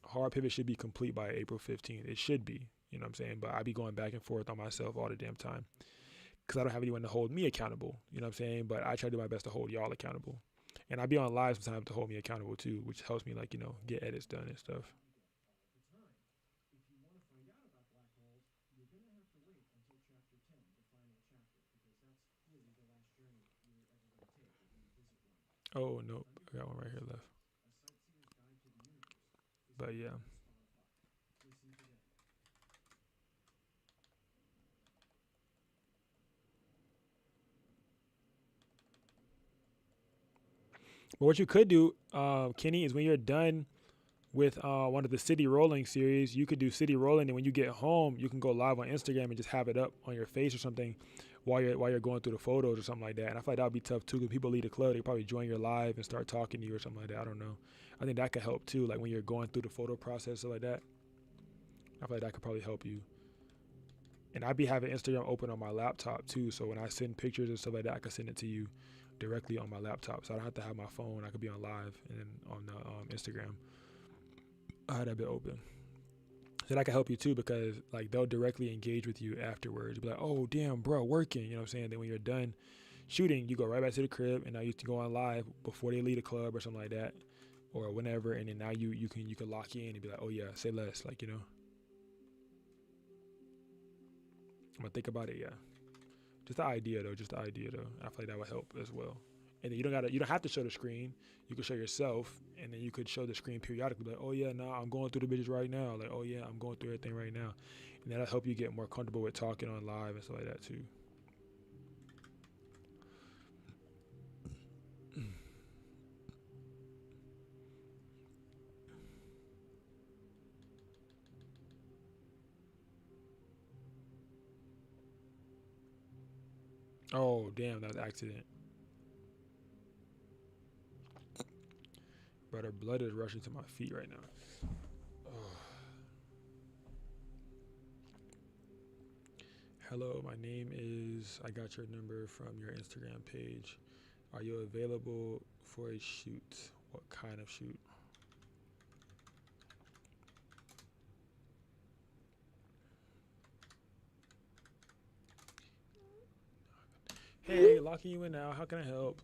Hard pivot should be complete by April 15th. It should be, you know what I'm saying? But I be going back and forth on myself all the damn time, because I don't have anyone to hold me accountable, you know what I'm saying? But I try to do my best to hold y'all accountable. And I be on live sometimes to hold me accountable too, which helps me, like, you know, get edits done and stuff. Oh, nope. I got one right here left. But yeah. But what you could do, Kenny, is when you're done with one of the City Rolling series, you could do City Rolling, and when you get home, you can go live on Instagram and just have it up on your face or something while you're going through the photos or something like that. And I feel like that would be tough too, because people leave the club, they probably join your live and start talking to you or something like that. I don't know. I think that could help too, like when you're going through the photo process, stuff like that. I feel like that could probably help you. And I'd be having Instagram open on my laptop too, so when I send pictures and stuff like that, I could send it to you directly on my laptop. So I don't have to have my phone. I could be on live and then on the Instagram. I had that bit open. So that can help you too, because like they'll directly engage with you afterwards. Be like, oh damn, bro, working. You know what I'm saying? Then when you're done shooting, you go right back to the crib, and now you can go on live before they leave the club or something like that, or whenever. And then now you can lock in and be like, oh yeah, say less, like, you know. I'm gonna think about it, yeah. Just the idea though. I feel like that would help as well. And then you don't have to show the screen. You can show yourself, and then you could show the screen periodically. Like, oh yeah, nah, I'm going through the bitches right now. Like, oh yeah, I'm going through everything right now. And that'll help you get more comfortable with talking on live and stuff like that too. Oh damn, that was an accident. Brother, blood is rushing to my feet right now. Oh. Hello, my name is, I got your number from your Instagram page. Are you available for a shoot? What kind of shoot? Hey, locking you in now. How can I help?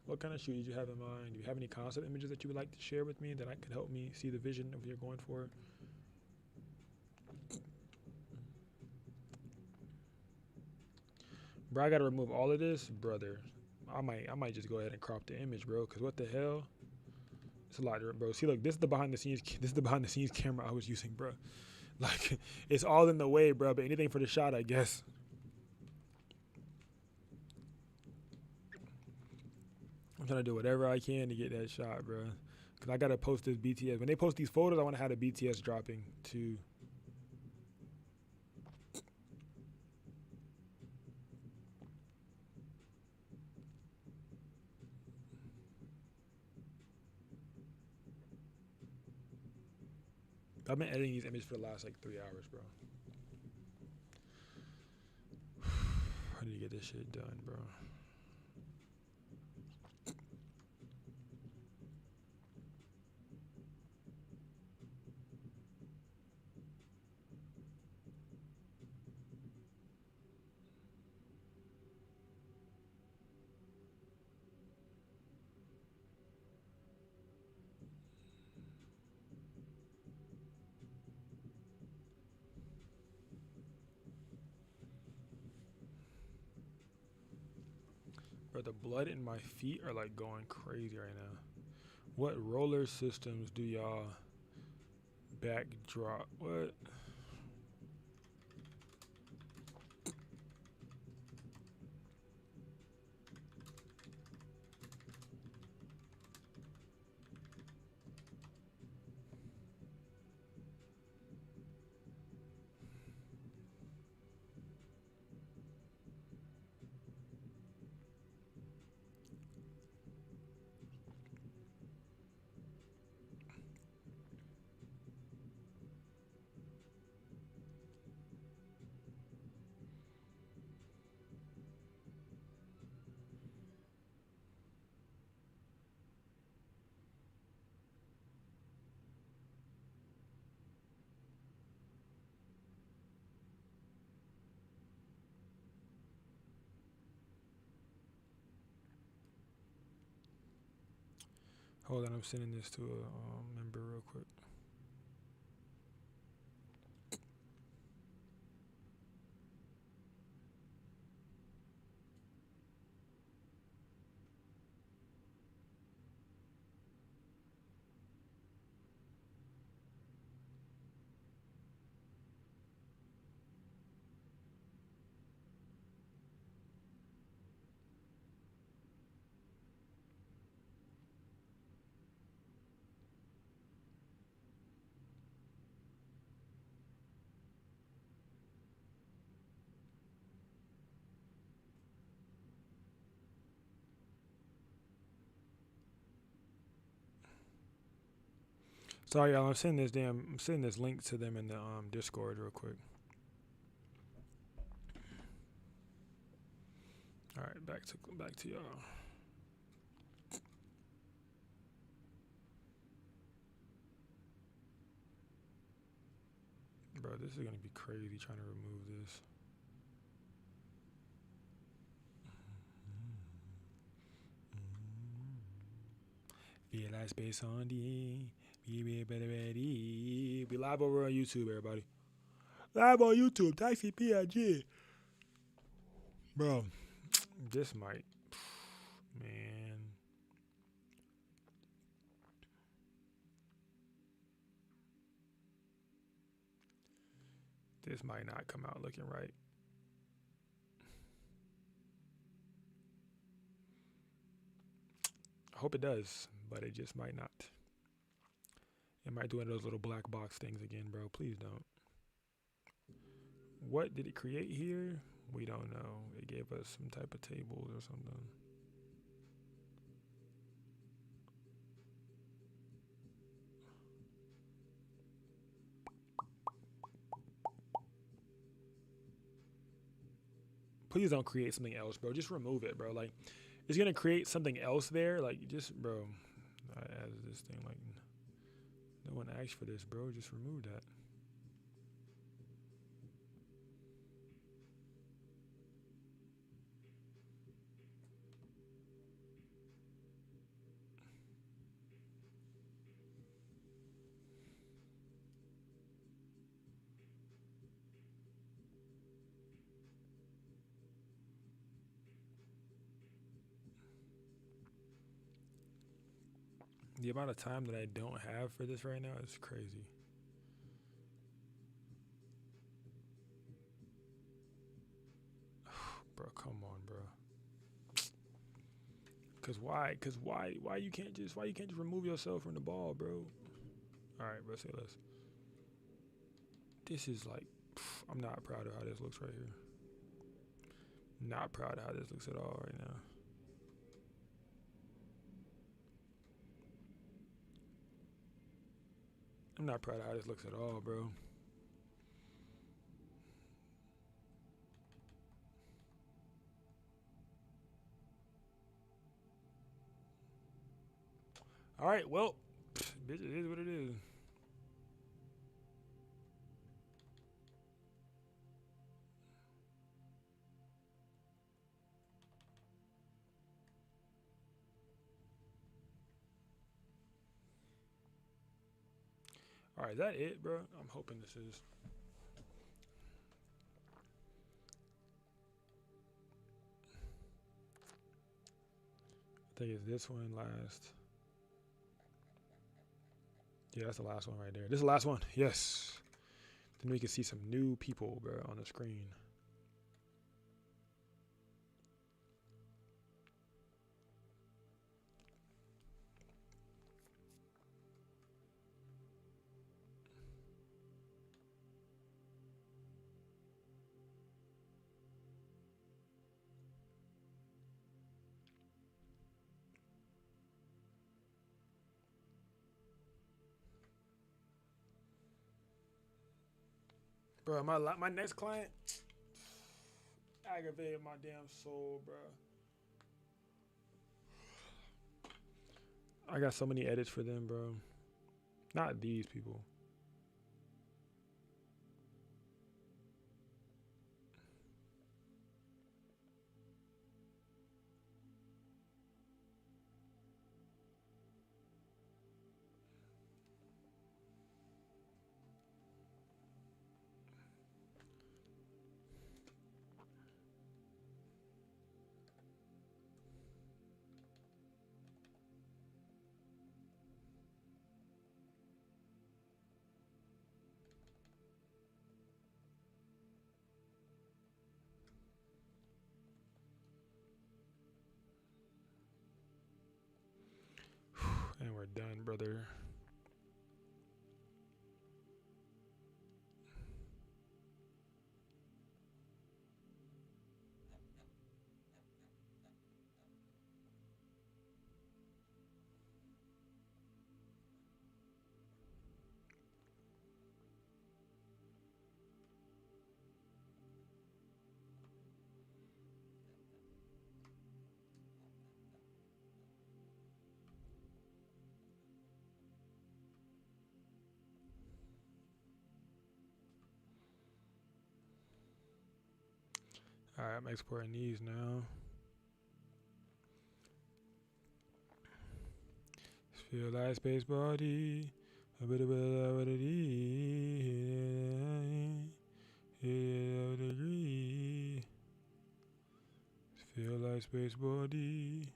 What kind of shoot did you have in mind? Do you have any concept images that you would like to share with me that I could help me see the vision of what you're going for? Bro, I gotta remove all of this, brother. I might just go ahead and crop the image, bro. Cause what the hell? It's a lot, bro. See, look, this is the behind the scenes camera I was using, bro. Like, it's all in the way, bro. But anything for the shot, I guess. I'm trying to do whatever I can to get that shot, bro. Cause I gotta post this BTS. When they post these photos, I want to have the BTS dropping too. I've been editing these images for the last like 3 hours, bro. I need to get this shit done, bro. Bro, the blood in my feet are like going crazy right now. What roller systems do y'all backdrop? What? Hold on, I'm sending this to a member real quick. Sorry, y'all. I'm sending this link to them in the Discord real quick. All right, back to y'all. Bro, this is gonna be crazy trying to remove this. Be a last space on the be better ready. Be live over on YouTube, everybody. Live on YouTube, Taxi PNG. Bro, this might, man. This might not come out looking right. I hope it does, but it just might not. It might do one of those little black box things again, bro. Please don't. What did it create here? We don't know. It gave us some type of tables or something. Please don't create something else, bro. Just remove it, bro. Like, it's gonna create something else there. Like, just, bro. I added this thing. Like, no one asked for this, bro. Just remove that. The amount of time that I don't have for this right now is crazy. Bro, come on, bro. Cause why you can't just remove yourself from the ball, bro? All right, bro, say less. This is like, I'm not proud of how this looks right here. Not proud of how this looks at all right now. I'm not proud of how this looks at all, bro. All right, well, bitch, it is what it is. All right, is that it, bro? I'm hoping this is. I think it's this one last. Yeah, that's the last one right there. This is the last one. Yes. Then we can see some new people, bro, on the screen. Bro, my next client aggravated my damn soul, bro. I got so many edits for them, bro. Not these people. And we're done, brother. Alright, I'm exporting these now. Feel like space body. A bit of a degree. Feel like space body.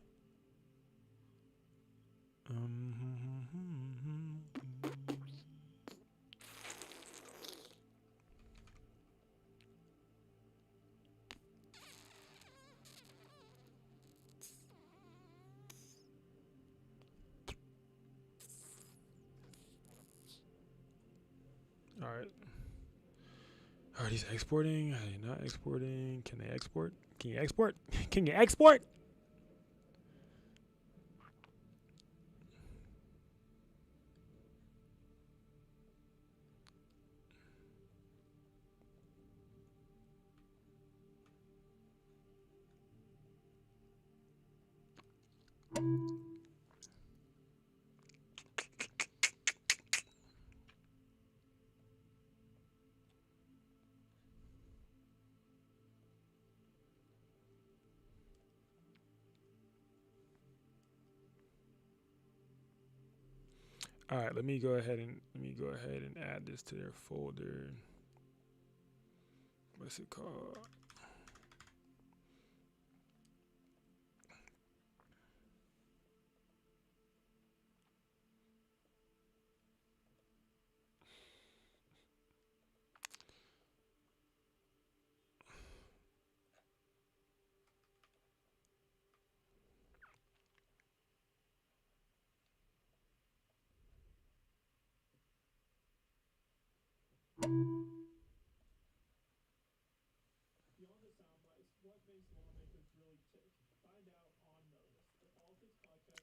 All right. Are these exporting? Are they not exporting? Can they export? Can you export? Can you export? All right, let me go ahead and add this to their folder. What's it called?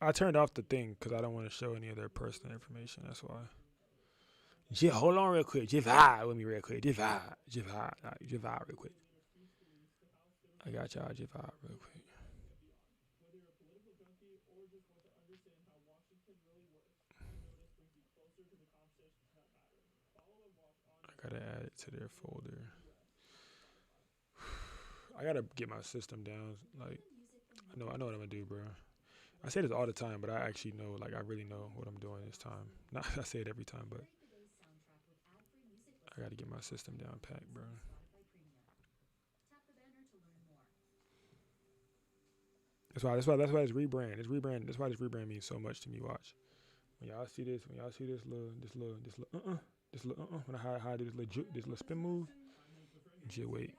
I turned off the thing because I don't want to show any of their personal information. That's why. Yeah, hold on real quick. Just vibe with me real quick. Just vibe real quick. I got y'all. Just vibe real quick. I gotta add it to their folder. I gotta get my system down. Like, I know what I'm gonna do, bro. I say this all the time, but I actually know, like, I really know what I'm doing this time. Not I say it every time, but I gotta get my system down pat, bro. That's why this rebrand. That's why this rebrand means so much to me. Watch. When y'all see this when I do this little spin move, just wait.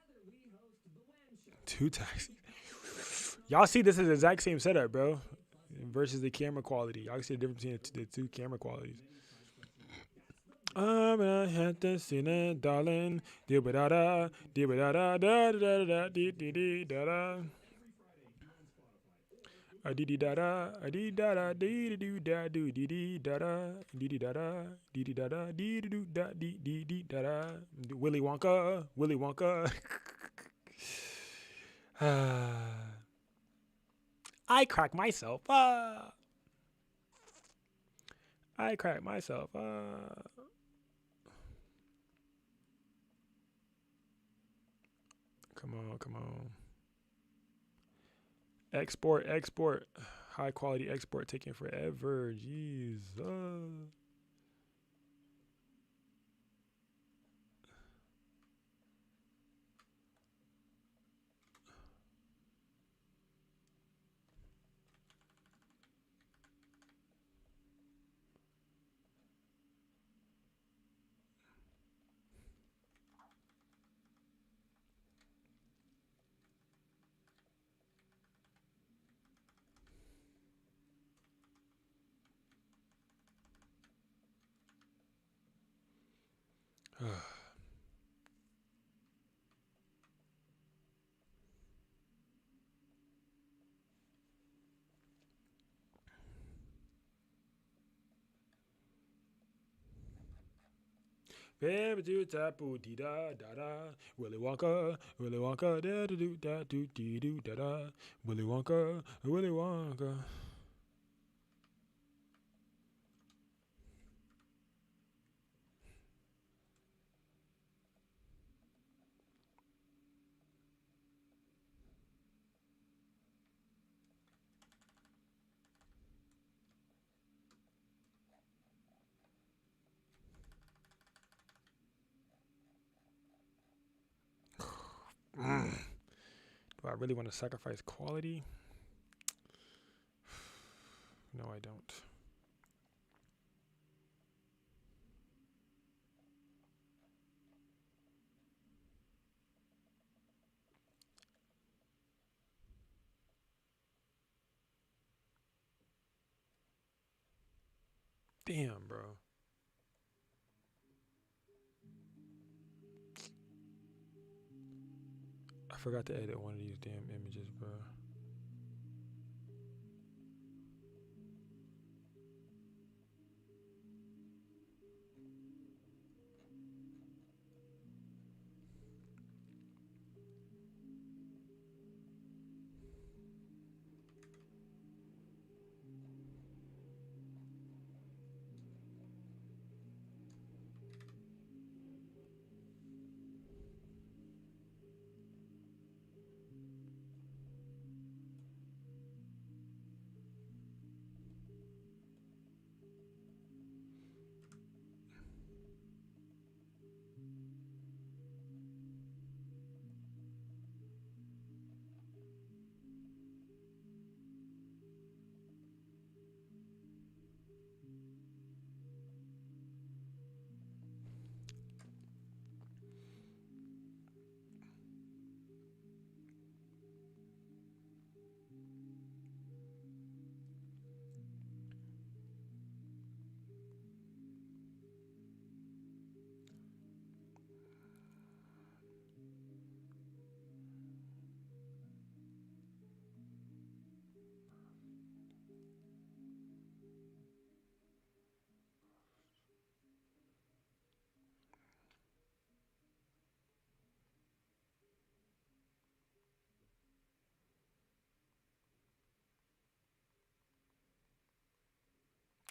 2 taxis. Y'all see this is the exact same setup, bro. Versus the camera quality. Y'all see the difference between the 2 camera qualities. I'm gonna have to see that, darling. Da da da da da da da da da da da. A dee dee da da, a dee da da, dee dee da do dee dee da da, dee dee da da, dee dee da da, dee dee da dee dee dee da da. Willy Wonka, Willy Wonka. I crack myself. I crack myself. Come on. Export. High quality export taking forever. Jesus. Baby do tapu dee da da da. Willy Wonka da da do da do dee do da da. Willy Wonka. Do I really want to sacrifice quality? No, I don't. Damn, bro. I forgot to edit one of these damn images, bro.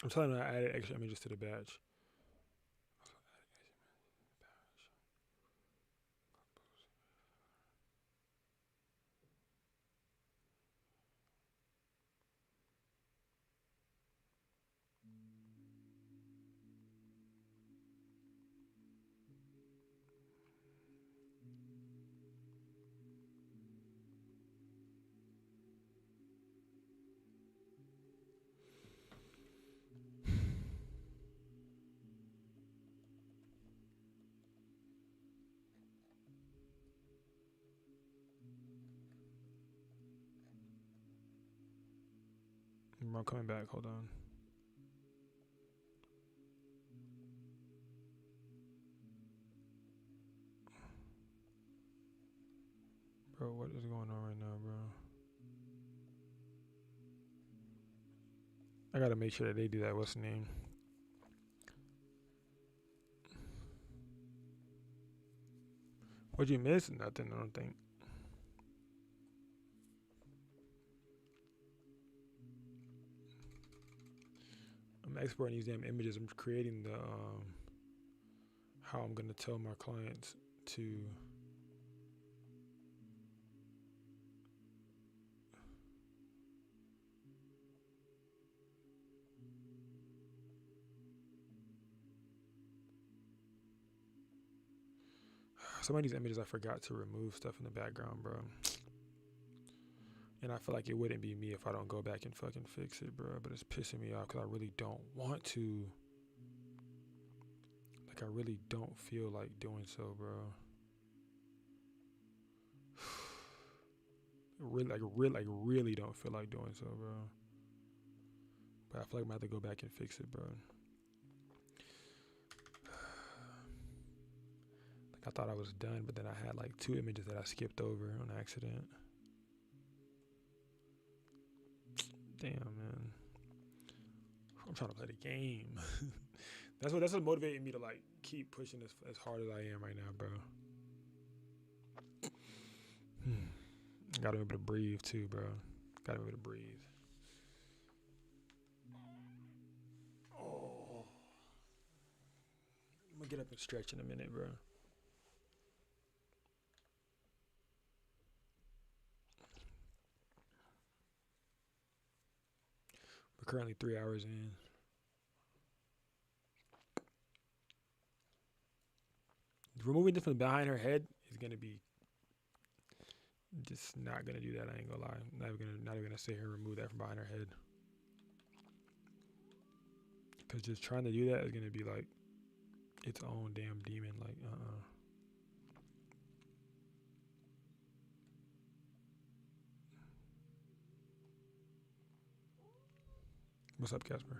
I'm telling you, I added extra images to the batch. I'm coming back. Hold on. Bro, what is going on right now, bro? I gotta make sure that they do that. What's the name? What'd you miss? Nothing, I don't think. I'm exporting these damn images. I'm creating the how I'm gonna tell my clients to some of these images I forgot to remove stuff in the background, bro. And I feel like it wouldn't be me if I don't go back and fucking fix it, bro. But it's pissing me off because I really don't want to. Like, I really don't feel like doing so, bro. really don't feel like doing so, bro. But I feel like I'm gonna have to go back and fix it, bro. Like, I thought I was done, but then I had like 2 images that I skipped over on accident. Damn, man. I'm trying to play the game. That's what's motivating me to like keep pushing as hard as I am right now, bro. Gotta be able to breathe too, bro. Gotta be able to breathe. Oh, I'm gonna get up and stretch in a minute, bro. We're currently 3 hours in. Removing this from behind her head is gonna be Just not gonna do that. I ain't gonna lie. Not even gonna sit here and remove that from behind her head. Cause just trying to do that is gonna be like its own damn demon. Like What's up, Casper?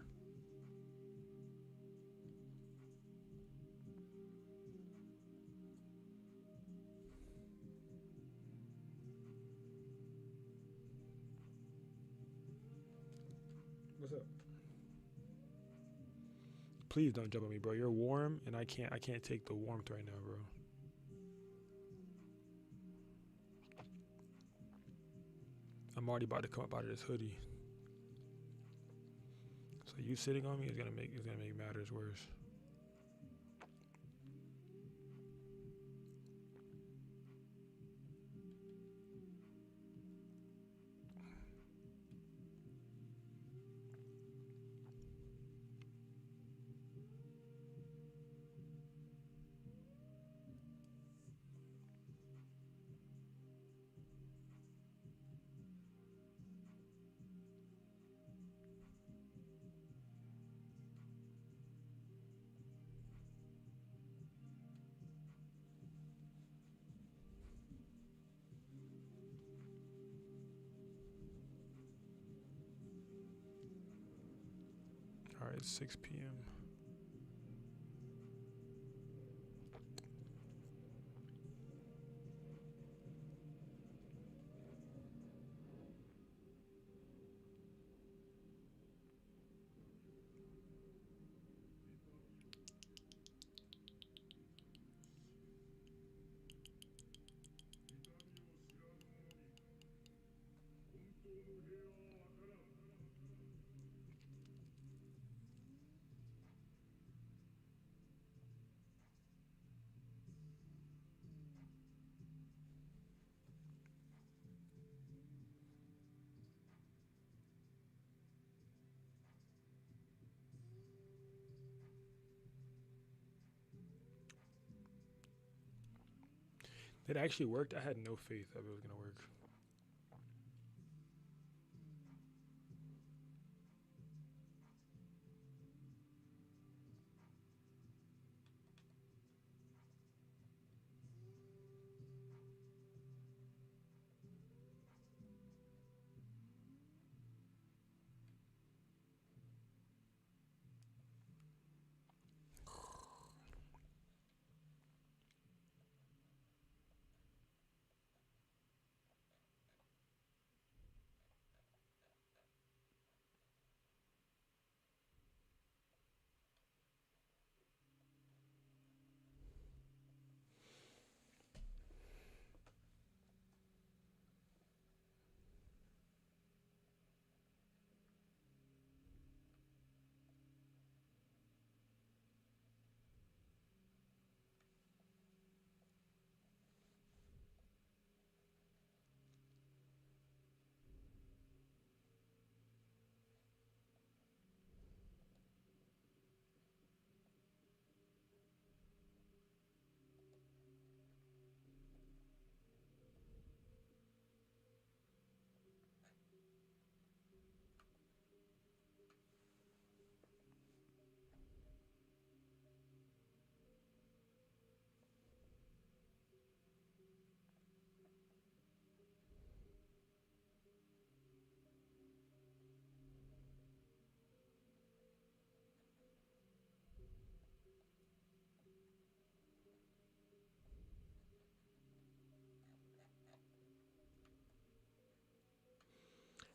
What's up? Please don't jump on me, bro. You're warm, and I can't take the warmth right now, bro. I'm already about to come up out of this hoodie. So you sitting on me is gonna make matters worse. All right, 6 p.m. It actually worked. I had no faith that it was gonna work.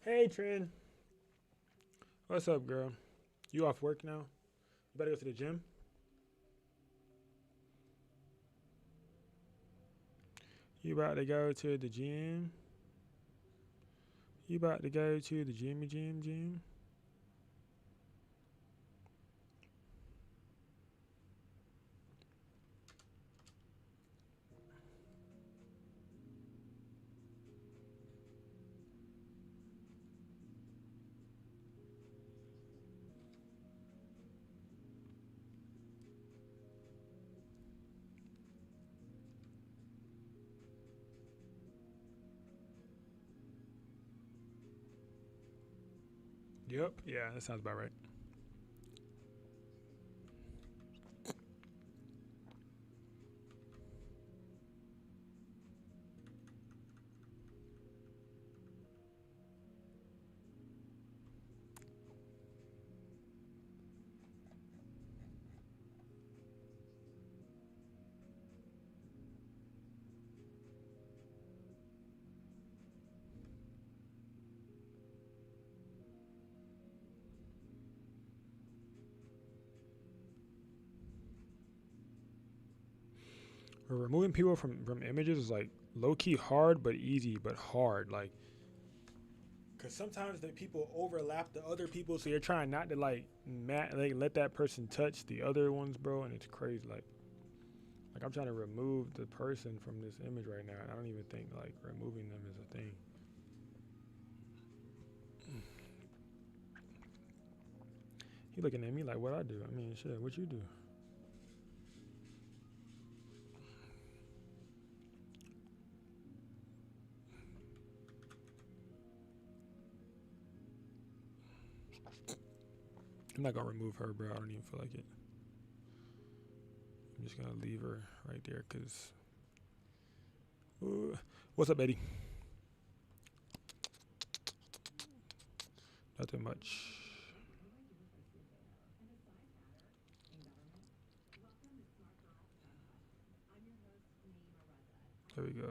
Hey, Trin. What's up, girl? You off work now? You better go to the gym? You about to go to the gym? You about to go to the gym? Yep. Yeah, that sounds about right. Removing people from images is like low key hard, but easy, but hard. Like, cause sometimes the people overlap the other people, so you're trying not to like let that person touch the other ones, bro, and it's crazy. Like I'm trying to remove the person from this image right now, and I don't even think like removing them is a thing. He looking at me like what I do. I mean, shit, what you do? I'm not gonna remove her, bro. I don't even feel like it. I'm just gonna leave her right there, cause. What's up, Eddie? Nothing much. There we go.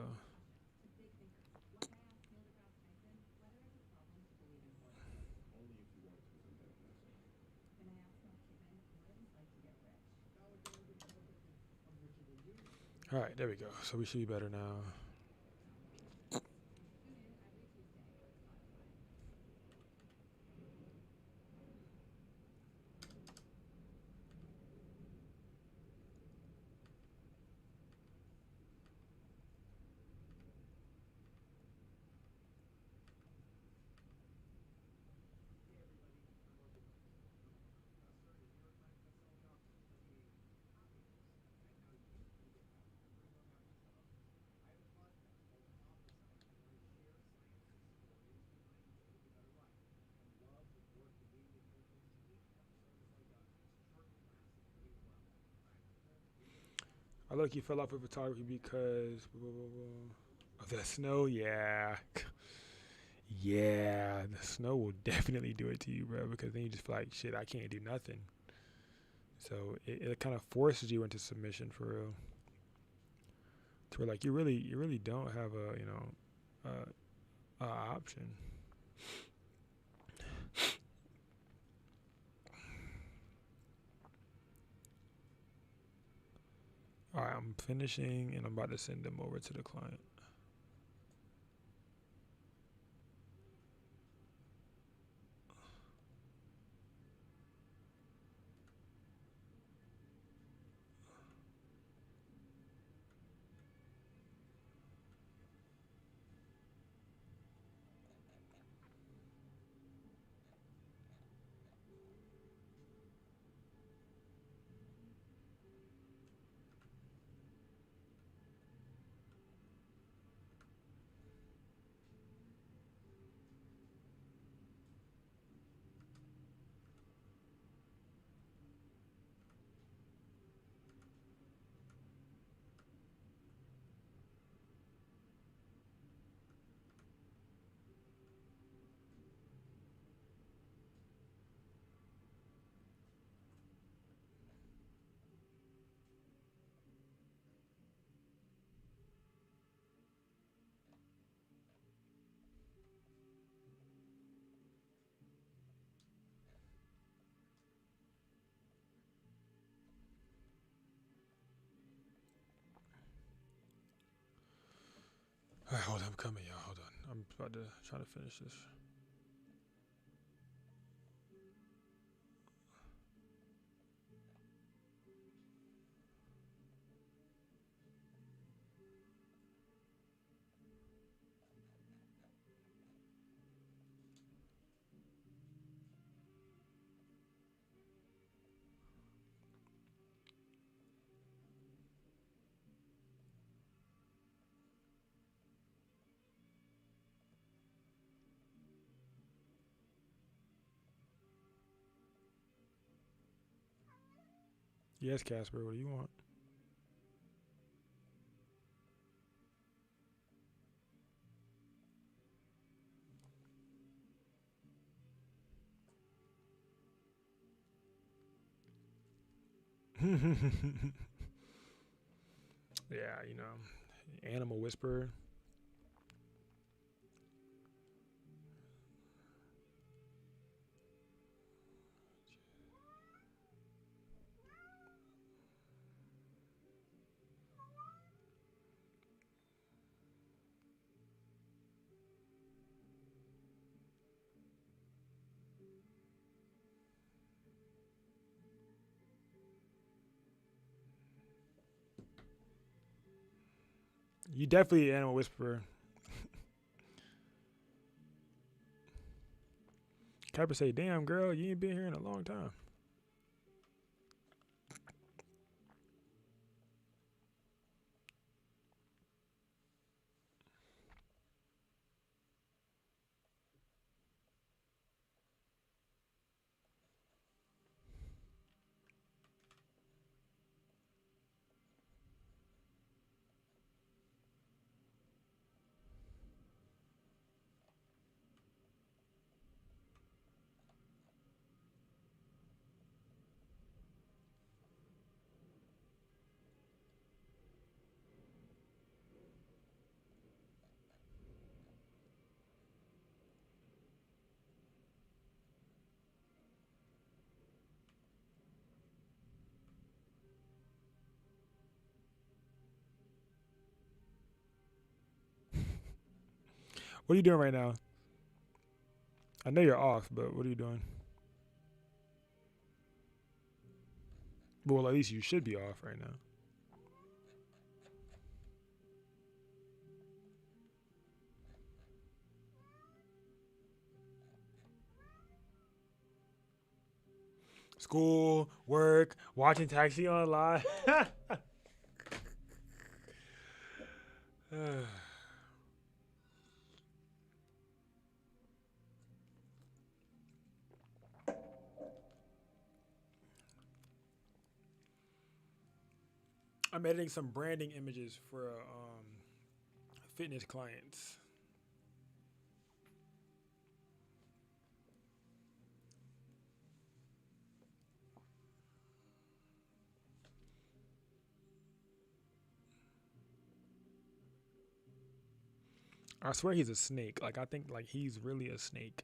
All right, there we go. So we should be better now. I look, you fell off with photography because of the snow. Yeah, yeah, the snow will definitely do it to you, bro. Because then you just feel like shit. I can't do nothing. So it kind of forces you into submission for real. To where like you really don't have a option. All right, I'm finishing and I'm about to send them over to the client. All right, hold on, I'm coming, y'all. Hold on, I'm about to try to finish this. Yes, Casper, what do you want? Yeah, animal whisperer. You definitely an animal whisperer. Capper say, "Damn, girl, you ain't been here in a long time." What are you doing right now? I know you're off, but what are you doing? Well, at least you should be off right now. School, work, watching Taxi online. I'm editing some branding images for fitness clients. I swear he's a snake. Like I think like he's really a snake.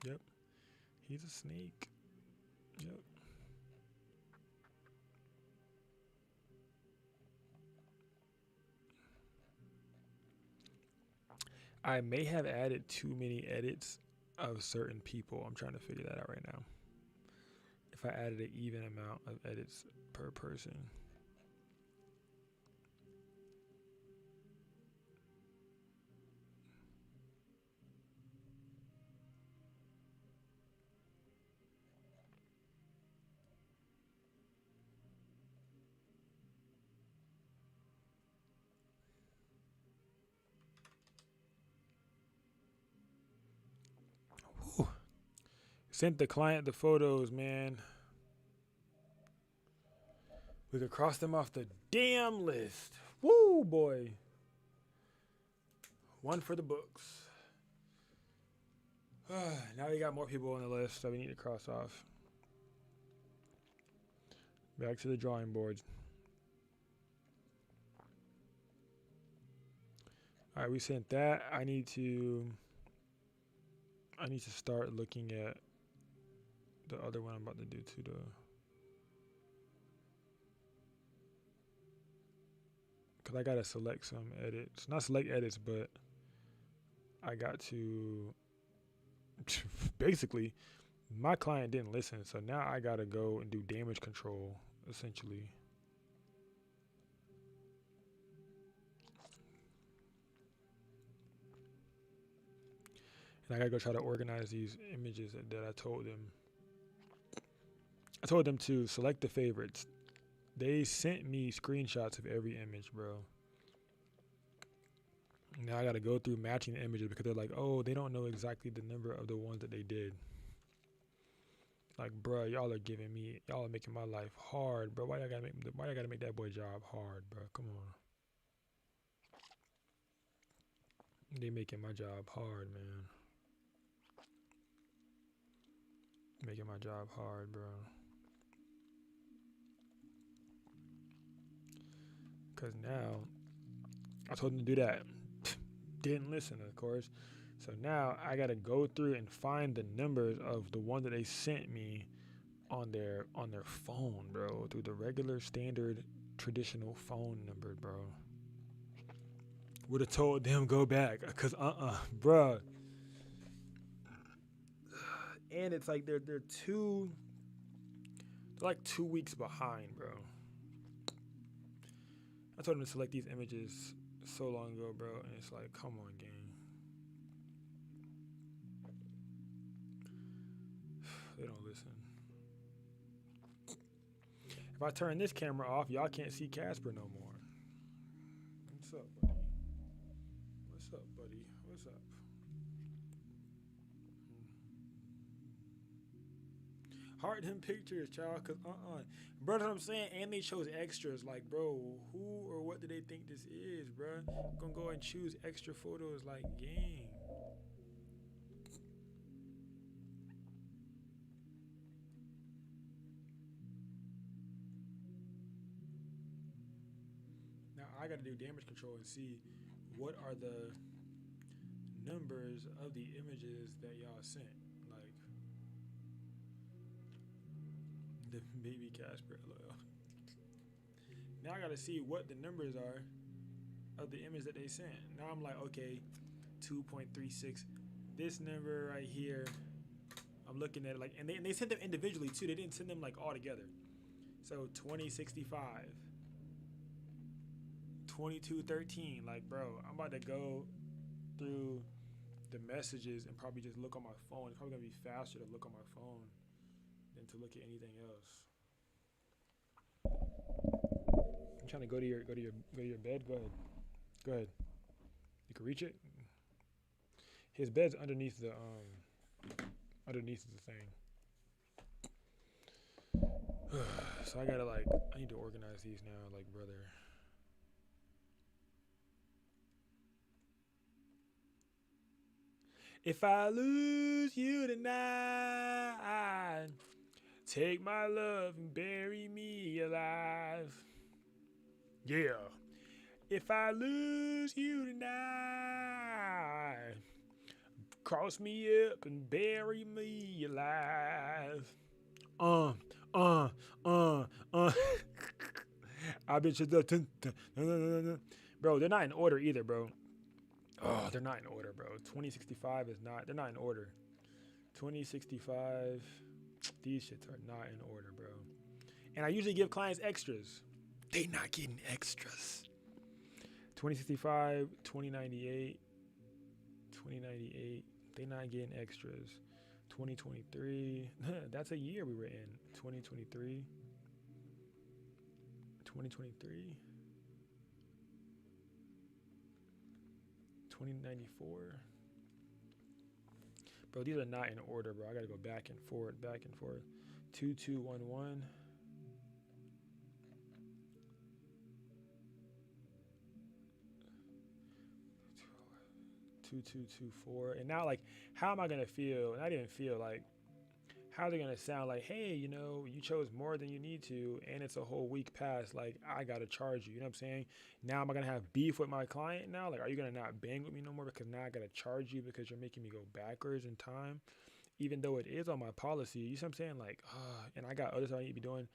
Yep. He's a snake. Yep. I may have added too many edits of certain people. I'm trying to figure that out right now. If I added an even amount of edits per person. Whew. Sent the client the photos, man. We could cross them off the damn list. Woo, boy. One for the books. Now we got more people on the list that we need to cross off. Back to the drawing board. All right, we sent that. I need to start looking at the other one I'm about to do to the. Cause I gotta select some edits. Not select edits, but I got to basically my client didn't listen, so now I gotta go and do damage control essentially. And I gotta go try to organize these images that I told them. I told them to select the favorites. They sent me screenshots of every image, bro. Now I gotta go through matching the images because they're like, oh, they don't know exactly the number of the ones that they did. Like, bro, y'all are making my life hard, bro. Why y'all gotta make that boy job hard, bro? Come on. They making my job hard, man. Making my job hard, bro. Cause now I told him to do that. Didn't listen, of course. So now I gotta go through and find the numbers of the one that they sent me on their phone, bro, through the regular standard traditional phone number, bro. Would have told them go back, cause bro. And it's like they're like 2 weeks behind, bro. I told them to select these images so long ago, bro, and it's like, come on, gang. They don't listen. If I turn this camera off, y'all can't see Casper no more. What's up, buddy? What's up, buddy? What's up? Heart them pictures, child, cause bro, that's what I'm saying. And they chose extras. Like, bro, who or what do they think this is, bro? Gonna go and choose extra photos, like, gang. Now I gotta do damage control and see what are the numbers of the images that y'all sent. Like, the baby Casper, lol. Now I gotta see what the numbers are of the image that they sent. Now I'm like, okay, 2.36. This number right here, I'm looking at it like, and they sent them individually too. They didn't send them like all together. So 2065, 2213. Like, bro, I'm about to go through the messages and probably just look on my phone. It's probably gonna be faster to look on my phone than to look at anything else. I'm trying to go to your bed. Go ahead. You can reach it. His bed's underneath the thing. So I need to organize these now, like, brother. If I lose you tonight, take my love and bury me alive. Yeah. If I lose you tonight, cross me up and bury me alive. I've been bro, they're not in order either, bro. Oh, they're not in order, bro. 2065 is not. They're not in order. 2065. These shits are not in order, bro. And I usually give clients extras. They not getting extras. 2065, 2098, 2098. They not getting extras. 2023. That's a year we were in. 2023. 2023. 2094. Bro, these are not in order, bro. I gotta go back and forth. 2211. 2224. And now, like, how am I gonna feel? And I didn't feel like, how's it gonna sound like, hey, you chose more than you need to, and it's a whole week past, like, I gotta charge you. You know what I'm saying? Now am I gonna have beef with my client now? Like, are you gonna not bang with me no more because now I gotta charge you because you're making me go backwards in time, even though it is on my policy? You see what I'm saying? Like, and I got other stuff I need to be doing.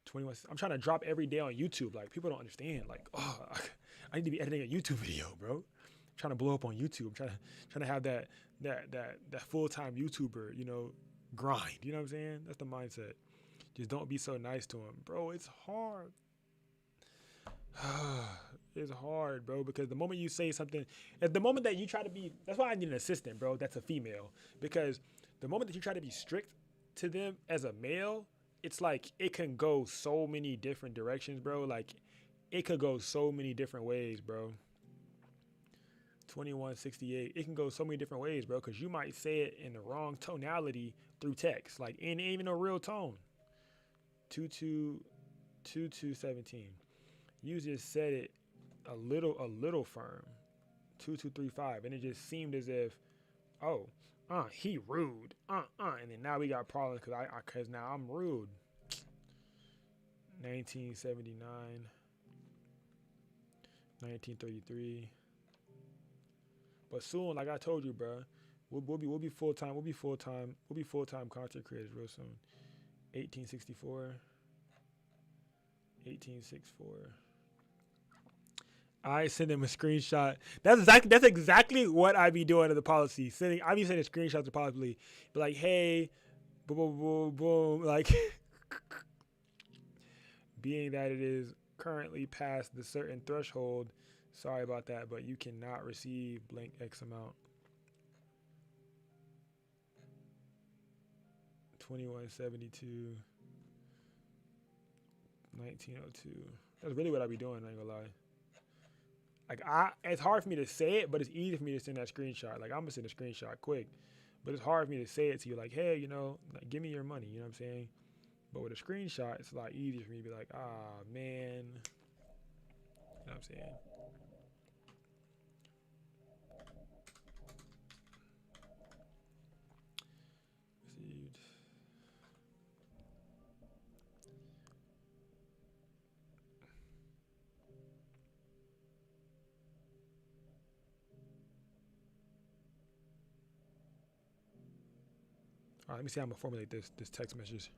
21. I'm trying to drop every day on YouTube. Like, people don't understand. Like, I need to be editing a YouTube video, bro. I'm trying to blow up on YouTube. I'm trying to have that full-time YouTuber, grind. You know what I'm saying? That's the mindset. Just don't be so nice to him, bro. It's hard. It's hard, bro, because the moment you say something, at the moment that you try to be, that's why I need an assistant, bro. That's a female, because the moment that you try to be strict to them as a male, it's like it can go so many different directions, bro. Like, it could go so many different ways, bro. 2168, it can go so many different ways, bro, because you might say it in the wrong tonality through text, like ain't even a real tone. 222217. You just said it a little firm. 2235, and it just seemed as if, oh, he rude, and then now we got problems because now I'm rude. 1979, 1933. But soon, like I told you, bro, we'll be full time. We'll be full time content creators real soon. 1864, 1864. I send him a screenshot. That's exactly what I be doing to the policy. I be sending screenshots to policy. Be like, hey, boom, boom, boom, boom. Like, being that it is currently past the certain threshold, sorry about that, but you cannot receive blank X amount. 2172, 1902. That's really what I be doing, I ain't gonna lie. Like, it's hard for me to say it, but it's easy for me to send that screenshot. Like, I'm gonna send a screenshot quick, but it's hard for me to say it to you. Like, hey, like, give me your money. You know what I'm saying? But with a screenshot, it's a lot easier for me to be like, man. You know what I'm saying? Received. All right, let me see how I'm gonna formulate this text message.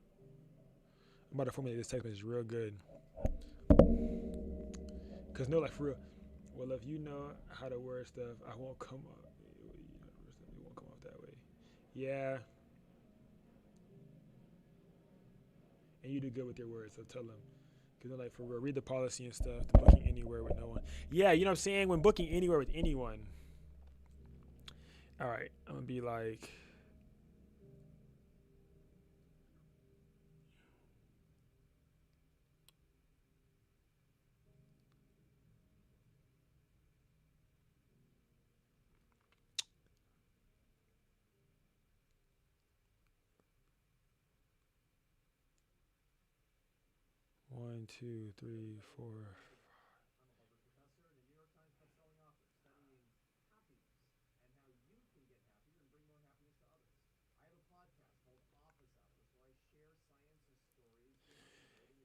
I'm about to formulate this text message real good. Cause no, like for real. Well, if you know how to word stuff, I won't come up. It won't come off that way. Yeah. And you do good with your words, so tell them. Cause they're like, for real, read the policy and stuff. The booking anywhere with no one. Yeah, you know what I'm saying? When booking anywhere with anyone. All right, I'm gonna be like. One, two, three, four.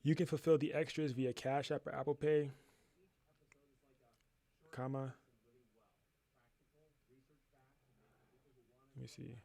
You can fulfill the extras via Cash App or Apple Pay, comma. Let me see.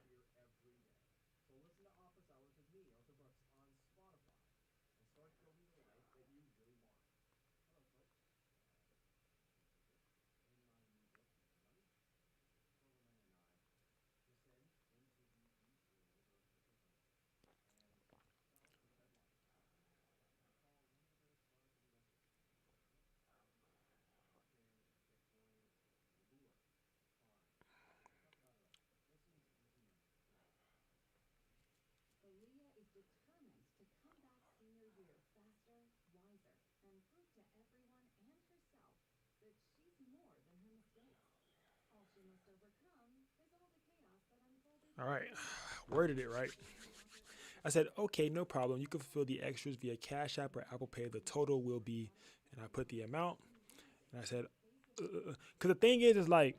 All right, worded it right. I said, okay, no problem. You can fulfill the extras via Cash App or Apple Pay. The total will be, and I put the amount. And I said, because the thing is like,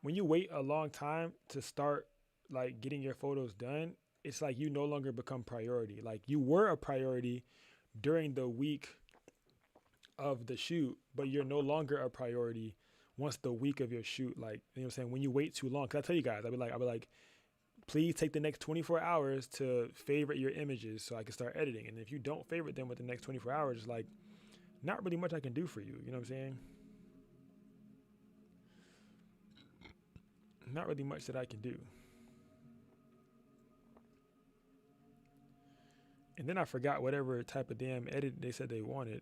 when you wait a long time to start like getting your photos done, it's like you no longer become priority. Like you were a priority during the week of the shoot, but you're no longer a priority once the week of your shoot. Like, you know what I'm saying? When you wait too long, cause I tell you guys, I'll be like, please take the next 24 hours to favorite your images so I can start editing. And if you don't favorite them with the next 24 hours, it's like not really much I can do for you. You know what I'm saying? Not really much that I can do. And then I forgot whatever type of damn edit they said they wanted.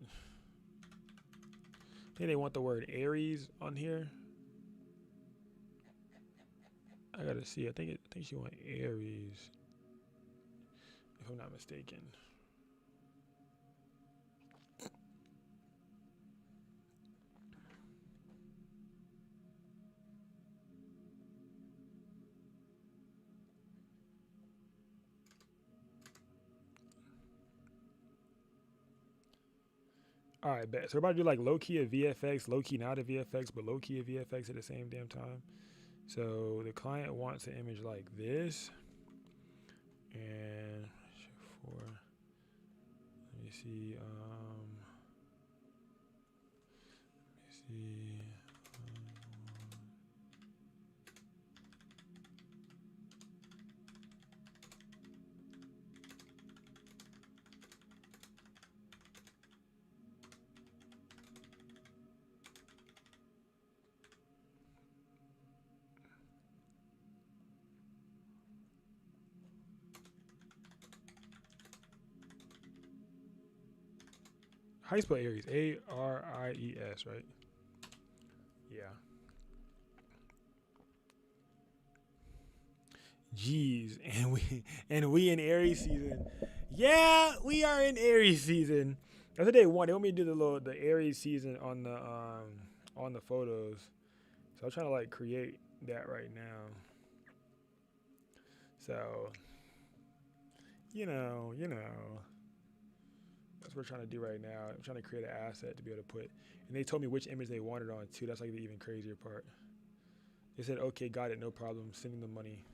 I think they want the word Aries on here. I gotta see. I think she want Aries, if I'm not mistaken. All right, bet. So we're about to do like low key of VFX, low key not a VFX, but low key of VFX at the same damn time. So the client wants an image like this, and for let me see, how you spell Aries? A-R-I-E-S, right? Yeah. Jeez, and we in Aries season. Yeah, we are in Aries season. That's what they want. They want me to do the Aries season on the photos. So I'm trying to like create that right now. So you know, that's what we're trying to do right now. I'm trying to create an asset to be able to put, and they told me which image they wanted on too. That's like the even crazier part. They said, "Okay, got it, no problem. Sending the money."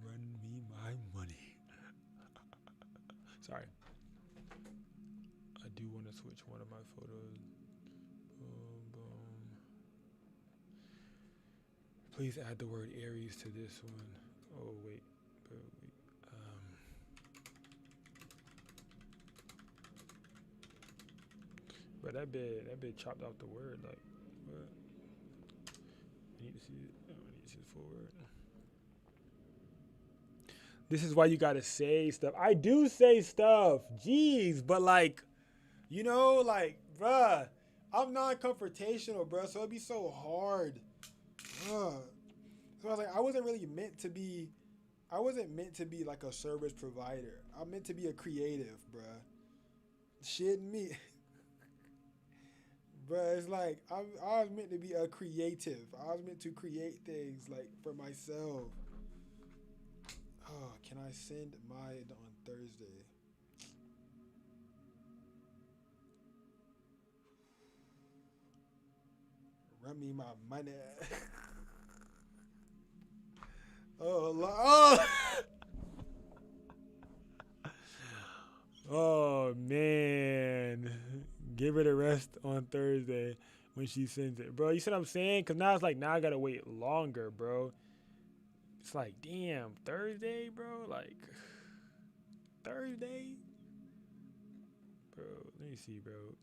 Run me my money. Sorry. I do want to switch one of my photos. Boom, boom. Please add the word Aries to this one. Oh, wait. But that bit chopped out the word. Like, what? I need to see it. I need to see the full word. This is why you gotta say stuff. I do say stuff. Jeez, but like, like, bruh, I'm non-confrontational, bruh, so it'd be so hard. So I was like, I wasn't meant to be like a service provider. I'm meant to be a creative, bruh. Shit me. Bruh, it's like, I was meant to be a creative. I was meant to create things, like, for myself. Oh, can I send mine on Thursday? Run me my money. Oh. Oh, man. Give her the rest on Thursday when she sends it. Bro, you see what I'm saying? Because now it's like, now I got to wait longer, bro. It's like, damn, Thursday, bro? Like, Thursday? Bro, let me see, bro.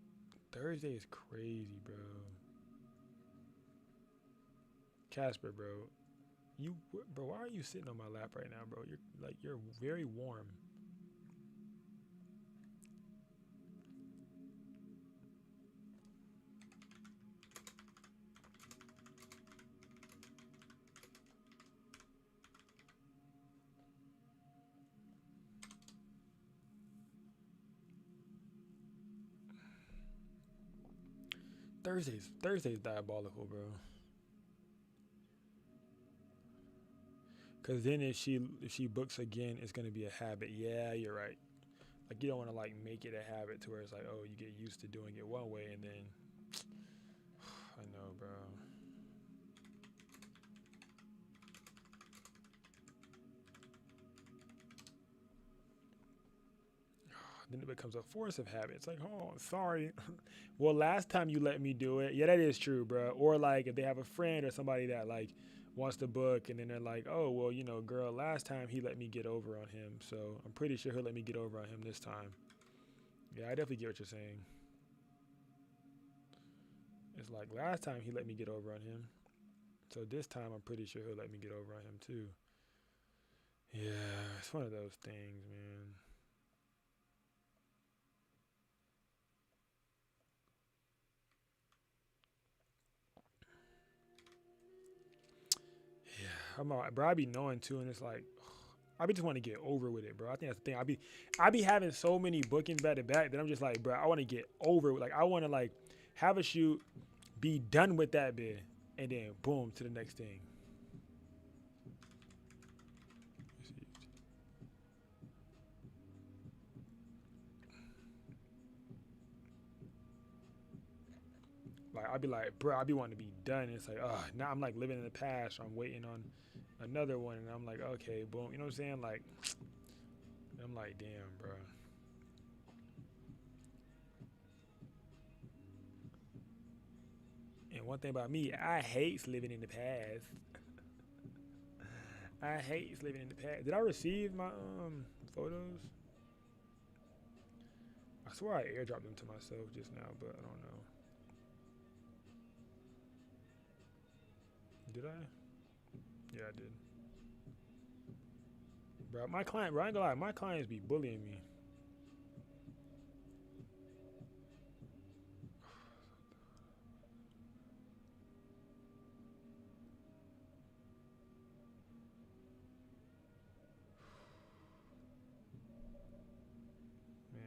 Thursday is crazy, bro. Casper, bro. Bro, why are you sitting on my lap right now, bro? You're very warm. Thursday's diabolical, bro. Cause then if she books again, it's gonna be a habit. Yeah, you're right. Like, you don't want to like make it a habit to where it's like, oh, you get used to doing it one way and then I know, bro. Then it becomes a force of habit. It's like, oh, sorry. Well, last time you let me do it. Yeah, that is true, bro. Or like if they have a friend or somebody that like wants to book and then they're like, oh, well, girl, last time he let me get over on him. So I'm pretty sure he'll let me get over on him this time. Yeah, I definitely get what you're saying. It's like last time he let me get over on him. So this time I'm pretty sure he'll let me get over on him too. Yeah, it's one of those things, man. Bro, I be knowing too, and it's like, I be just want to get over with it, bro. I think that's the thing. I be having so many bookings back to back that I'm just like, bro, I want to get over it. Like, I want to like have a shoot, be done with that bit, and then boom to the next thing. like, I'd be like, bro, I'd be wanting to be done. And it's like, now I'm like living in the past. Or I'm waiting on another one, and I'm like, okay, boom. You know what I'm saying? Like, I'm like, damn, bro. And one thing about me, I hate living in the past. I hate living in the past. Did I receive my photos? I swear I airdropped them to myself just now, but I don't know. Did I? Yeah, I did. Bro, my client, bro, I ain't gonna lie, my clients be bullying me. Man.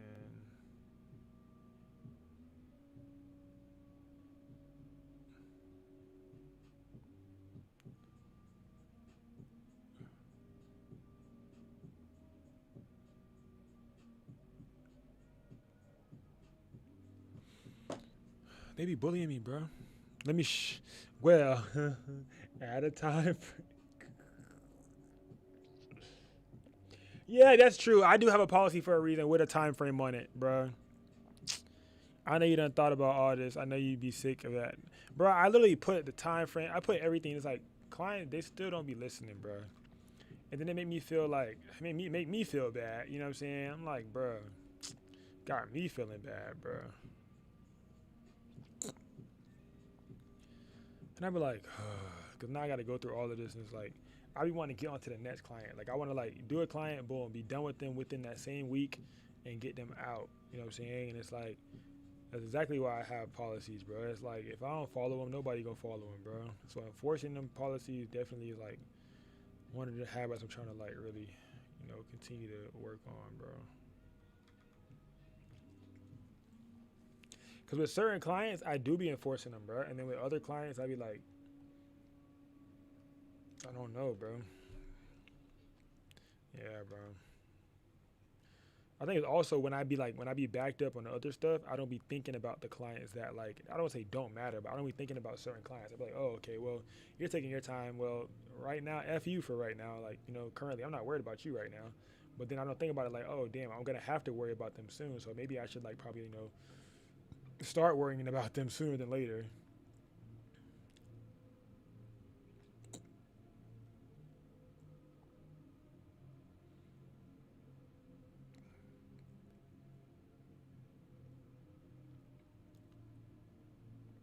They be bullying me, bro. Let me well, at a time. Yeah, that's true. I do have a policy for a reason with a time frame on it, bro. I know you done thought about all this. I know you'd be sick of that, bro. I literally put the time frame. I put everything. It's like clients, they still don't be listening, bro. And then they make me feel like, make me feel bad. You know what I'm saying? I'm like, bro, got me feeling bad, bro. And I'd be like, because now I got to go through all of this. And it's like, I be wanting to get on to the next client. Like, I want to, like, do a client, boom, be done with them within that same week and get them out. You know what I'm saying? And it's like, that's exactly why I have policies, bro. It's like, if I don't follow them, nobody going to follow them, bro. So enforcing them policies definitely is, like, one of the habits I'm trying to, like, really, continue to work on, bro. Because with certain clients, I do be enforcing them, bro. And then with other clients, I be like, I don't know, bro. Yeah, bro. I think it's also when I be backed up on the other stuff, I don't be thinking about the clients that, like, I don't say don't matter, but I don't be thinking about certain clients. I be like, oh, okay, well, you're taking your time. Well, right now, F you for right now. Like, currently I'm not worried about you right now. But then I don't think about it like, oh, damn, I'm going to have to worry about them soon. So maybe I should, like, probably, start worrying about them sooner than later.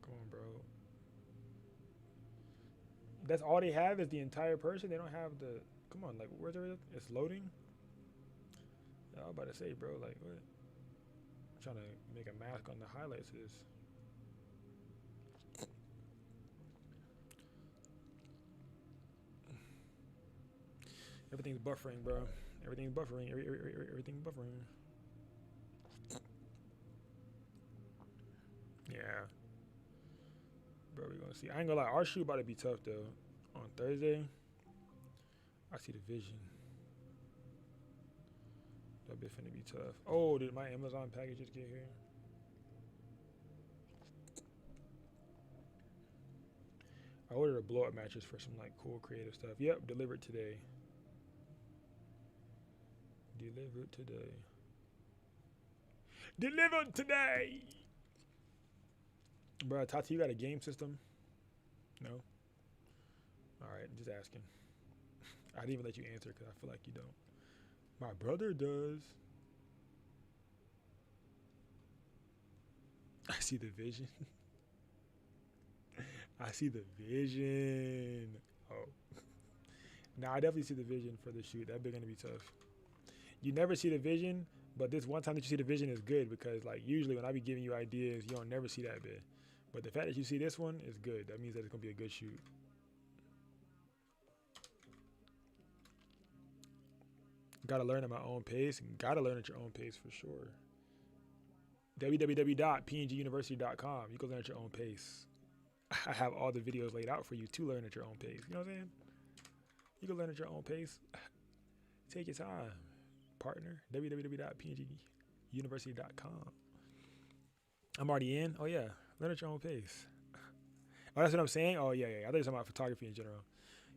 Come on, bro. That's all they have is the entire person. They don't have the. Come on, like, where's it? It's loading. Yeah, I was about to say, bro, like, what? I'm trying to make a mask on the highlights of this. Everything's buffering, bro. Everything's buffering. Everything's buffering. Yeah. Bro, we gonna see. I ain't gonna lie. Our shoot about to be tough, though. On Thursday, I see the vision. That bit finna be tough. Oh, did my Amazon packages get here? I ordered a blow-up mattress for some, like, cool creative stuff. Yep, delivered today. Delivered today. Delivered today! Bro, Tati, you got a game system? No? Alright, I'm just asking. I didn't even let you answer because I feel like you don't. My brother does. I see the vision. I see the vision. Oh. Nah, I definitely see the vision for the shoot. That bit gonna be tough. You never see the vision, but this one time that you see the vision is good because, like, usually when I be giving you ideas, you don't never see that bit. But the fact that you see this one is good. That means that it's gonna be a good shoot. Gotta learn at my own pace. Gotta learn at your own pace for sure. www.pnguniversity.com. You can learn at your own pace. I have all the videos laid out for you to learn at your own pace. You know what I'm saying? You can learn at your own pace. Take your time, partner. www.pnguniversity.com. I'm already in. Oh, yeah. Learn at your own pace. Oh, that's what I'm saying. Oh yeah. I thought you were talking about photography in general.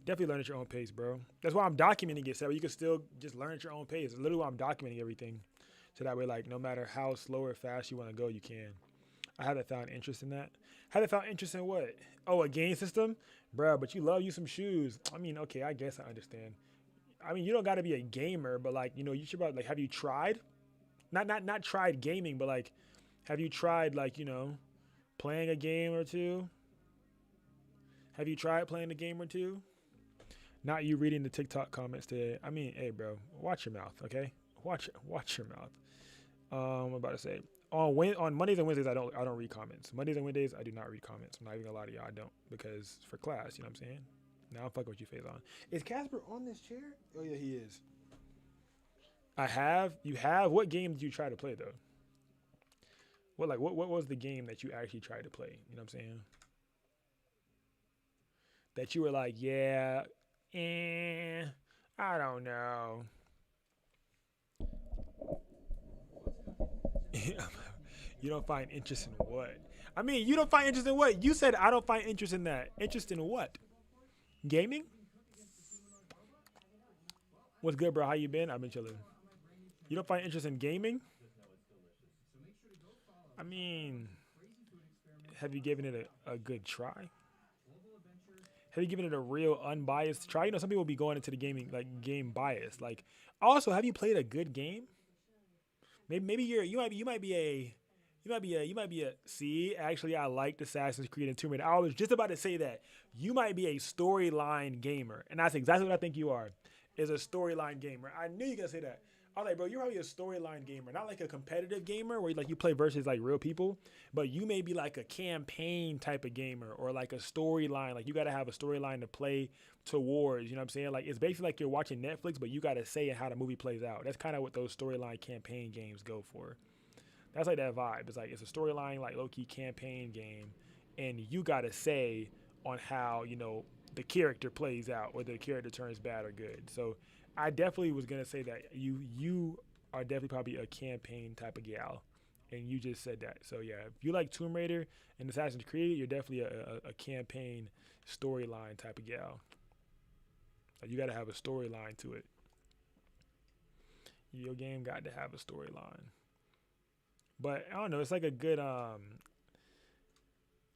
Definitely learn at your own pace, bro. That's why I'm documenting it, so you can still just learn at your own pace. It's literally why I'm documenting everything, so that way, like, no matter how slow or fast you want to go, you can. I haven't found interest in that. Haven't found interest in what? Oh, a game system, bro. But you love you some shoes. I mean, okay, I guess I understand. I mean, you don't got to be a gamer, but like, you should probably like. Have you tried? Not tried gaming, but like, have you tried like playing a game or two? Have you tried playing a game or two? Not you reading the TikTok comments today. I mean, hey, bro, watch your mouth, okay? Watch your mouth. I'm about to say on Mondays and Wednesdays I don't read comments. Mondays and Wednesdays I do not read comments. I'm not even gonna lie to y'all, I don't, because for class, you know what I'm saying? Now I'm fucking with you, face on. Is Casper on this chair? Oh yeah, he is. You have. What game did you try to play though? What was the game that you actually tried to play? You know what I'm saying? That you were like, yeah, I don't know. You don't find interest in what? I mean, you don't find interest in what? You said I don't find interest in that. Interest in what? Gaming? What's good, bro? How you been? I've been chilling. You don't find interest in gaming? I mean, have you given it a good try? Have you given it a real unbiased try? Some people be going into the gaming like game bias. Like, also, have you played a good game? Maybe you might be a. See, actually, I liked Assassin's Creed and Tomb Raider. I was just about to say that you might be a storyline gamer, and that's exactly what I think you are. Is a storyline gamer. I knew you were gonna say that. I was like, bro, you're probably a storyline gamer, not like a competitive gamer where you play versus like real people, but you may be like a campaign type of gamer or like a storyline. Like you got to have a storyline to play towards. You know what I'm saying? Like it's basically like you're watching Netflix, but you got to say how the movie plays out. That's kind of what those storyline campaign games go for. That's like that vibe. It's like it's a storyline, like low key campaign game, and you got to say on how the character plays out, whether the character turns bad or good. So I definitely was gonna say that you are definitely probably a campaign type of gal, and you just said that. So yeah, if you like Tomb Raider and Assassin's Creed, you're definitely a campaign storyline type of gal. Like you got to have a storyline to it. Your game got to have a storyline. But I don't know. It's like a good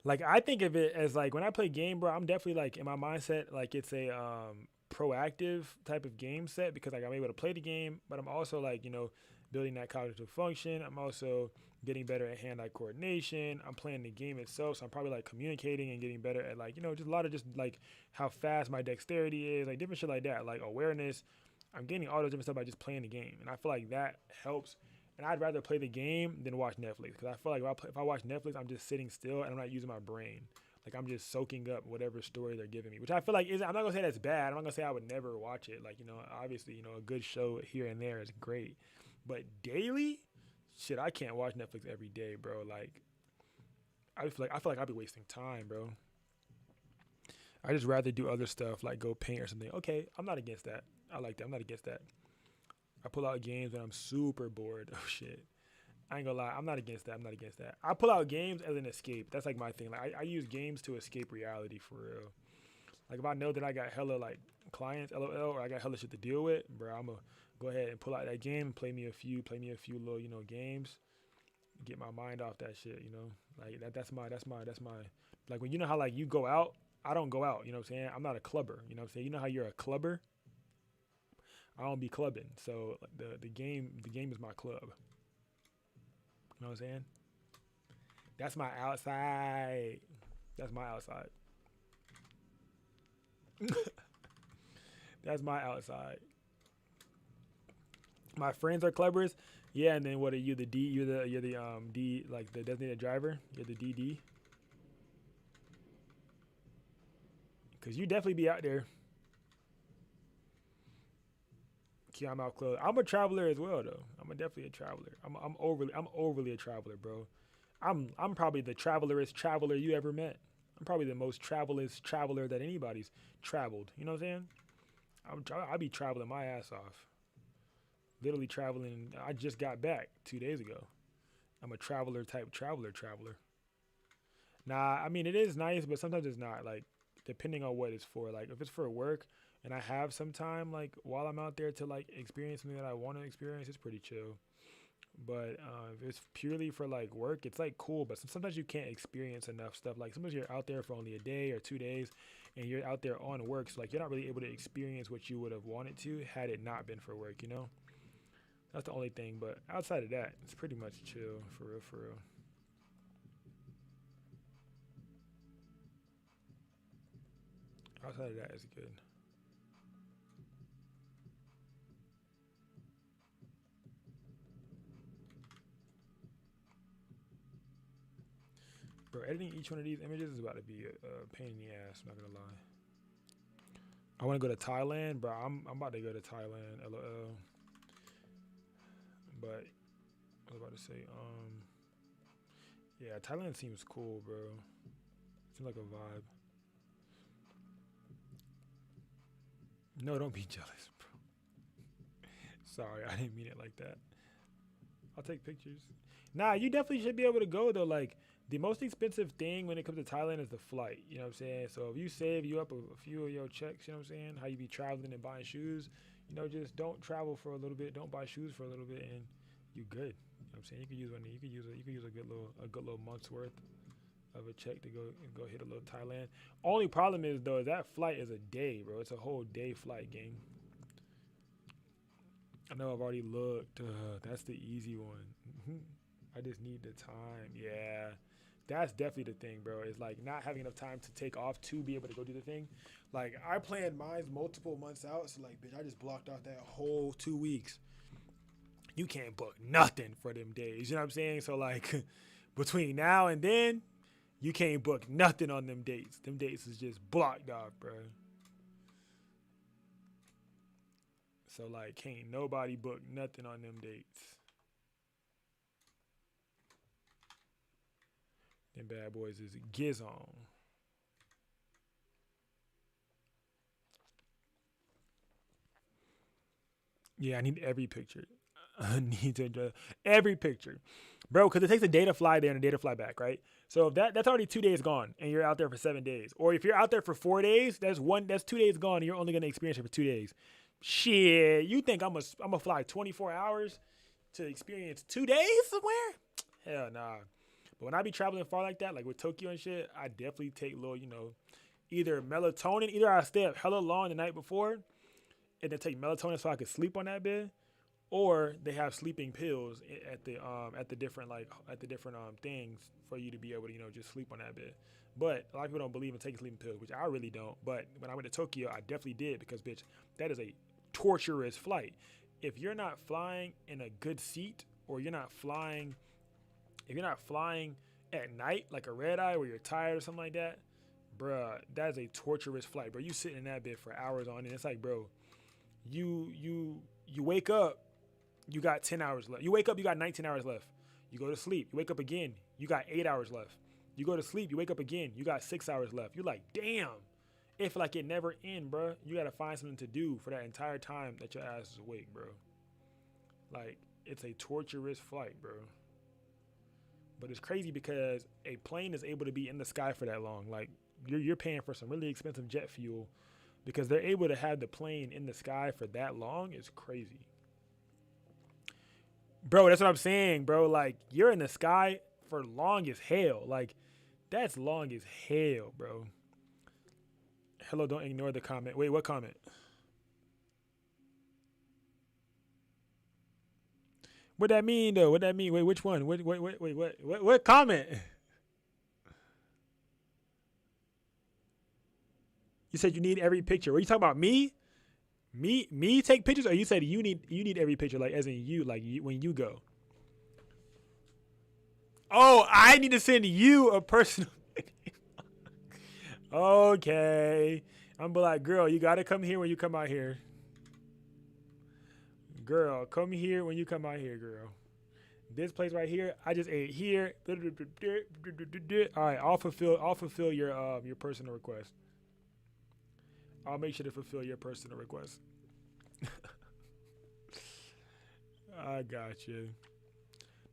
like I think of it as like when I play game, bro. I'm definitely like in my mindset like it's a proactive type of game set because like I'm able to play the game, but I'm also like building that cognitive function. I'm also getting better at hand-eye coordination. I'm playing the game itself, so I'm probably like communicating and getting better at like just a lot of just like how fast my dexterity is, like different shit like that, like awareness. I'm gaining all those different stuff by just playing the game, and I feel like that helps. And I'd rather play the game than watch Netflix because I feel like if I watch Netflix, I'm just sitting still and I'm not using my brain. Like I'm just soaking up whatever story they're giving me, which I feel like I'm not gonna say that's bad. I'm not gonna say I would never watch it. Like obviously a good show here and there is great, but daily, shit, I can't watch Netflix every day, bro. Like I feel like I'd be wasting time, bro. I just rather do other stuff like go paint or something. Okay, I'm not against that. I like that. I'm not against that. I pull out games when I'm super bored. Oh shit. I ain't gonna lie, I'm not against that. I pull out games as an escape. That's like my thing. Like I use games to escape reality for real. Like if I know that I got hella like clients, LOL, or I got hella shit to deal with, bro, I'm gonna go ahead and pull out that game, play me a few little, games, get my mind off that shit, Like that's my like when how like you go out, I don't go out, you know what I'm saying? I'm not a clubber, you know what I'm saying? You know how you're a clubber? I don't be clubbing. So the game is my club. You know what I'm saying? That's my outside. That's my outside. That's my outside. My friends are clubbers. Yeah, and then what are you? The D? You're the D, like the designated driver. You're the DD. Cause you definitely be out there. Yeah, I'm out club. I'm a traveler as well, though. I'm definitely a traveler. I'm overly a traveler, bro. I'm probably the travelerest traveler you ever met. I'm probably the most traveler that anybody's traveled. You know what I'm saying? I be traveling my ass off. Literally traveling. I just got back 2 days ago. I'm a traveler type traveler. Nah, I mean it is nice, but sometimes it's not. Like depending on what it's for. Like if it's for work and I have some time like while I'm out there to like experience something that I want to experience, it's pretty chill. But if it's purely for like work, it's like cool. But sometimes you can't experience enough stuff. Like sometimes you're out there for only a day or 2 days, and you're out there on work, so like you're not really able to experience what you would have wanted to had it not been for work. You know, that's the only thing. But outside of that, it's pretty much chill for real, for real. Outside of that, it's good. Bro, editing each one of these images is about to be a pain in the ass. I'm not gonna lie. I want to go to Thailand, bro. I'm about to go to Thailand. LOL. But I was about to say, yeah, Thailand seems cool, bro. Seems like a vibe. No, don't be jealous, bro. Sorry, I didn't mean it like that. I'll take pictures. Nah, you definitely should be able to go though. Like the most expensive thing when it comes to Thailand is the flight. You know what I'm saying? So if you save you up a few of your checks, you know what I'm saying? How you be traveling and buying shoes, you know, just don't travel for a little bit, don't buy shoes for a little bit, and you good. You know what I'm saying? You could use one. You could use a good little month's worth of a check to go hit a little Thailand. Only problem is though, that flight is a day, bro. It's a whole day flight, gang. I know I've already looked. That's the easy one. I just need the time. Yeah, that's definitely the thing, bro. It's like not having enough time to take off to be able to go do the thing. Like I planned mine multiple months out, so like, bitch, I just blocked off that whole 2 weeks. You can't book nothing for them days. You know what I'm saying? So like, between now and then, you can't book nothing on them dates. Them dates is just blocked off, bro. So like, can't nobody book nothing on them dates. Them bad boys is Gizon. Yeah, I need every picture. I need to enjoy every picture, bro. Because it takes a day to fly there and a day to fly back, right? So if that's already 2 days gone, and you're out there for 7 days, or if you're out there for 4 days, that's 2 days gone, and you're only gonna experience it for 2 days. Shit, you think I'm gonna fly 24 hours to experience 2 days somewhere? Hell nah. But when I be traveling far like that, like with Tokyo and shit, I definitely take little, either melatonin. Either I stay up hella long the night before, and then take melatonin so I could sleep on that bed, or they have sleeping pills at the different things for you to be able to just sleep on that bed. But a lot of people don't believe in taking sleeping pills, which I really don't. But when I went to Tokyo, I definitely did because bitch, that is a torturous flight. If you're not flying in a good seat, or if you're not flying at night like a red eye where you're tired or something like that, bruh, that is a torturous flight, bro. You sitting in that bed for hours on end. It's like, bro, you wake up, you got 10 hours left. You wake up, you got 19 hours left. You go to sleep, you wake up again, you got 8 hours left. You go to sleep, you wake up again, you got 6 hours left. You're like, damn. If like it never end, bro, you gotta find something to do for that entire time that your ass is awake, bro. Like, it's a torturous flight, bro. But it's crazy because a plane is able to be in the sky for that long. Like, you're paying for some really expensive jet fuel because they're able to have the plane in the sky for that long. Is crazy. Bro, that's what I'm saying, bro. Like, you're in the sky for long as hell. Like, that's long as hell, bro. Hello, don't ignore the comment. Wait, what comment? What that mean, though? What that mean? Wait, which one? Wait, what comment? You said you need every picture. Were you talking about me? Me take pictures, or you said you need every picture, like as in you, like when you go? Oh, I need to send you a personal. Okay, I'm be like, girl, you gotta come here when you come out here. Girl, come here when you come out here, girl. This place right here, I just ate here. All right, I'll fulfill your personal request. I'll make sure to fulfill your personal request. I got you.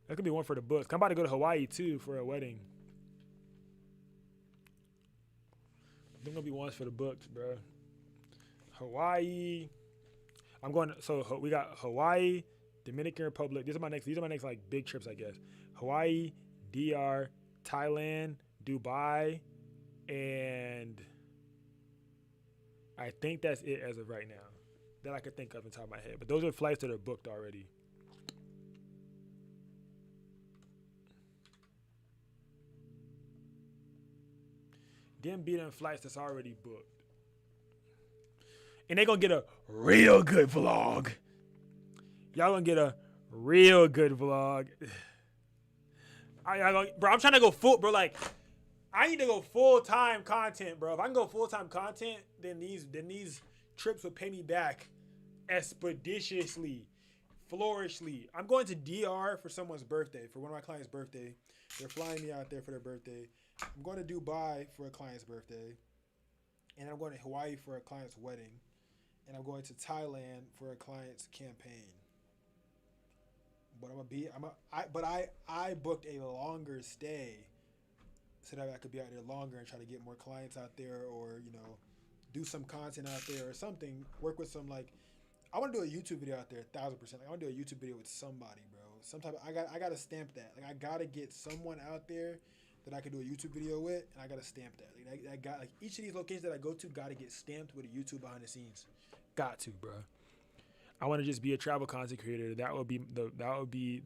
That could be one for the books. I'm about to go to Hawaii too for a wedding. Them gonna be ones for the books, bro. Hawaii. I'm going. We got Hawaii, Dominican Republic. These are my next like big trips, I guess. Hawaii, DR, Thailand, Dubai, and I think that's it as of right now that I could think of on top of my head. But those are flights that are booked already. Them be them flights that's already booked. And they gonna get a real good vlog. Y'all gonna get a real good vlog. Bro, I'm trying to go full, bro. Like, I need to go full-time content, bro. If I can go full-time content, then these trips will pay me back expeditiously, flourishly. I'm going to DR for someone's birthday, for one of my clients' birthday. They're flying me out there for their birthday. I'm going to Dubai for a client's birthday. And I'm going to Hawaii for a client's wedding. And I'm going to Thailand for a client's campaign. But I booked a longer stay so that I could be out there longer and try to get more clients out there, or, you know, do some content out there or something. Work with some, like, I want to do a YouTube video out there 1,000%. Like, I want to do a YouTube video with somebody, bro. Sometimes I got to stamp that. Like, I got to get someone out there that I could do a YouTube video with, and I got to stamp that. Like, each of these locations that I go to got to get stamped with a YouTube behind the scenes. Got to, bro. I want to just be a travel content creator. That would be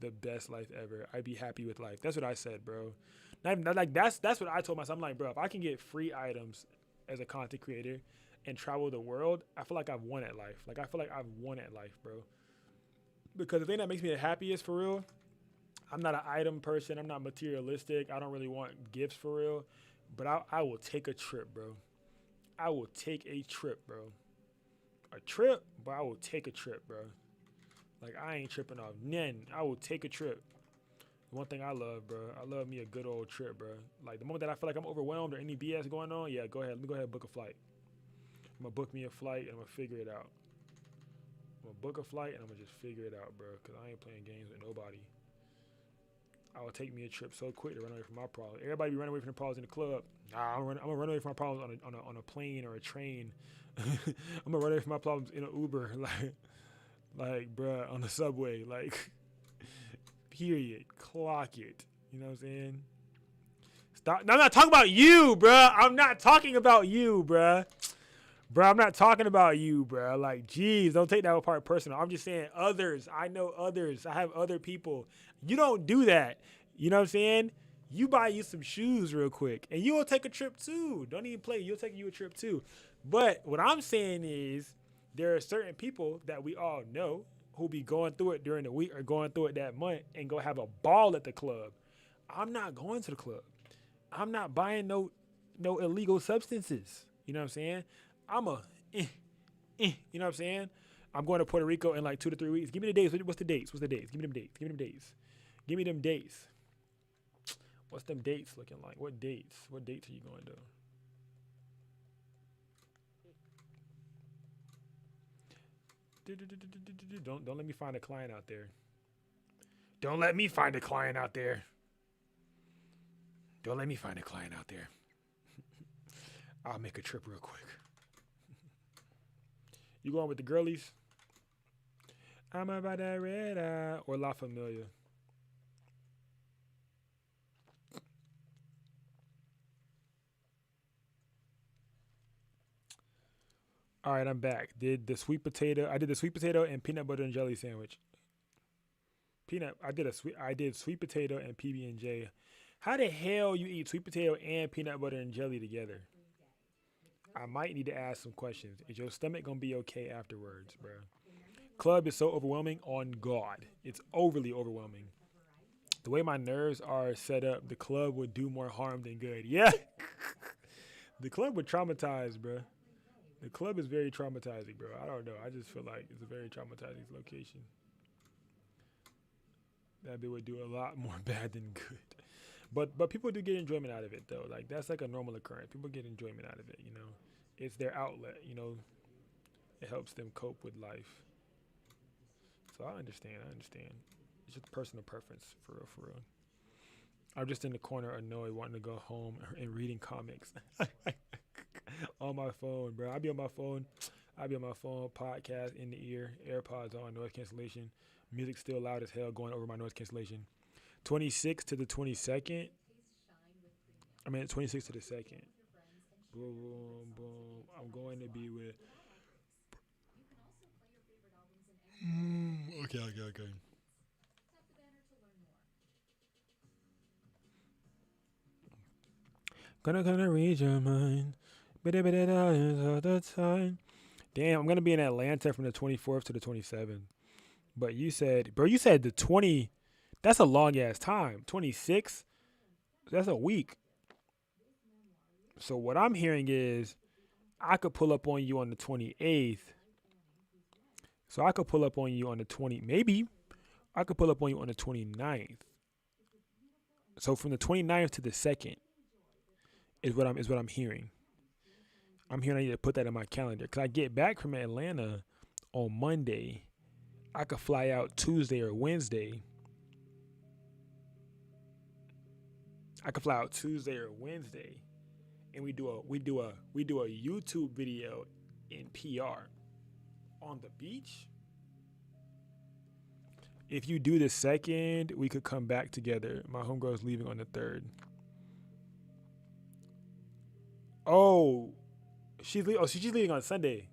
the best life ever. I'd be happy with life. That's what I said, bro. Not like that's what I told myself. I'm like, bro, if I can get free items as a content creator and travel the world, I feel like I've won at life. Like, I feel like I've won at life, bro. Because the thing that makes me the happiest for real, I'm not an item person. I'm not materialistic. I don't really want gifts for real. But I will take a trip, bro. I will take a trip, bro. A trip, but I will take a trip, bro. Like, I ain't tripping off none. I will take a trip. One thing I love, bro, I love me a good old trip, bro. Like, the moment that I feel like I'm overwhelmed or any BS going on, yeah, go ahead. Let me go ahead and book a flight. I'm going to book me a flight and I'm going to figure it out. I'm going to book a flight and I'm going to just figure it out, bro, because I ain't playing games with nobody. I will take me a trip so quick to run away from my problems. Everybody be running away from their problems in the club. Nah, I'm going to run away from my problems on a plane or a train. I'm gonna run away from my problems in an Uber, like, bruh, on the subway, like, period, clock it. You know what I'm saying? Stop. No, I'm not talking about you, bruh. I'm not talking about you, bruh. Bruh, I'm not talking about you, bruh. Like, geez, don't take that part personal. I'm just saying others. I know others. I have other people. You don't do that. You know what I'm saying? You buy you some shoes real quick, and you will take a trip too. Don't even play. You'll take you a trip too. But what I'm saying is there are certain people that we all know who be going through it during the week or going through it that month and go have a ball at the club. I'm not going to the club. I'm not buying no illegal substances. You know what I'm saying? I'm you know what I'm saying? I'm going to Puerto Rico in like 2 to 3 weeks. Give me the dates. What's the dates? Give me them dates. Give me them dates. What's them dates looking like? What dates? What dates are you going to? Don't let me find a client out there. Don't let me find a client out there. Don't let me find a client out there. I'll make a trip real quick. You going with the girlies? I'm about that red eye or La Familia. All right, I'm back. I did the sweet potato and peanut butter and jelly sandwich. I did sweet potato and PB&J. How the hell you eat sweet potato and peanut butter and jelly together? I might need to ask some questions. Is your stomach gonna be okay afterwards, bro? Club is so overwhelming. On God, it's overly overwhelming. The way my nerves are set up, the club would do more harm than good. Yeah, the club would traumatize, bro. The club is very traumatizing, bro. I don't know. I just feel like it's a very traumatizing location. That bit would do a lot more bad than good. But people do get enjoyment out of it, though. Like, that's like a normal occurrence. People get enjoyment out of it, you know. It's their outlet, you know. It helps them cope with life. So I understand. It's just personal preference, for real. I'm just in the corner annoyed, wanting to go home and reading comics. On my phone, bro. I be on my phone. Podcast in the ear, AirPods on, noise cancellation. Music still loud as hell, going over my noise cancellation. 26th to the 22nd. 26th to the 2nd. Boom, boom, boom. I'm going to be with. Okay. Gonna read your mind. All the time. Damn, I'm gonna be in Atlanta from the 24th to the 27th. But you said the 20. That's a long ass time. 26. That's a week. So what I'm hearing is, I could pull up on you on the 28th. So I could pull up on you on the 20. Maybe I could pull up on you on the 29th. So from the 29th to the 2nd is what I'm hearing. I'm hearing I need to put that in my calendar because I get back from Atlanta on Monday. I could fly out Tuesday or Wednesday. And we do a YouTube video in PR on the beach. If you do the 2nd, we could come back together. My homegirl's leaving on the 3rd. Oh, she's leaving on Sunday.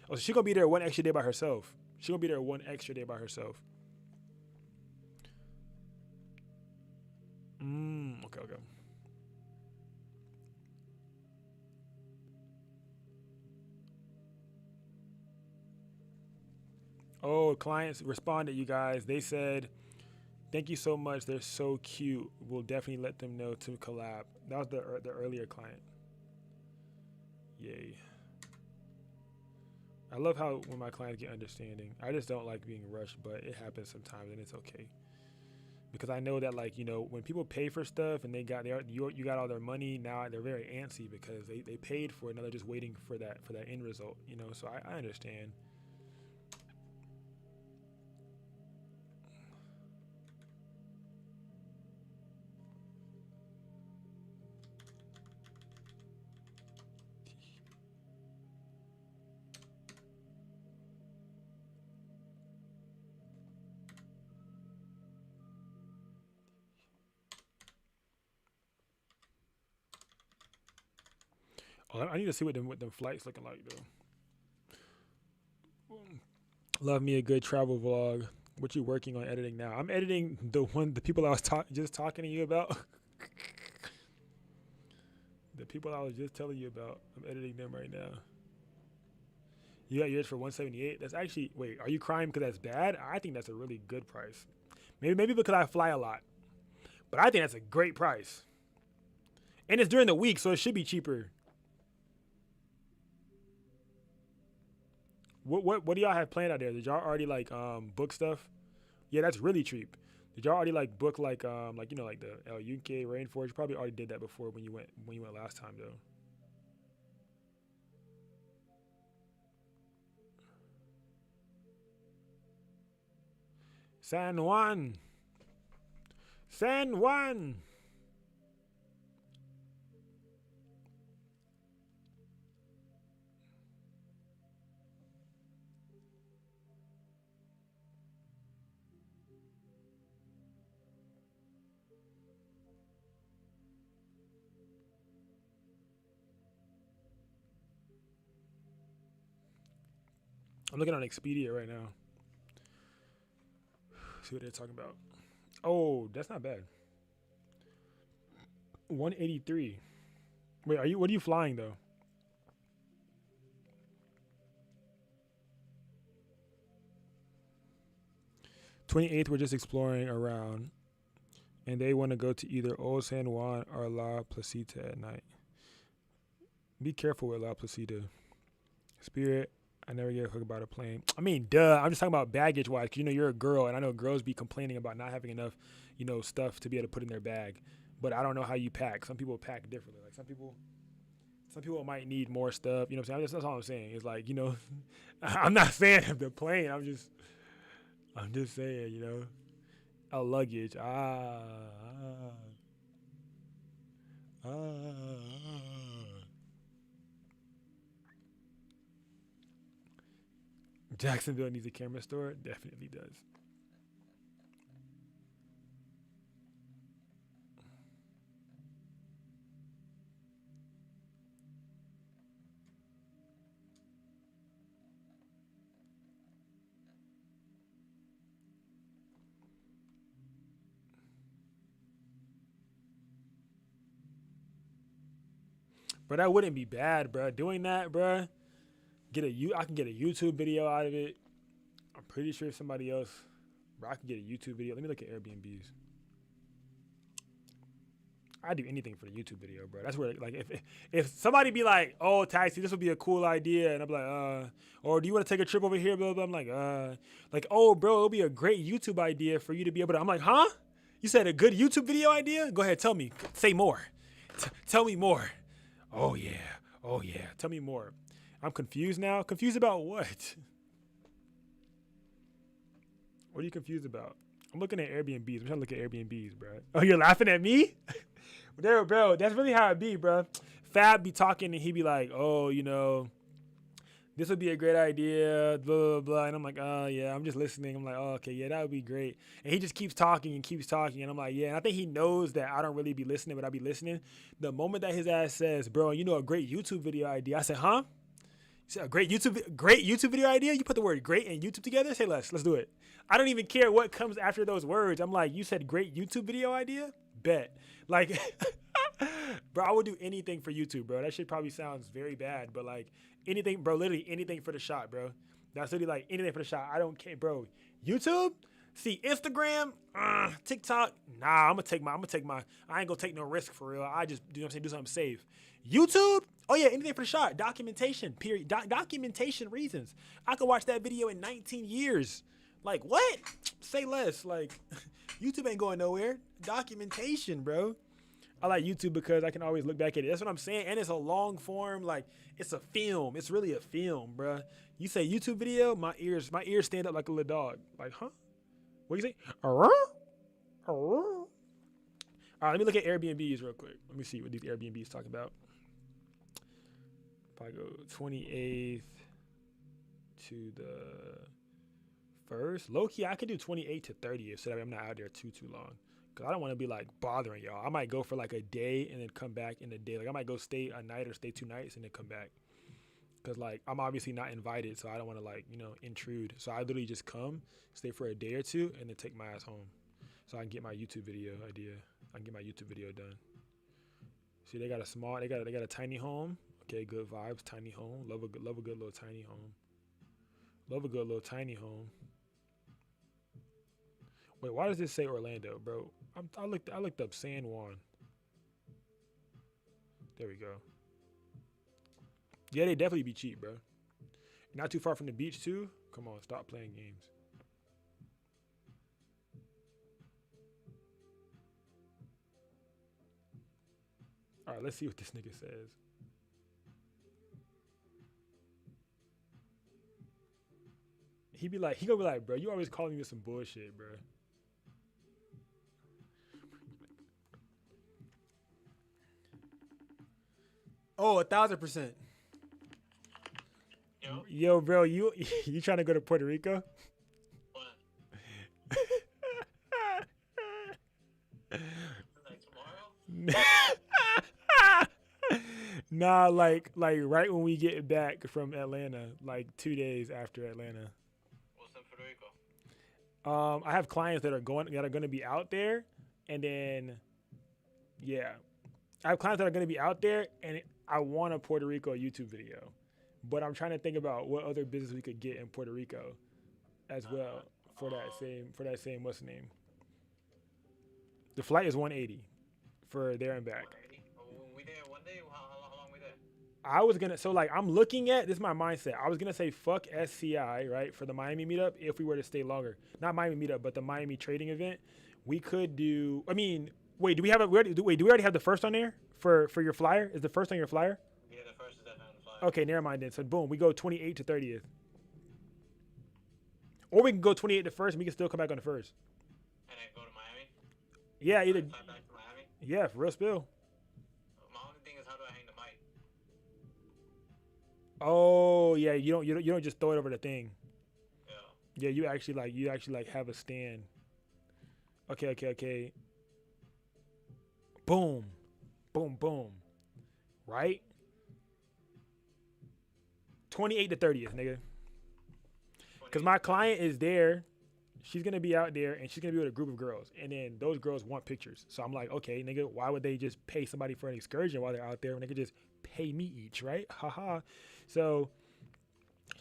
Oh, so she's gonna be there one extra day by herself. Okay. Oh, clients responded, you guys. They said, thank you so much. They're so cute. We'll definitely let them know to collab. That was the earlier client. Yay. I love how when my clients get understanding. I just don't like being rushed, but it happens sometimes and it's okay. Because I know that, like, you know, when people pay for stuff and you got all their money, now they're very antsy because they paid for it. Now they're just waiting for that end result, you know. So I understand. Oh, I need to see what them flights looking like though. Love me a good travel vlog. What you working on editing now? I'm editing the people I was just talking to you about. The people I was just telling you about. I'm editing them right now. You got yours for $178. That's actually, wait, are you crying because that's bad? I think that's a really good price. Maybe because I fly a lot, but I think that's a great price. And it's during the week, so it should be cheaper. What do y'all have planned out there? Did y'all already like book stuff? Yeah, that's really cheap. Did y'all already like book like you know, like the El Yunque rainforest? You probably already did that before when you went last time though. San Juan. I'm looking on Expedia right now. See what they're talking about. Oh, that's not bad. 183. Wait, what are you flying though? '28th, we're just exploring around, and they want to go to either Old San Juan or La Placita at night. Be careful with La Placita. Spirit, I never gave a fuck about a plane. I mean, duh. I'm just talking about baggage wise. You know, you're a girl, and I know girls be complaining about not having enough, you know, stuff to be able to put in their bag. But I don't know how you pack. Some people pack differently. Like some people might need more stuff. You know what I'm saying? That's all I'm saying. It's like, you know, I'm not saying the plane. I'm just saying, you know, a luggage. Jacksonville needs a camera store. Definitely does. Bro, that wouldn't be bad, bro. Doing that, bro. I can get a YouTube video out of it. I'm pretty sure somebody else, bro, I can get a YouTube video. Let me look at Airbnbs. I'd do anything for the YouTube video, bro. That's where, like, if somebody be like, oh, Taxi, this would be a cool idea, and I'm like, or do you want to take a trip over here, blah, blah, I'm like, oh, bro, it'll be a great YouTube idea for you to be able to, I'm like, huh? You said a good YouTube video idea? Go ahead, tell me. Say more. Tell me more. Oh, yeah. Tell me more. I'm confused now. Confused about what? What are you confused about? I'm looking at Airbnbs. I'm trying to look at Airbnbs, bro. Oh, you're laughing at me? There, bro. That's really how it be, bro. Fab be talking and he be like, oh, you know, this would be a great idea, blah, blah, blah. And I'm like, oh, yeah, I'm just listening. I'm like, oh, okay, yeah, that would be great. And he just keeps talking. And I'm like, yeah. And I think he knows that I don't really be listening, but I be listening. The moment that his ass says, bro, you know, a great YouTube video idea, I said, huh? You said a great YouTube video idea? You put the word great and YouTube together? Say less. Let's do it. I don't even care what comes after those words. I'm like, you said great YouTube video idea? Bet. Like, bro, I would do anything for YouTube, bro. That shit probably sounds very bad, but like anything, bro, literally anything for the shot, bro. That's literally like anything for the shot. I don't care, bro. YouTube? See, Instagram, TikTok, nah, I'm gonna take my, I ain't gonna take no risk for real. I just, do something safe. YouTube? Oh yeah, anything for the shot. Documentation, period. Documentation reasons. I could watch that video in 19 years. Like, what? Say less. Like, YouTube ain't going nowhere. Documentation, bro. I like YouTube because I can always look back at it. That's what I'm saying. And it's a long form, like, it's a film. It's really a film, bro. You say YouTube video, my ears stand up like a little dog. Like, huh? What do you say? All right, let me look at Airbnbs real quick. Let me see what these Airbnbs talk about. If I go 28th to the 1st, low key, I could do 28th to 30th so that I'm not out there too long. Because I don't want to be like bothering y'all. I might go for like a day and then come back in a day. Like I might go stay a night or stay 2 nights and then come back. Because like I'm obviously not invited, so I don't want to like, you know, intrude. So I literally just come, stay for a day or 2, and then take my ass home. So I can get my YouTube video idea. I can get my YouTube video done. See, they got a tiny home. Okay, good vibes, tiny home. Love a good little tiny home. Love a good little tiny home. Wait, why does this say Orlando, bro? I looked up San Juan. There we go. Yeah, they definitely be cheap, bro. Not too far from the beach too. Come on, stop playing games. All right, let's see what this nigga says. He gonna be like, bro, you always calling me some bullshit, bro. Oh, 1,000%. Yo, bro, you trying to go to Puerto Rico? What? Like tomorrow? Nah, like right when we get back from Atlanta, like 2 days after Atlanta. What's in Puerto Rico? I have clients that are going to be out there, and then, yeah, I have clients that are going to be out there, and I want a Puerto Rico YouTube video, but I'm trying to think about what other business we could get in Puerto Rico, as well for that same what's the name? The flight is 180 for there and back. 180? We there one day? How long we there? I was gonna I'm looking at this is my mindset. I was gonna say fuck SCI, right, for the Miami meetup if we were to stay longer. Not Miami meetup, but the Miami trading event. We could do. I mean, wait, do we already have the first on there for your flyer? Is the first on your flyer? Yeah, the first is definitely on the flyer. Okay, never mind then. So boom, we go 28 to 30th, or we can go 28 to 1st, and we can still come back on the 1st. And then go to Miami? Yeah, either. Fly back to Miami? Yeah, for real spill. My only thing is, how do I hang the mic? Oh yeah, you don't just throw it over the thing. Yeah, you actually like have a stand. Okay. Boom, boom. Right. 28 to 30th, nigga. Because my client is there. She's going to be out there, and she's going to be with a group of girls. And then those girls want pictures. So I'm like, okay, nigga, why would they just pay somebody for an excursion while they're out there when they could just pay me each, right? Haha. So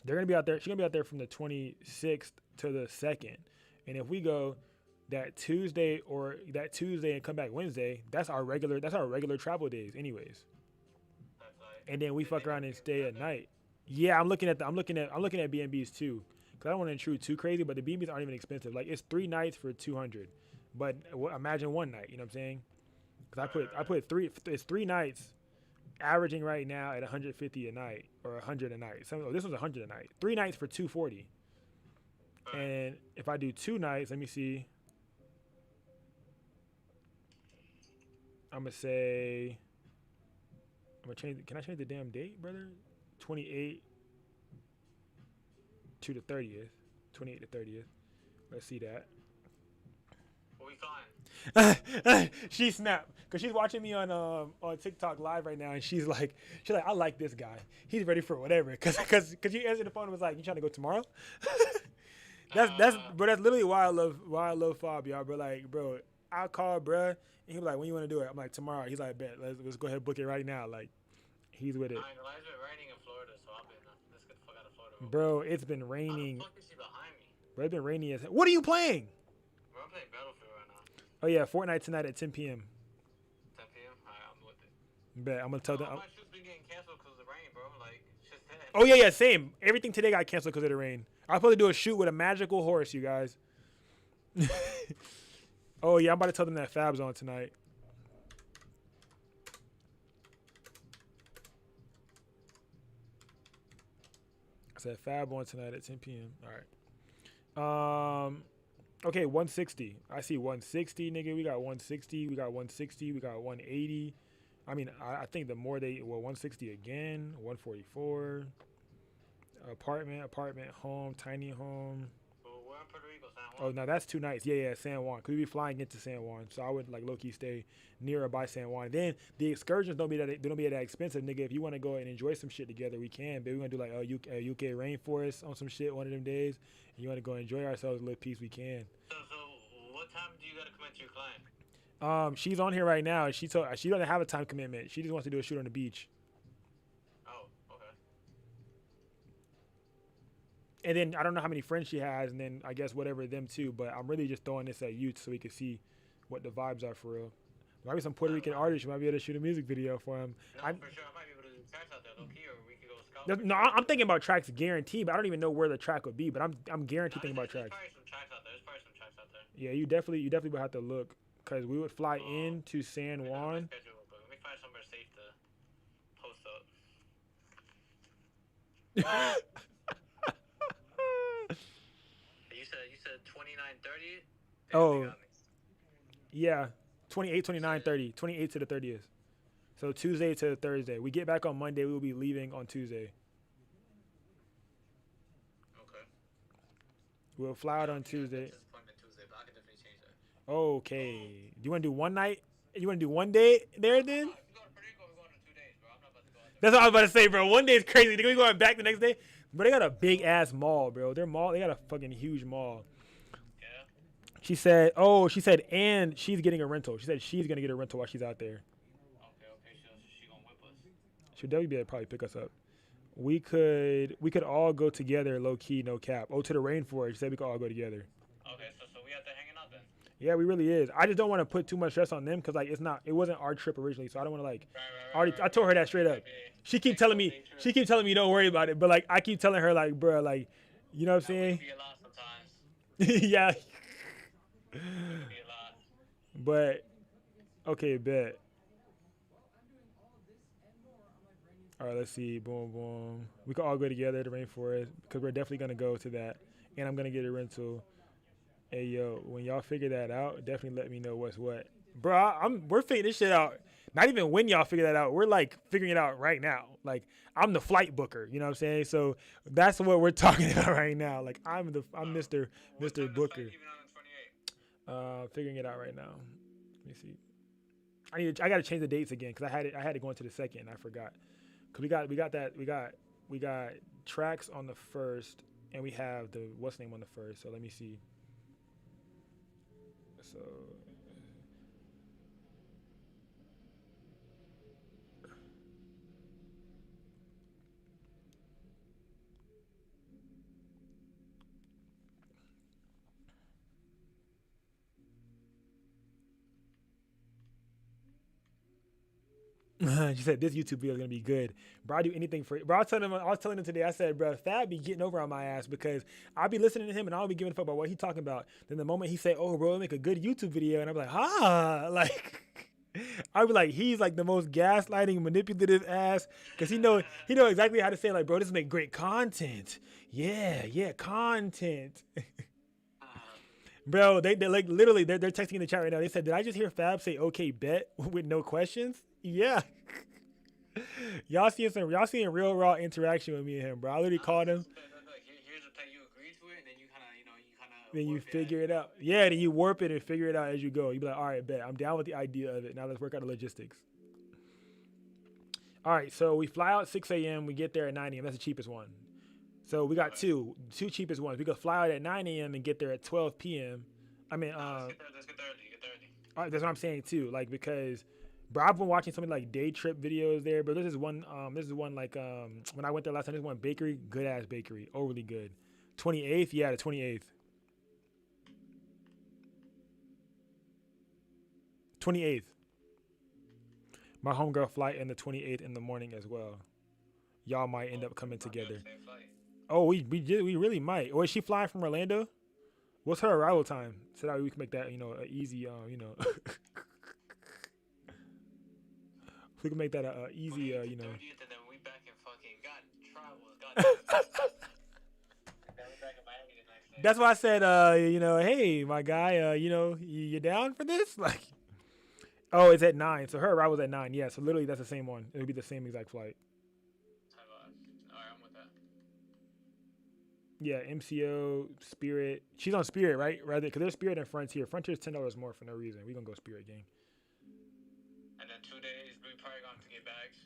they're going to be out there. She's going to be out there from the 26th to the 2nd. And if we go that Tuesday and come back Wednesday, that's our regular travel days anyways. And then we fuck around and stay at night. Yeah, I'm looking at B&Bs too. Cause I don't want to intrude too crazy, but the B&Bs aren't even expensive. Like it's 3 nights for $200, but imagine 1 night. You know what I'm saying? Cause I put three. It's 3 nights, averaging right now at 150 a night or 100 a night. This was 100 a night. 3 nights for 240. And if I do 2 nights, let me see. I'm gonna change. Can I change the damn date, brother? 28 to the 30th. 28 to 30th. Let's see that. What we flying? She snapped because she's watching me on TikTok live right now, and she's like, I like this guy. He's ready for whatever. Cause you answered the phone and was like, you trying to go tomorrow? That's literally why I love Fob, y'all. Bro, like, bro, I'll call, bruh, and he'll be like, when you want to do it? I'm like, tomorrow. He's like, bet. Let's go ahead and book it right now. Like, he's with it. It's been raining in Florida, so let's get the fuck out of Florida. Bro, it's been raining. How the fuck is she behind me? Bro, it's been raining as hell. What are you playing? Bro, I'm playing Battlefield right now. Oh, yeah, Fortnite tonight at 10 p.m. 10 p.m? Alright, I'm with it. Bet, I'm going to tell them. My shit's been getting canceled because of the rain, bro. Like, shit's dead. Oh, yeah, same. Everything today got canceled because of the rain. I was supposed to do a shoot with a magical horse, you guys. Oh, yeah, I'm about to tell them that Fab's on tonight. I said Fab on tonight at 10 p.m. All right. Okay, 160. I see 160, nigga. We got 160. We got 160. We got 180. I mean, I think the more 160 again. 144. Apartment, home, tiny home. We're in Puerto Rico, San Juan. Oh, no, that's 2 nights. Yeah, San Juan. Because we be flying into San Juan. So I would, like, low-key stay near or by San Juan. Then the excursions don't be that expensive, nigga. If you want to go and enjoy some shit together, we can. But we're going to do, like, a UK rainforest on some shit one of them days. And you want to go enjoy ourselves a little piece, we can. So what time do you got to commit to your client? She's on here right now. She doesn't have a time commitment. She just wants to do a shoot on the beach. Oh, okay. And then I don't know how many friends she has, and then I guess whatever them too. But I'm really just throwing this at youth so we can see what the vibes are for real. There might be some Puerto Rican artists you might be able to shoot a music video for him. No, for sure. I might be able to do tracks out there, low key, or we could go scout. No, I'm thinking about tracks guaranteed, but I don't even know where the track would be. But I'm guaranteed thinking about tracks. There's probably some tracks out there. Yeah, you definitely would have to look because we would fly into San Juan. Let me find somewhere safe to post up. You said 29, 30? Oh, yeah, 28, 29, 30. 28 to the 30th. So Tuesday to Thursday. We get back on Monday. We will be leaving on Tuesday. Okay. We'll fly out on Tuesday. Tuesday, but I can definitely change that. Okay. Do you want to do one night? You want to do one day there then? If we go to Puerto Rico, we're going in 2 days, bro. I'm not about to go out there. That's what I was about to say, bro. One day is crazy. They're going back the next day. But they got a big ass mall, bro. They got a fucking huge mall. Yeah. She said, and she's getting a rental. She said she's going to get a rental while she's out there. Okay. She gonna whip us. She'll definitely be able to probably pick us up. We could all go together, low key, no cap. Oh, to the rainforest. She said we could all go together. Okay, so we out there hanging out then. Yeah, we really is. I just don't want to put too much stress on them because like it wasn't our trip originally, so I don't want to like. I told her that straight up. She keep telling me don't worry about it, but like I keep telling her like, bro, like, you know what I'm saying? Be a lot sometimes. Yeah. Be a lot. But okay, bet. All right, let's see. Boom. We can all go together to rainforest because we're definitely gonna go to that, and I'm gonna get a rental. Hey yo, when y'all figure that out, definitely let me know what's what, bro. We're figuring this shit out. Not even when y'all figure that out. We're like figuring it out right now. Like I'm the flight booker. You know what I'm saying? So that's what we're talking about right now. Like I'm Mr. Booker. Figuring it out right now. Let me see. I gotta change the dates again because I had to go into the second and I forgot. Cause we got tracks on the first and we have the what's name on the first. So let me see. So she said this YouTube video is gonna be good, bro. I do anything for it. Bro. I was telling him today. I said, bro, Fab be getting over on my ass because I'll be listening to him and I'll be giving a fuck about what he's talking about. Then the moment he say, "Oh, bro, make a good YouTube video," and I'm like, like I'll be like, he's like the most gaslighting, manipulative ass because he know exactly how to say like, bro, this make great content. Yeah, content. Bro, they like literally they're texting in the chat right now. They said, "Did I just hear Fab say okay bet with no questions?" Yeah. y'all seeing real raw interaction with me and him, bro. I literally called him. Here's the thing, you agree to it, and then you kind of Then you figure it out. Yeah, then you warp it and figure it out as you go. You be like, all right, bet. I'm down with the idea of it. Now let's work out the logistics. All right, so we fly out 6 a.m. We get there at 9 a.m. That's the cheapest one. So we got two cheapest ones. We could fly out at 9 a.m. and get there at 12 p.m. I mean, let's get there early. All right, that's what I'm saying too. Like because, bro, I've been watching some like day trip videos there. But this is one like when I went there last time. This one bakery, good ass bakery, overly good. 28th, yeah, the 28th. 28th. My homegirl flight in the 28th in the morning as well. Y'all might end up coming together. Oh, we really might. Or is she flying from Orlando? What's her arrival time? So that we can make that, an easy, we can make that a easy, 30th, and then we back in fucking travels. That's why I said, hey, my guy, you down for this? Like, oh, it's at 9. So her arrival's at 9. Yeah, so literally that's the same one. It would be the same exact flight. Alright, I'm with that. Yeah, MCO, Spirit. She's on Spirit, right? Rather, because there's Spirit and Frontier. Frontier's $10 more for no reason. We're going to go Spirit, gang. And then 2 days, we probably going to get bags.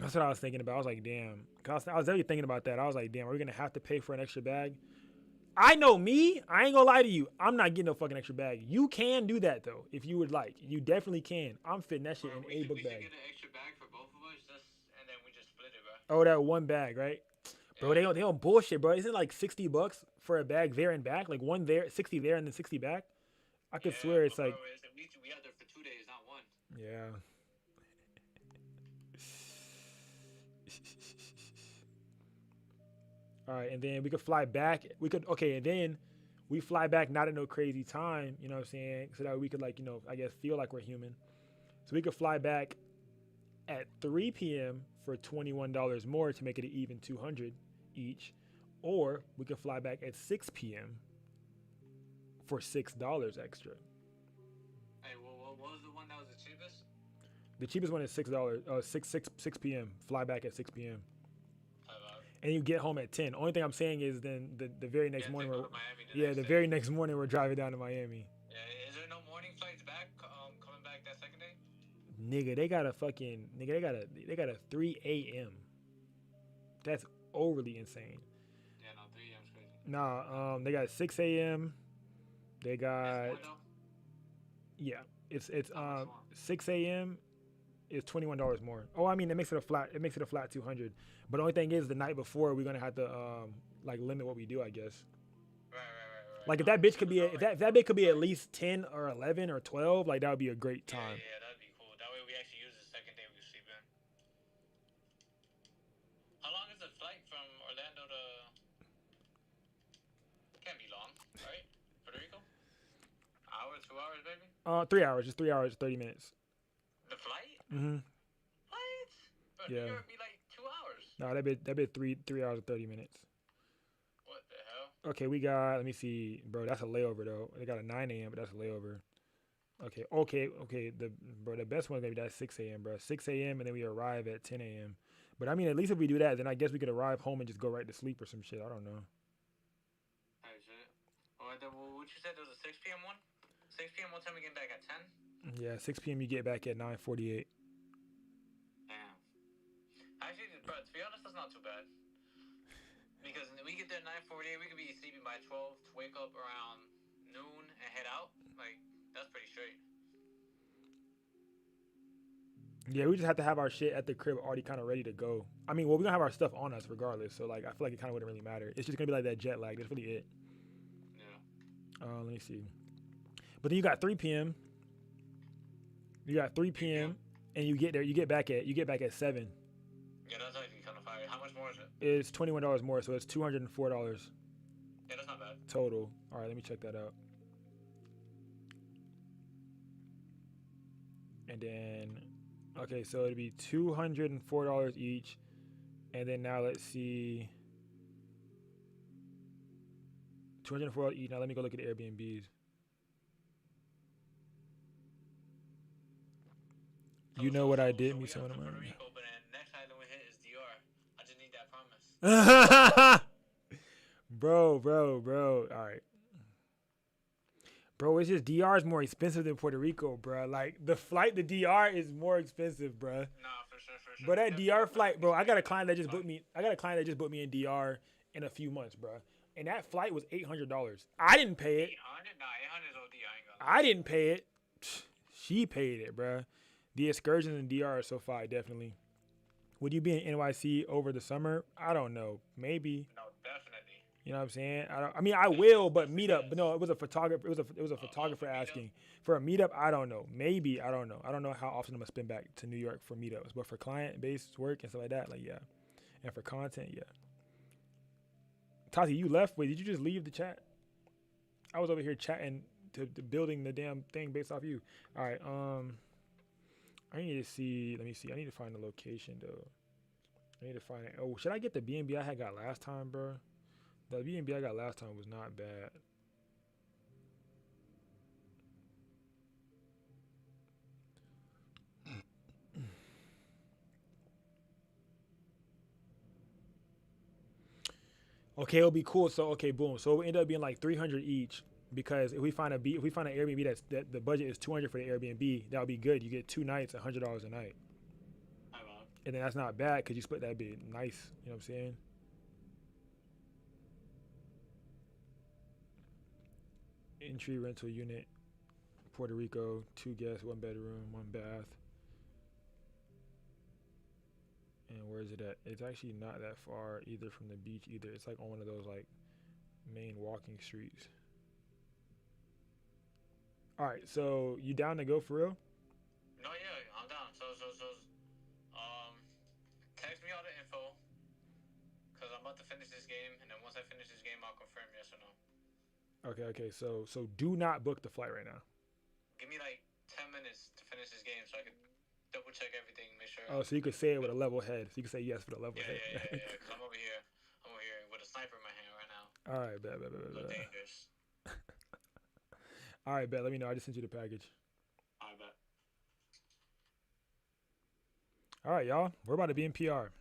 That's what I was thinking about. I was like, damn. Cause I was already thinking about that. I was like, damn, are we going to have to pay for an extra bag? I know me. I ain't going to lie to you. I'm not getting no fucking extra bag. You can do that, though, if you would like. You definitely can. I'm fitting that shit in a book bag. We should get an extra bag for both of us, and then we just split it, bro. Oh, that one bag, right? Bro, they don't bullshit, bro. Isn't it like $60 for a bag there and back? Like one there, 60 there, and then 60 back? I could swear it's like... Bro, we out there for 2 days, not one. Yeah. All right, and then we could fly back. And then we fly back not at no crazy time, you know what I'm saying? So that we could I guess feel like we're human. So we could fly back at 3 p.m. for $21 more to make it an even $200 each. Or we could fly back at 6 p.m. for $6 extra. Hey, what was the one that was the cheapest? The cheapest one is $6. 6 p.m. Fly back at 6 p.m. And you get home at 10. Only thing I'm saying is then the very next morning very next morning we're driving down to Miami. Yeah, is there no morning flights back coming back that second day? Nigga, they got a 3 a.m. That's overly insane. Yeah, no, 3 a.m. is crazy. Nah, they got 6 a.m. They got it's 6 a.m. is $21 more. Oh, I mean, it makes it a flat 200. But the only thing is, the night before we're gonna have to limit what we do, I guess. Right. Like if that bitch could be if that bitch could be at least 10 or 11 or 12, like that would be a great time. Yeah, that'd be cool. That way we actually use the second day we sleep in. How long is the flight from Orlando to? Can't be long, right? Puerto Rico? 2 hours, baby. 3 hours, just 3 hours, 30 minutes. The flight? Mm-hmm. What? Bro, Yeah. New York be like 2 hours. No, that bit 3 hours and 30 minutes. What the hell? Okay, we got. Let me see, bro. That's a layover though. They got a 9 a.m., but that's a layover. Okay. The best one's gonna be that 6 a.m., bro. 6 a.m. and then we arrive at 10 a.m. But I mean, at least if we do that, then I guess we could arrive home and just go right to sleep or some shit. I don't know. Oh shit. Well, what you said there was a 6 p.m. one? 6 p.m. What time we get back at 10? Yeah, 6 p.m. You get back at 9:48. Damn. Actually, bro, to be honest, that's not too bad. Because we get there at 9:48, we could be sleeping by 12 to wake up around noon and head out. Like, that's pretty straight. Yeah, we just have to have our shit at the crib already kind of ready to go. I mean, well, we're gonna have our stuff on us regardless. So like, I feel like it kind of wouldn't really matter. It's just gonna be like that jet lag. That's really it. Yeah. Let me see. But then you got 3 p.m. You got 3 p.m. and you get there. You get back at 7. Yeah, that's actually kind of fire. How much more is it? It's $21 more, so it's $204 Yeah, that's not bad. total. All right, let me check that out. And then, okay, so it'd be $204 each. And then now let's see. $204 each. Now let me go look at the Airbnbs. You know what I did? Me some of them. Puerto Rico, but then next island we hit is DR. I just need that promise. Bro. All right. Bro, it's just DR is more expensive than Puerto Rico, bro. Like the flight to DR is more expensive, bro. Nah, for sure. But that DR flight, bro, I got a client that just booked me. I got a client that just booked me in DR in a few months, bro. And that flight was $800. I didn't pay it. 800? Nah, 800 is OD. I ain't gonna lie. I didn't pay it. She paid it, bro. The excursions in DR are so fire, definitely. Would you be in NYC over the summer? I don't know. Maybe. No, definitely. You know what I'm saying? I mean, I will, but meetup. But no, it was a photographer. It was a photographer for meetup? asking for a meetup. I don't know. Maybe I don't know. I don't know how often I'm gonna spin back to New York for meetups, but for client-based work and stuff like that, like yeah, and for content, yeah. Tati, you left. Wait, did you just leave the chat? I was over here chatting to building the damn thing based off you. All right. I need to see. Let me see. I need to find the location though. I need to find it. Oh, should I get the B&B I had got last time, bro? The B&B I got last time was not bad. Okay, it'll be cool. So okay, boom. So it'll end up being like 300 each because if we find an Airbnb that the budget is 200 for the Airbnb, that'll be good. You get 2 nights, $100 a night, and then that's not bad because you split that bit nice. You know what I'm saying? Entry rental unit, Puerto Rico, 2 guests, 1 bedroom, 1 bath. And where is it at? It's actually not that far either from the beach either. It's like on one of those like main walking streets. All right, so you down to go for real? No, yeah, I'm down. So, text me all the info, cause I'm about to finish this game, and then once I finish this game, I'll confirm yes or no. Okay. So do not book the flight right now. Give me like 10 minutes to finish this game, so I can double check everything, make sure. Oh, so you could say it with a level head. So you can say yes with a level head. Yeah. Cause I'm over here with a sniper in my hand right now. All right, bet. A little dangerous. All right, bet. Let me know. I just sent you the package. I bet. All right, y'all. We're about to be in PR.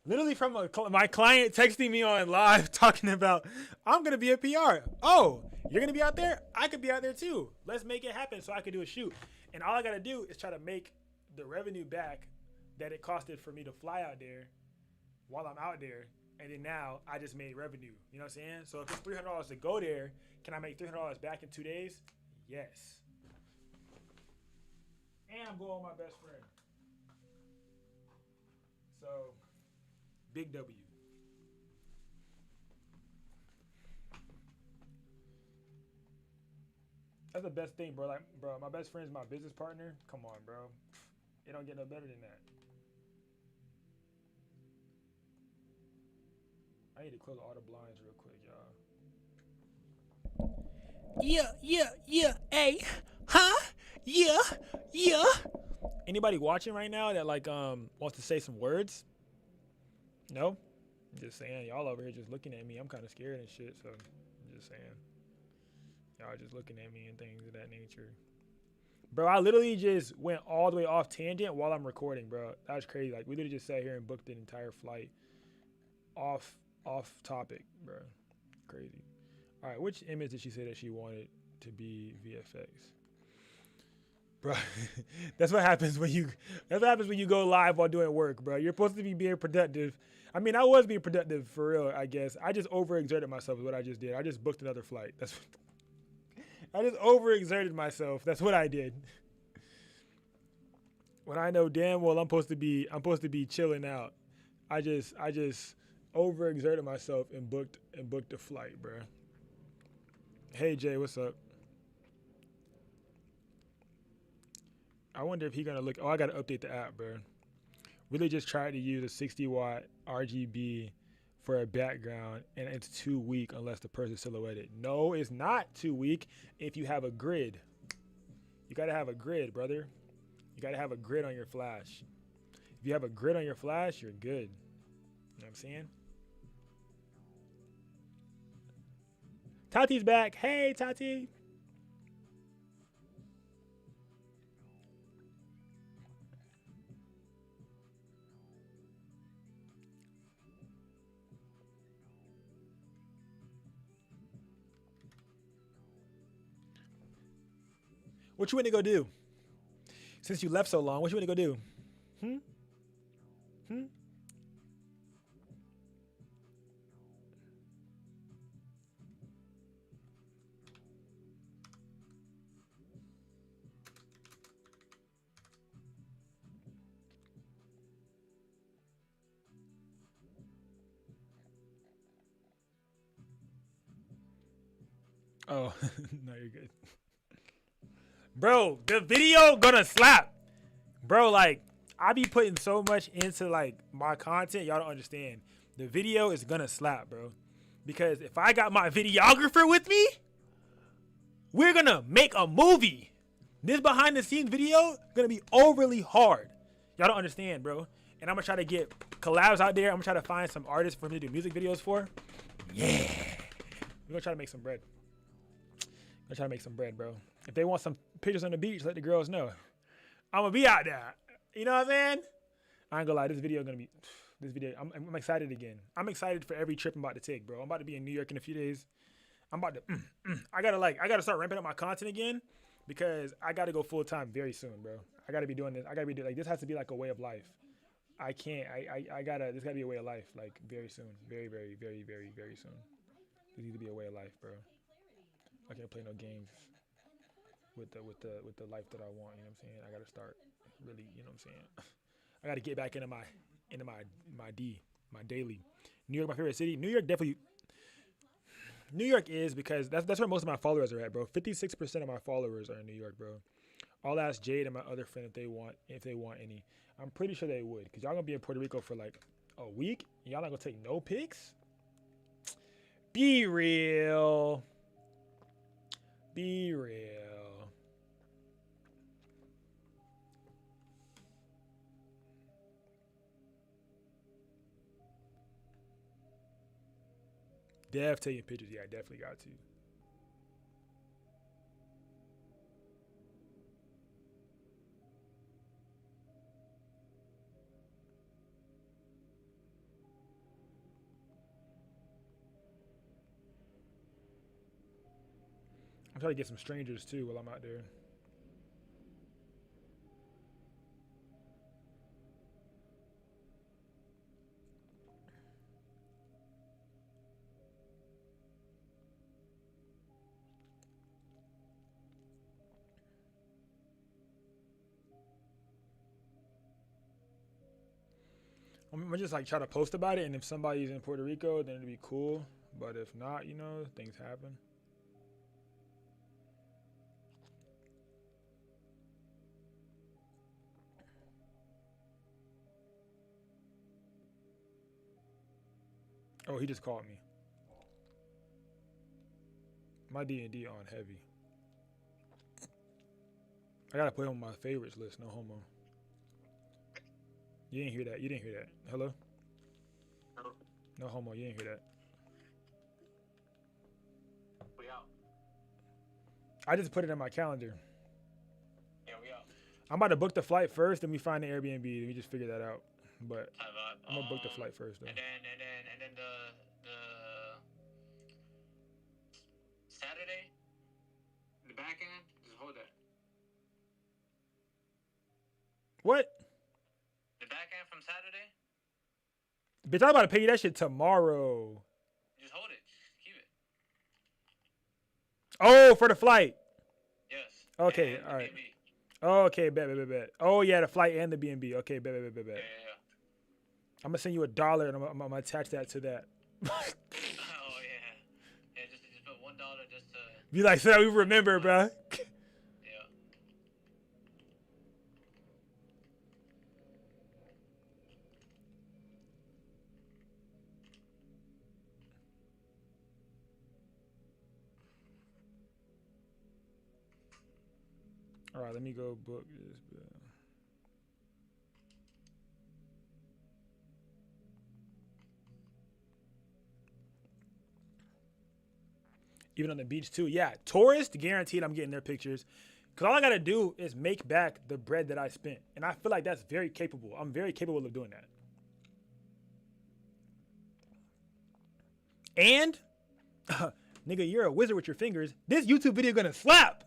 Literally from my client texting me on live talking about, I'm going to be a PR. Oh, you're going to be out there? I could be out there too. Let's make it happen so I could do a shoot. And all I got to do is try to make the revenue back that it costed for me to fly out there while I'm out there. And then now I just made revenue. You know what I'm saying? So if it's $300 to go there, can I make $300 back in 2 days? Yes. And I'm going with my best friend. So, big W. That's the best thing, bro. Like, bro, my best friend's my business partner. Come on, bro. It don't get no better than that. I need to close all the blinds real quick, y'all. Yeah. Hey, huh? Yeah. Anybody watching right now that like wants to say some words? No? I'm just saying, y'all over here just looking at me. I'm kind of scared and shit, so I'm just saying. Y'all just looking at me and things of that nature. Bro, I literally just went all the way off tangent while I'm recording, bro. That was crazy. Like, we literally just sat here and booked an entire flight off topic, bro. Crazy. All right, which image did she say that she wanted to be VFX? Bro, that's what happens when you go live while doing work, bro. You're supposed to be being productive. I mean, I was being productive for real, I guess. I just overexerted myself is what I just did. I just booked another flight. I just overexerted myself. That's what I did. When I know damn well I'm supposed to be chilling out. I just overexerted myself and booked a flight, bro. Hey Jay, what's up? I wonder if he gonna look. Oh, I gotta update the app, bro. Really just tried to use a 60-watt RGB for a background, and it's too weak unless the person's silhouetted. No, it's not too weak if you have a grid. You gotta have a grid, brother. You gotta have a grid on your flash. If you have a grid on your flash, you're good. You know what I'm saying? Tati's back. Hey, Tati. What you want to go do? Since you left so long, what you want to go do? Oh, no, you're good. Bro, the video gonna slap. Bro, like, I be putting so much into, like, my content, y'all don't understand. The video is gonna slap, bro. Because if I got my videographer with me, we're gonna make a movie. This behind the scenes video gonna be overly hard. Y'all don't understand, bro. And I'm gonna try to get collabs out there. I'm gonna try to find some artists for me to do music videos for. Yeah. We're gonna try to make some bread. I'm trying to make some bread, bro. If they want some pictures on the beach, let the girls know. I'm gonna be out there. You know what I'm saying? I ain't gonna lie, this video, I'm excited again. I'm excited for every trip I'm about to take, bro. I'm about to be in New York in a few days. I'm about to, I gotta start ramping up my content again because I gotta go full time very soon, bro. I gotta be doing this. This has to be like a way of life. I can't, this gotta be a way of life, like very soon. Very, very, very, very, very soon. This needs to be a way of life, bro. I can't play no games with the life that I want, you know what I'm saying? I gotta start really, you know what I'm saying? I gotta get back into my daily. New York, my favorite city. New York is because that's where most of my followers are at, bro. 56% of my followers are in New York, bro. I'll ask Jade and my other friend if they want any. I'm pretty sure they would, because y'all gonna be in Puerto Rico for like a week and y'all not gonna take no pics? Be real. Be real. Dev taking pictures. Yeah, I definitely got to. I'm trying to get some strangers too while I'm out there. I'm gonna just like try to post about it, and if somebody's in Puerto Rico, then it'd be cool. But if not, you know, things happen. Oh, he just called me. My D&D on heavy. I gotta put him on my favorites list. No homo. You didn't hear that. You didn't hear that. Hello? Hello? No homo. You didn't hear that. We out. I just put it in my calendar. Yeah, we out. I'm about to book the flight first, then we find the Airbnb. Then we just figure that out. But I'm gonna book the flight first, though. And then the Saturday, the back end, just hold that. What? The back end from Saturday, Bitch, I'm about to pay you that shit tomorrow. just hold it. Keep it. Oh, for the flight. Yes. Okay, And the all right. B&B. Oh, okay, bet. Oh, yeah, the flight and the B&B. Okay, bet. Yeah. I'm gonna send you $1 and I'm gonna attach that to that. Oh yeah. Yeah, just put $1 just to. Be like, so that we remember, bruh. Yeah. All right, let me go book this, bro. Even on the beach too. Yeah, tourists guaranteed I'm getting their pictures. Cause all I gotta do is make back the bread that I spent. And I feel like that's very capable. I'm very capable of doing that. And nigga, you're a wizard with your fingers. This YouTube video gonna slap.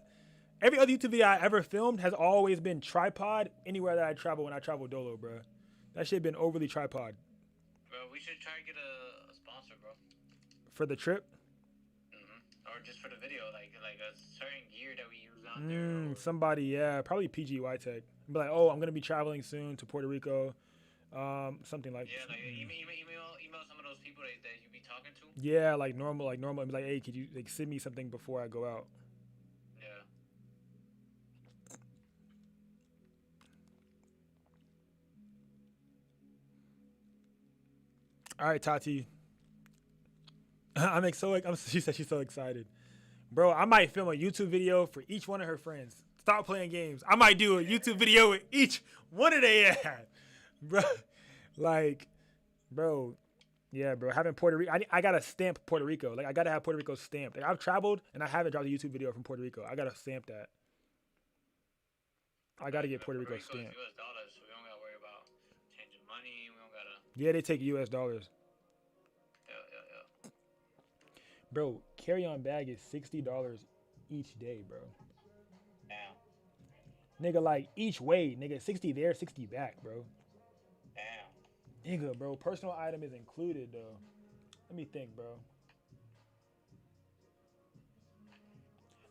Every other YouTube video I ever filmed has always been tripod anywhere that I travel when I travel dolo, bro. That shit been overly tripod. Bro, we should try to get a sponsor, bro. For the trip? Or just for the video, like a certain gear that we use out there. Somebody, yeah, probably PG Tech. Be like, oh, I'm gonna be traveling soon to Puerto Rico, something like. Yeah, like email some of those people that you be talking to. Yeah, like normal. Be like, hey, could you like send me something before I go out? Yeah. All right, Tati. She said she's so excited, bro. I might film a YouTube video for each one of her friends. Stop playing games. I might do a YouTube video with each one of their ass, bro. Like, bro, yeah, bro. Having Puerto Rico, I gotta stamp Puerto Rico. Like, I gotta have Puerto Rico stamped. Like, I've traveled and I haven't dropped a YouTube video from Puerto Rico. I gotta stamp that. I gotta get Puerto Rico stamped. US dollars, so we don't gotta worry about changing money. We don't gotta. Yeah, they take US dollars. Yeah. Bro, carry-on bag is $60 each day, bro. Damn. Nigga, like, each way, nigga, 60 there, 60 back, bro. Damn. Nigga, bro, personal item is included, though. Let me think, bro.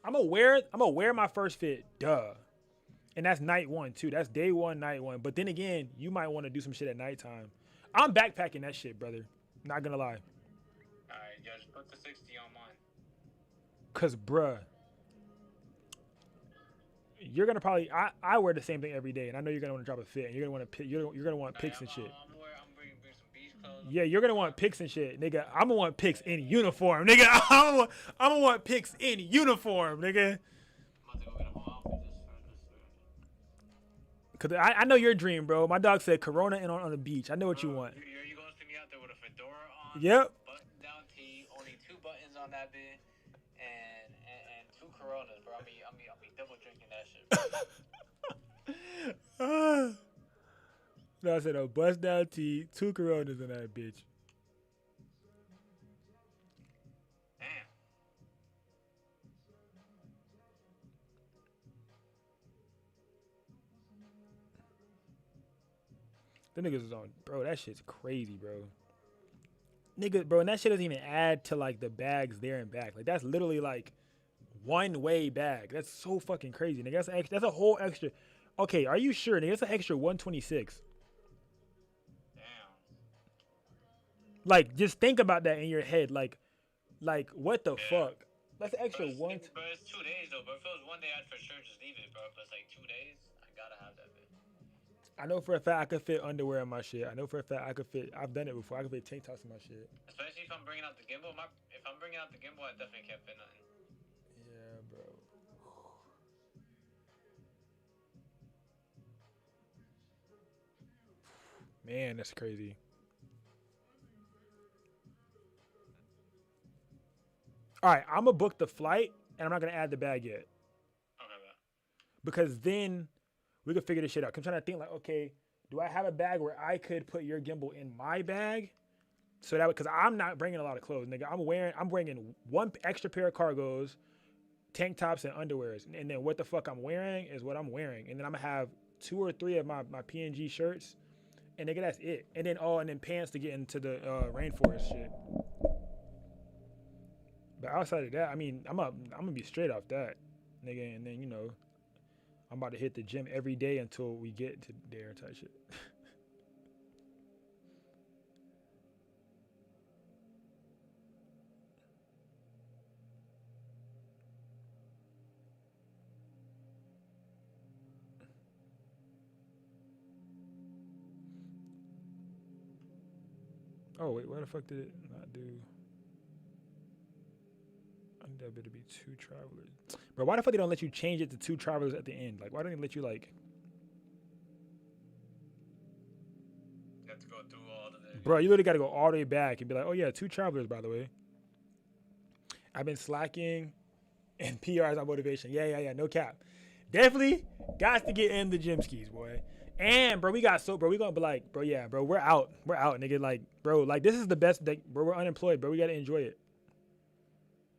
I'm gonna wear my first fit, duh. And that's night one, too. That's day one, night one. But then again, you might want to do some shit at nighttime. I'm backpacking that shit, brother. Not gonna lie. Alright, just put the 60 on mine. Cause, bruh, you're gonna probably I wear the same thing every day, and I know you're gonna want to drop a fit, and you're gonna want pics and shit. I'm bringing some beach clothes. Yeah, you're gonna want pics and shit, nigga. I'm gonna want pics in uniform, nigga. I'm gonna want pics in uniform, nigga. I'm about to go get a whole outfit just for Cause I know your dream, bro. My dog said Corona and on the beach. I know what you want. You gonna see me out there with a fedora on? Yep. Button-down tee, only 2 buttons on that bit, and 2 Coronas, bro. I'll be double drinking that shit. No, I said a bust down tee, 2 Coronas in that bitch. Damn. The niggas is on, bro. That shit's crazy, bro. Nigga, bro, and that shit doesn't even add to like the bags there and back. Like that's literally like one way bag. That's so fucking crazy, nigga. That's a whole extra. Okay, are you sure, nigga? That's an extra 126. Damn. Like, just think about that in your head. Like what the fuck? That's an extra one. But it's 2 days though. But if it was 1 day, I'd for sure just leave it, bro. But it's like 2 days, I gotta have that bit. I know for a fact I could fit underwear in my shit. I know for a fact I could fit. I've done it before. I could fit tank tops in my shit. Especially if I'm bringing out the gimbal. If I'm bringing out the gimbal, I definitely can't fit nothing. Yeah, bro. Man, that's crazy. All right, I'm gonna book the flight, and I'm not gonna add the bag yet. because then we could figure this shit out. I'm trying to think like, okay, do I have a bag where I could put your gimbal in my bag? So that, because I'm not bringing a lot of clothes, nigga. I'm bringing one extra pair of cargos, tank tops and underwears, and then what the fuck I'm wearing is what I'm wearing, and then I'm gonna have 2 or 3 of my PNG shirts, and nigga, that's it. And then pants to get into the rainforest shit. But outside of that, I mean, I'm gonna be straight off that, nigga, and then I'm about to hit the gym every day until we get to there type shit. Oh wait, why the fuck did it not do? I need that bit to be 2 travelers. Bro, why the fuck they don't let you change it to 2 travelers at the end? Like, why don't they let you like? You have to go through all of it. Bro, you literally got to go all the way back and be like, oh yeah, 2 travelers, by the way. I've been slacking, and PR is our motivation. Yeah, no cap. Definitely got to get in the gym skis, boy. And bro, we gonna be like, bro, yeah, bro, we're out, nigga. Like, bro, like this is the best, bro. We're unemployed, bro. We gotta enjoy it.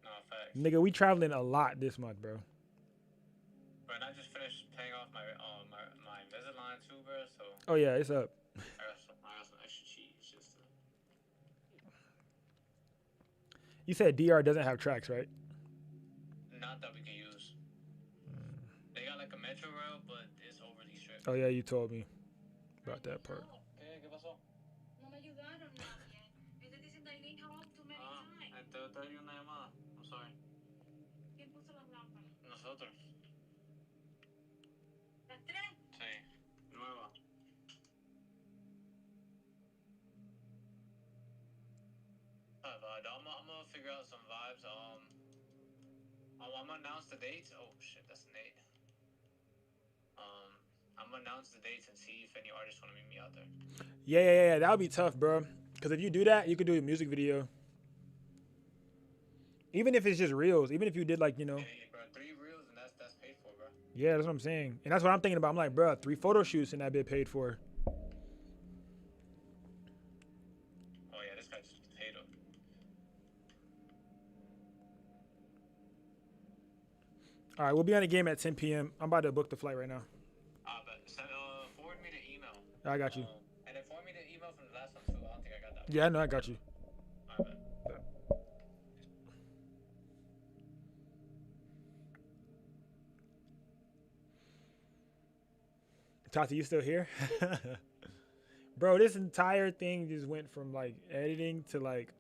No, facts. Nigga, we traveling a lot this month, bro. But I just finished paying off my Invisalign too, bro. So Oh yeah, it's up. I got some extra cheese just to... You said DR doesn't have tracks, right? Not that we can use. They got like a metro rail, but it's overly strict. Oh yeah, you told me about that part. ¿Qué pasó? No me ayudaron nadie. Ellos dicen that I need help too many times. Te doy una llamada. I'm sorry. ¿Quién puso las lámparas? Nosotros. Las 3. Sí. Nueva. I'm gonna figure out some vibes. I'm gonna announce the dates. Oh shit, that's Nate. I'm gonna announce the dates and see if any artists want to meet me out there. Yeah, that would be tough, bro. Because if you do that, you could do a music video. Even if it's just reels, even if you did like, Hey, bro, 3 reels and that's paid for, bro. Yeah, that's what I'm saying. And that's what I'm thinking about. I'm like, bro, 3 photo shoots and that bit paid for. Oh yeah, this guy just paid up. All right, we'll be on the game at 10 p.m. I'm about to book the flight right now. But forward me the email. I got you. And then forward me the email from the last one too. I don't think I got that. Yeah, I know, I got you. Alright, man. Tati, you still here? Bro, this entire thing just went from like editing to like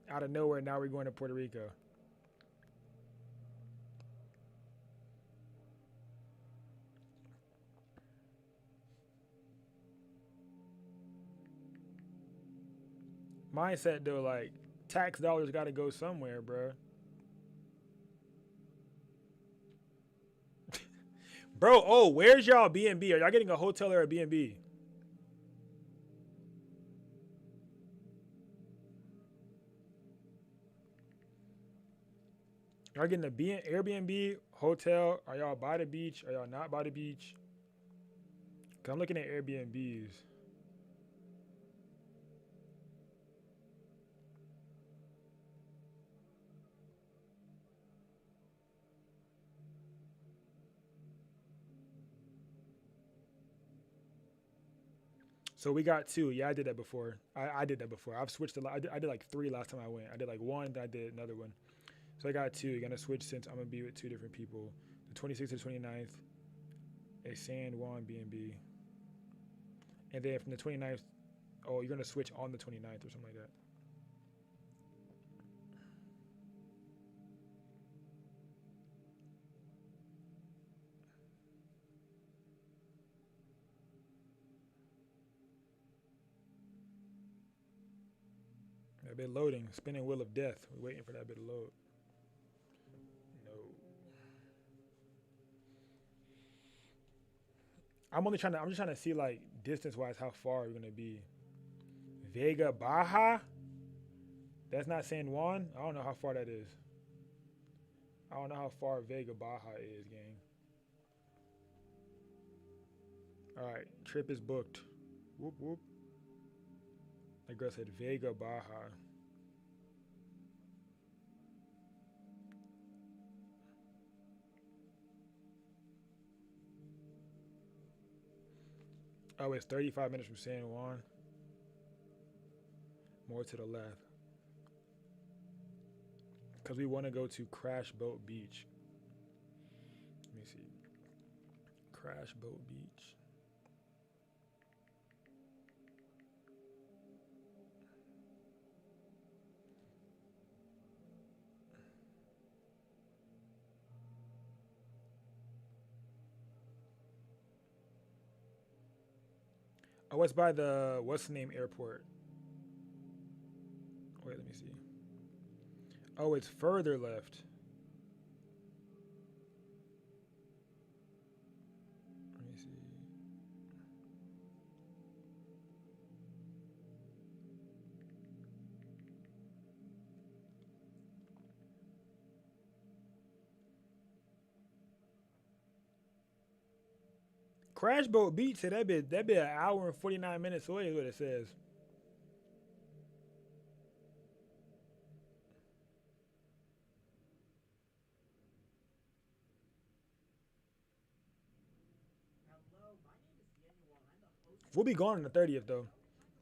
out of nowhere. Now we're going to Puerto Rico. Mindset though, like tax dollars got to go somewhere, bro. Bro, oh, where's y'all B&B? Are y'all getting a hotel or a B&B? Y'all getting a Airbnb, hotel? Are y'all by the beach? Are y'all not by the beach? Cause I'm looking at Airbnbs. So we got 2. Yeah, I did that before. I did that before. I've switched a lot. I did like 3 last time I went. I did like 1, then I did another one. So I got 2. You're gonna switch since I'm gonna be with 2 different people. The 26th to 29th, a San Juan B&B. And then from the 29th, oh, you're gonna switch on the 29th or something like that. That bit loading, spinning wheel of death. We're waiting for that bit to load. No. I'm just trying to see like distance wise how far we're gonna be. Vega Baja? That's not San Juan? I don't know how far that is. I don't know how far Vega Baja is, gang. All right, trip is booked. Whoop whoop. That girl said Vega Baja. Oh, it's 35 minutes from San Juan. More to the left. Because we want to go to Crash Boat Beach. Let me see. Crash Boat Beach. Oh, it's by the, what's the name, airport? Wait, let me see. Oh, it's further left. Let me see. Crash Boat Beach said that be an hour and 49 minutes away is what it says. We'll be gone on the 30th though.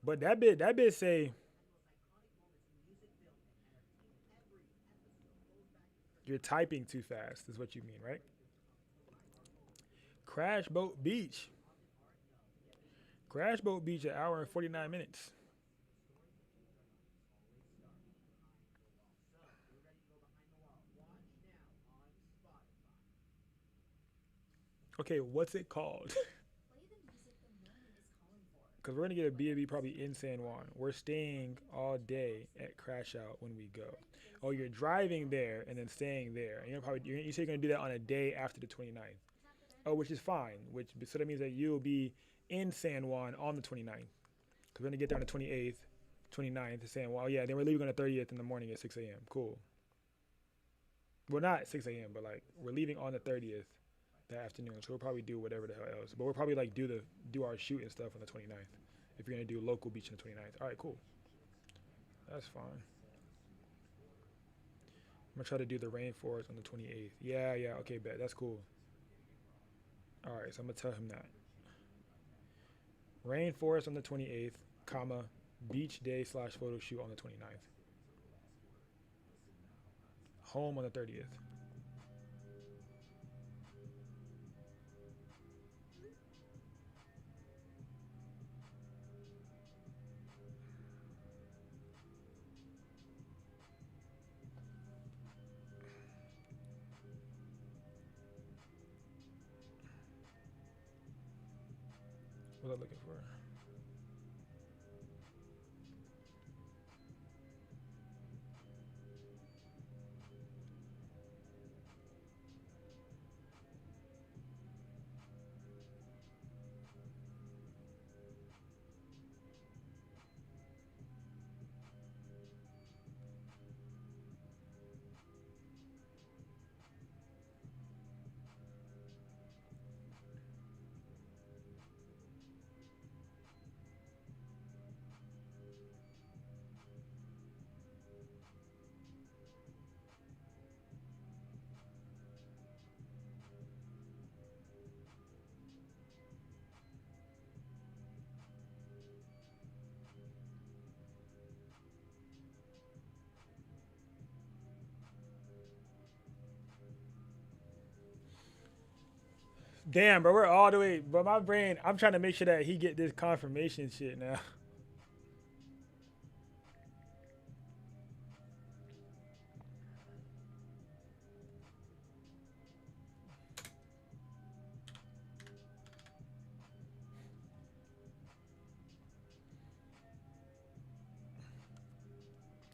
But that bit say you're typing too fast is what you mean, right? Crash Boat Beach. Crash Boat Beach, an hour and 49 minutes. Okay, what's it called? Because we're going to get a B&B probably in San Juan. We're staying all day at Crash Out when we go. Oh, you're driving there and then staying there. And you say you're going to do that on a day after the 29th. Oh, which is fine. So that means that you'll be in San Juan on the 29th. Because we're going to get there on the 28th, 29th to San Juan. Oh, yeah, then we're leaving on the 30th in the morning at 6 a.m. Cool. Well, not 6 a.m., but like we're leaving on the 30th that afternoon. So we'll probably do whatever the hell else. But we'll probably like do our shoot and stuff on the 29th. If you're going to do local beach on the 29th. All right, cool. That's fine. I'm going to try to do the rainforest on the 28th. Yeah, okay, bet. That's cool. All right, so I'm going to tell him that. Rainforest on the 28th, comma, beach day / photo shoot on the 29th. Home on the 30th. What am I looking for? Damn, bro, we're all the way. But my brain, I'm trying to make sure that he get this confirmation shit now.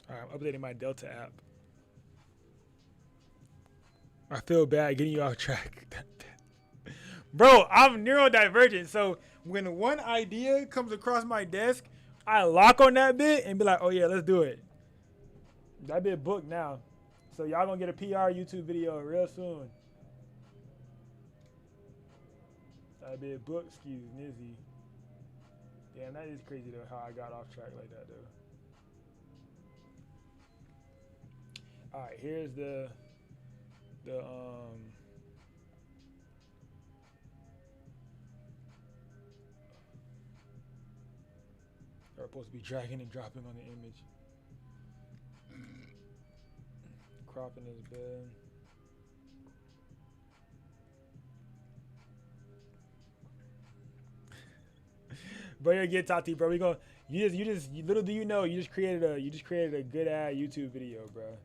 All right, I'm updating my Delta app. I feel bad getting you off track. Bro, I'm neurodivergent, so when one idea comes across my desk, I lock on that bit and be like, oh yeah, let's do it. That bit booked now. So y'all gonna get a PR YouTube video real soon. I been book, excuse Nizzy. Damn, that is crazy though how I got off track like that though. All right, here's the they're supposed to be dragging and dropping on the image. Cropping his bed. Bro, you're get Tati, bro. We going little do you know, you just created a good ass YouTube video, bro.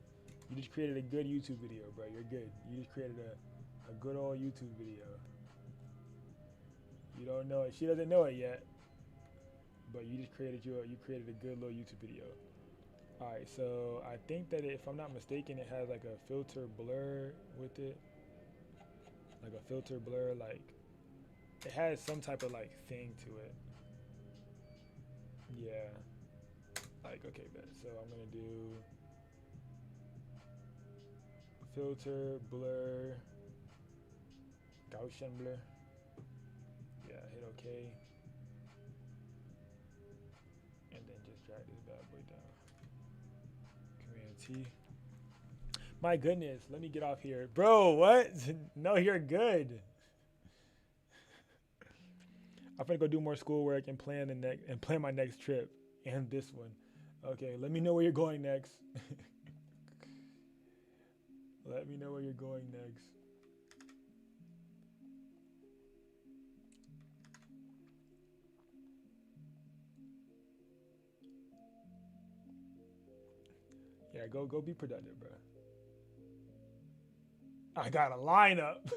You just created a good YouTube video, bro. You're good. You just created a good old YouTube video. You don't know it. She doesn't know it yet. But you just created a good little YouTube video. Alright, so I think that if I'm not mistaken, it has like a filter blur with it. Like a filter blur, like it has some type of like thing to it. Yeah. Like, okay, bet. So I'm gonna do filter, blur, Gaussian blur. Yeah, hit OK. And then just drag this bad boy down. Command T. My goodness, let me get off here. Bro, what? No, you're good. I'm gonna go do more schoolwork and plan my next trip and this one. Okay, let me know where you're going next. Let me know where you're going next. Yeah, go be productive, bro. I got a lineup.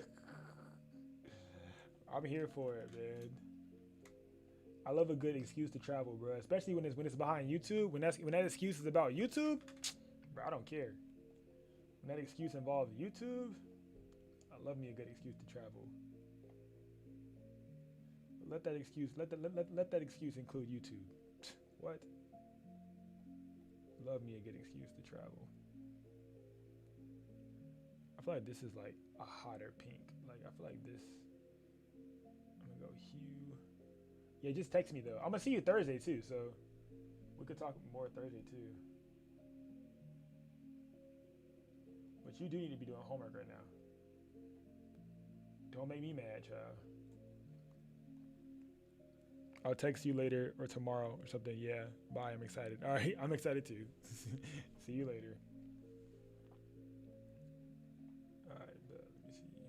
I'm here for it, man. I love a good excuse to travel, bro. Especially when it's behind YouTube. When that excuse is about YouTube, bro, I don't care. When that excuse involves YouTube, I love me a good excuse to travel. But let that excuse include YouTube. What? Love me a good excuse to travel. I feel like this is like a hotter pink. Like I feel like this. I'm gonna go hue. Yeah, just text me though. I'm gonna see you Thursday too, so we could talk more Thursday too. But you do need to be doing homework right now. Don't make me mad, child. I'll text you later or tomorrow or something. Yeah, bye. I'm excited. All right, I'm excited too. See you later. All right, let me see.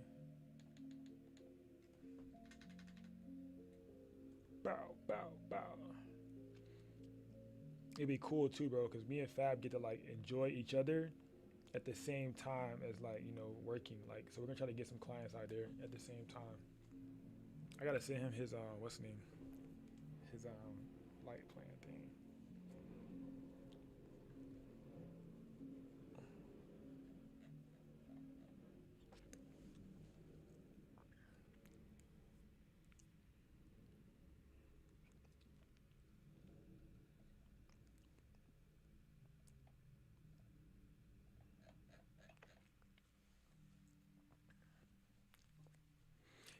Bow, bow, bow. It'd be cool too, bro, because me and Fab get to like enjoy each other at the same time as like, you know, working. Like, so we're gonna try to get some clients out there at the same time. I gotta send him his what's the name? His light plan thing.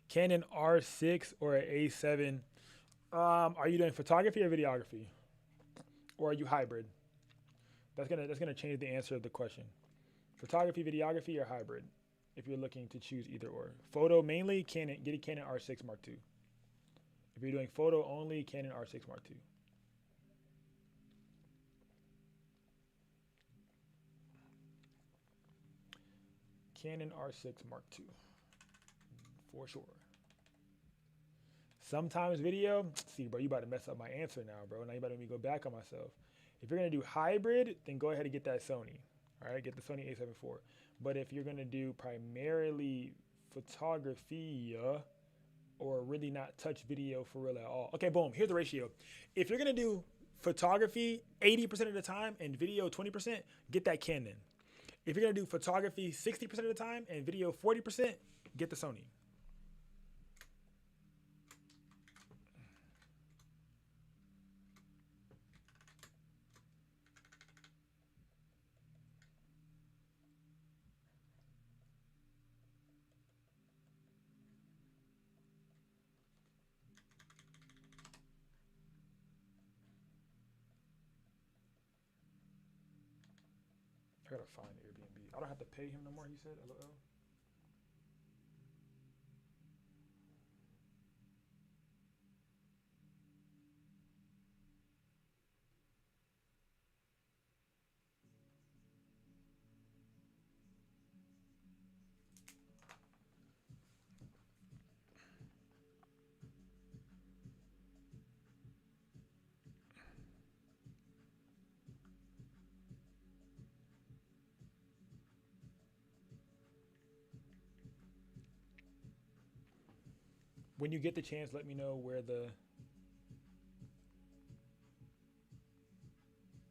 Canon R6 or an A7. Are you doing photography or videography, or are you hybrid? That's gonna change the answer of the question. Photography, videography, or hybrid. If you're looking to choose either or. Photo mainly, Canon. Get a Canon R6 Mark II. If you're doing photo only, Canon R6 Mark II. Canon R6 Mark II. For sure. Sometimes video, see, bro, you about to mess up my answer now, bro. Now you about to make me go back on myself. If you're gonna do hybrid, then go ahead and get that Sony. All right, get the Sony A7 IV. But if you're gonna do primarily photography or really not touch video for real at all, okay, boom. Here's the ratio. If you're gonna do photography 80% of the time and video 20%, get that Canon. If you're gonna do photography 60% of the time and video 40%, get the Sony. I gotta find Airbnb. I don't have to pay him no more. He said, "LOL." When you get the chance, let me know where the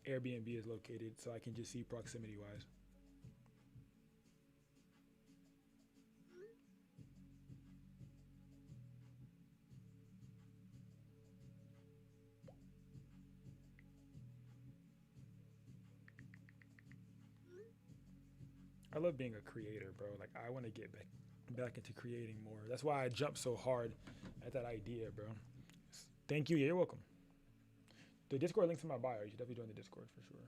Airbnb is located so I can just see proximity wise. I love being a creator, bro. Like I want to get back into creating more. That's why I jumped so hard at that idea, bro. Thank you. Yeah, you're welcome. The Discord link's in my bio. You should definitely join the Discord for sure.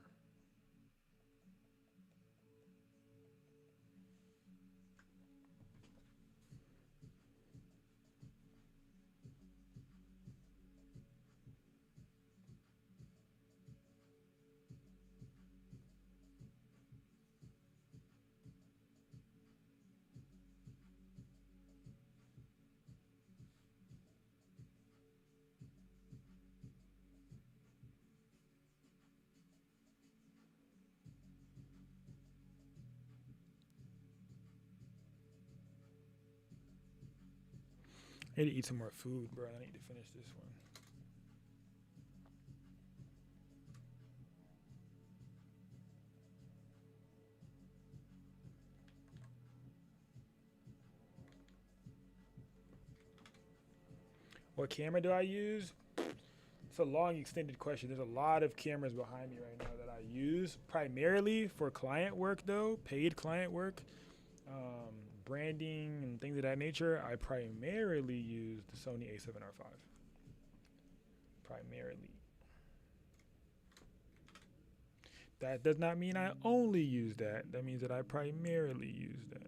I need to eat some more food, bro. I need to finish this one. What camera do I use? It's a long, extended question. There's a lot of cameras behind me right now that I use primarily for client work, though, paid client work, branding, and things of that nature. I primarily use the Sony A7R5. Primarily. That does not mean I only use that. That means that I primarily use that.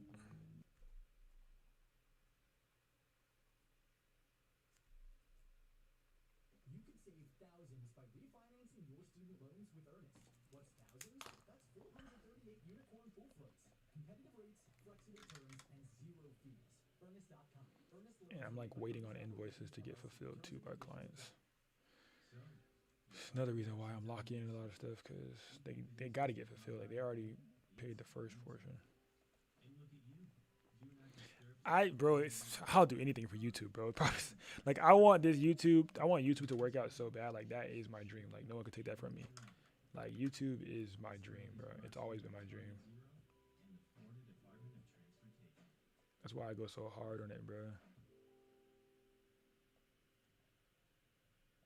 You could save thousands by refinancing your student loans with Earnest. What's thousands? That's 438 unicorn full floats, competitive rates, flexible terms, and zero fees. Earnest.com. And I'm like waiting on invoices to get fulfilled too by clients. Another reason why I'm locking in a lot of stuff because they got to get fulfilled. Like they already paid the first portion. I'll do anything for YouTube, bro. Like I want YouTube to work out so bad. Like that is my dream. Like no one could take that from me. Like YouTube is my dream, bro. It's always been my dream. That's why I go so hard on it, bro.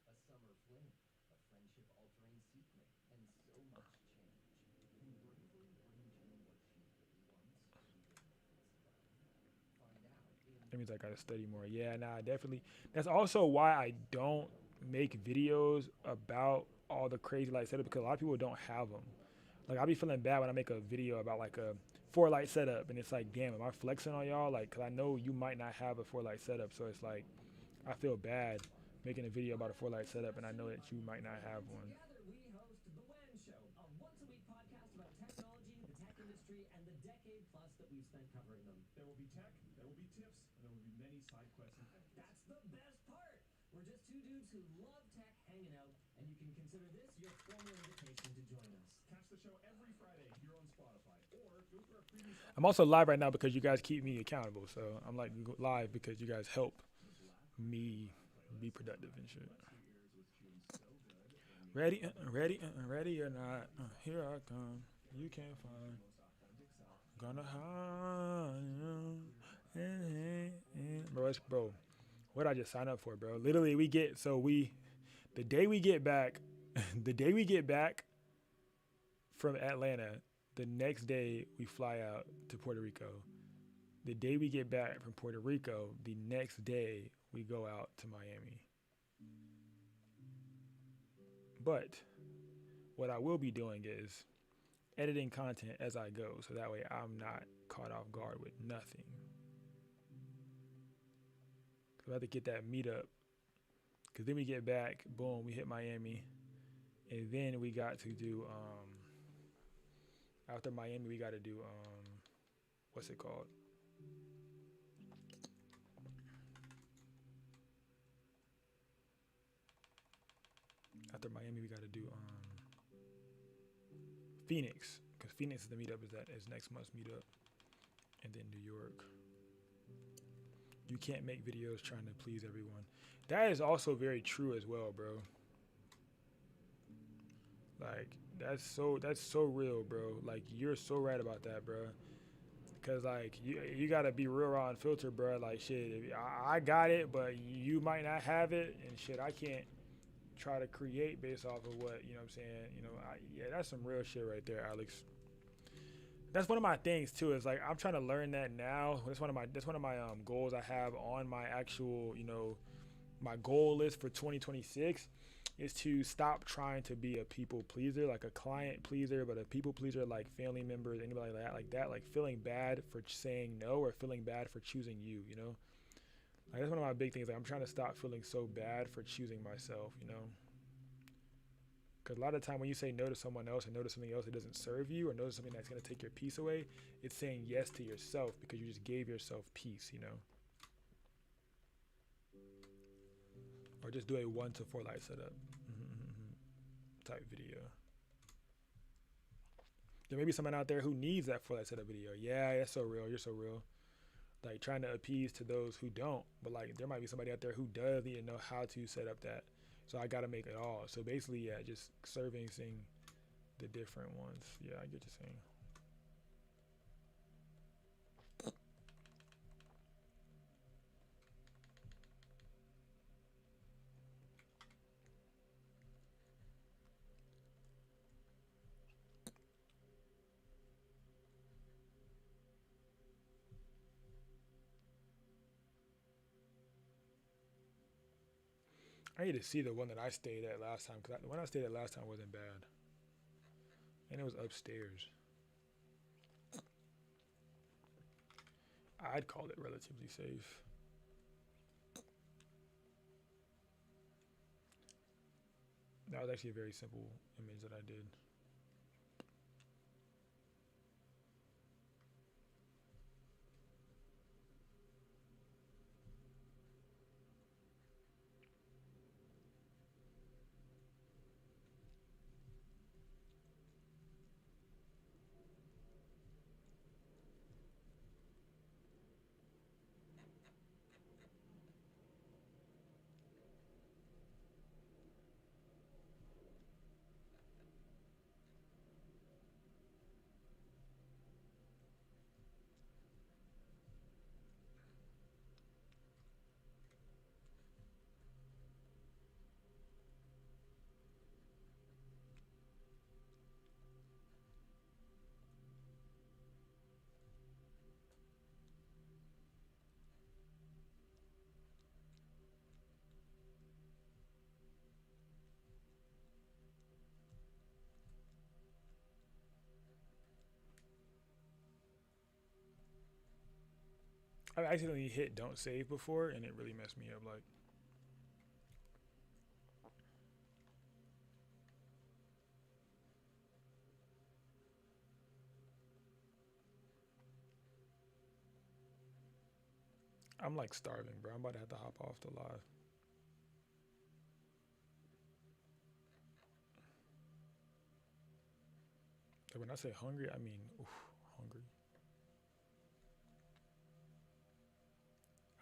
A summer fling, a friendship-altering secret, and so much change. Can Bravely bring Jen what she really wants, even if it's love? Find out in... That means I gotta study more. Yeah, nah, definitely. That's also why I don't make videos about all the crazy light setup because a lot of people don't have them. Like I'll be feeling bad when I make a video about like a 4-light setup and it's like, damn, am I flexing on y'all? Like, cause I know you might not have a 4-light setup, so it's like I feel bad making a video about a 4-light setup and I know that you might not have one. Together we host The WED Show, a once-a-week podcast about technology, the tech industry, and the decade plus that we've spent covering them. There will be tech, there will be tips, and there will be many side quests and thank yous. That's the best part! We're just two dudes who love tech hanging out, and you can consider this your formal invitation to join us. Catch the show every Friday here on Spotify, or go through our previous I'm also live right now because you guys keep me accountable. So I'm like live because you guys help me be productive and shit. Ready or not, here I come. You can't find. Gonna hide you. Bro, what I just signed up for, bro. Literally, the day we get back from Atlanta, the next day we fly out to Puerto Rico. The day we get back from Puerto Rico, the next day we go out to Miami. But what I will be doing is editing content as I go, so that way I'm not caught off guard with nothing. So I have to get that meetup, because then we get back, boom, we hit Miami, and then we got to do after Miami we got to do what's it called? After Miami we got to do Phoenix, because Phoenix is the meetup is next month's meetup, and then New York. You can't make videos trying to please everyone. That is also very true as well, bro. Like that's so real, bro. Like you're so right about that, bro. Cause like you gotta be real raw and filter, bro. Like shit, I got it, but you might not have it, and shit, I can't try to create based off of what, you know what I'm saying. You know, yeah, that's some real shit right there, Alex. That's one of my things too. Is like I'm trying to learn that now. That's one of my goals I have on my actual, you know, my goal list for 2026 is to stop trying to be a people pleaser, like a client pleaser, but a people pleaser like family members, anybody like that, like feeling bad for saying no or feeling bad for choosing you, you know? Like that's one of my big things. Like I'm trying to stop feeling so bad for choosing myself, you know? Because a lot of the time when you say no to someone else and no to something else that doesn't serve you or no to something that's going to take your peace away, it's saying yes to yourself because you just gave yourself peace, you know? Or just do a 1 to 4 light setup type video. There may be someone out there who needs that 4 light setup video. Yeah, that's so real. You're so real. Like trying to appease to those who don't. But like there might be somebody out there who does need to know how to set up that. So I got to make it all. So basically, yeah, just servicing the different ones. Yeah, I get what you're saying. I need to see the one that I stayed at last time, because the one I stayed at last time wasn't bad. And it was upstairs. I'd call it relatively safe. That was actually a very simple image that I did. I accidentally hit don't save before, and it really messed me up. Like, I'm like starving, bro. I'm about to have to hop off the live. And when I say hungry, I mean hungry.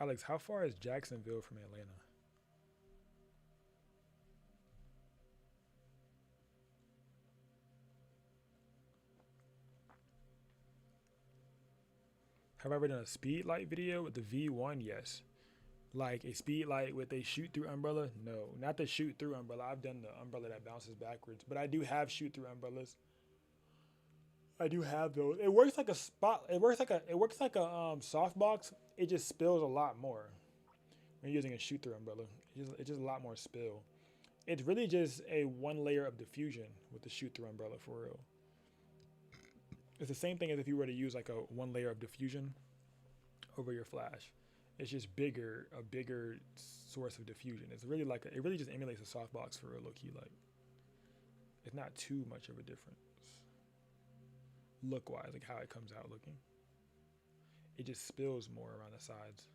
Alex, how far is Jacksonville from Atlanta? Have I ever done a speed light video with the V1? Yes. Like a speed light with a shoot through umbrella? No, not the shoot through umbrella. I've done the umbrella that bounces backwards, but I do have shoot through umbrellas. I do have those. It works like a spot. It works like a softbox. It just spills a lot more when you're using a shoot through umbrella. It's just a lot more spill. It's really just a one layer of diffusion with the shoot through umbrella for real. It's the same thing as if you were to use like a one layer of diffusion over your flash. It's just a bigger source of diffusion. It's really like it really just emulates a softbox for real, low key. Like it's not too much of a difference look wise, like how it comes out looking. It just spills more around the sides.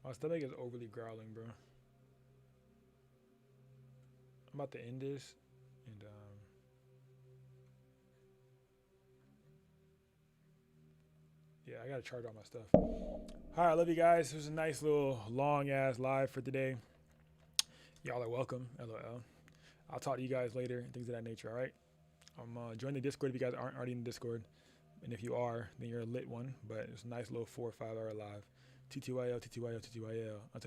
My stomach is overly growling, bro. I'm about to end this, and yeah, I gotta charge all my stuff. All right, I love you guys. It was a nice little long ass live for today. Y'all are welcome. LOL. I'll talk to you guys later and things of that nature. All right. Join the Discord if you guys aren't already in the Discord, and if you are, then you're a lit one. But it's a nice little 4 or 5 hour live. TTYL, TTYL, TTYL. Until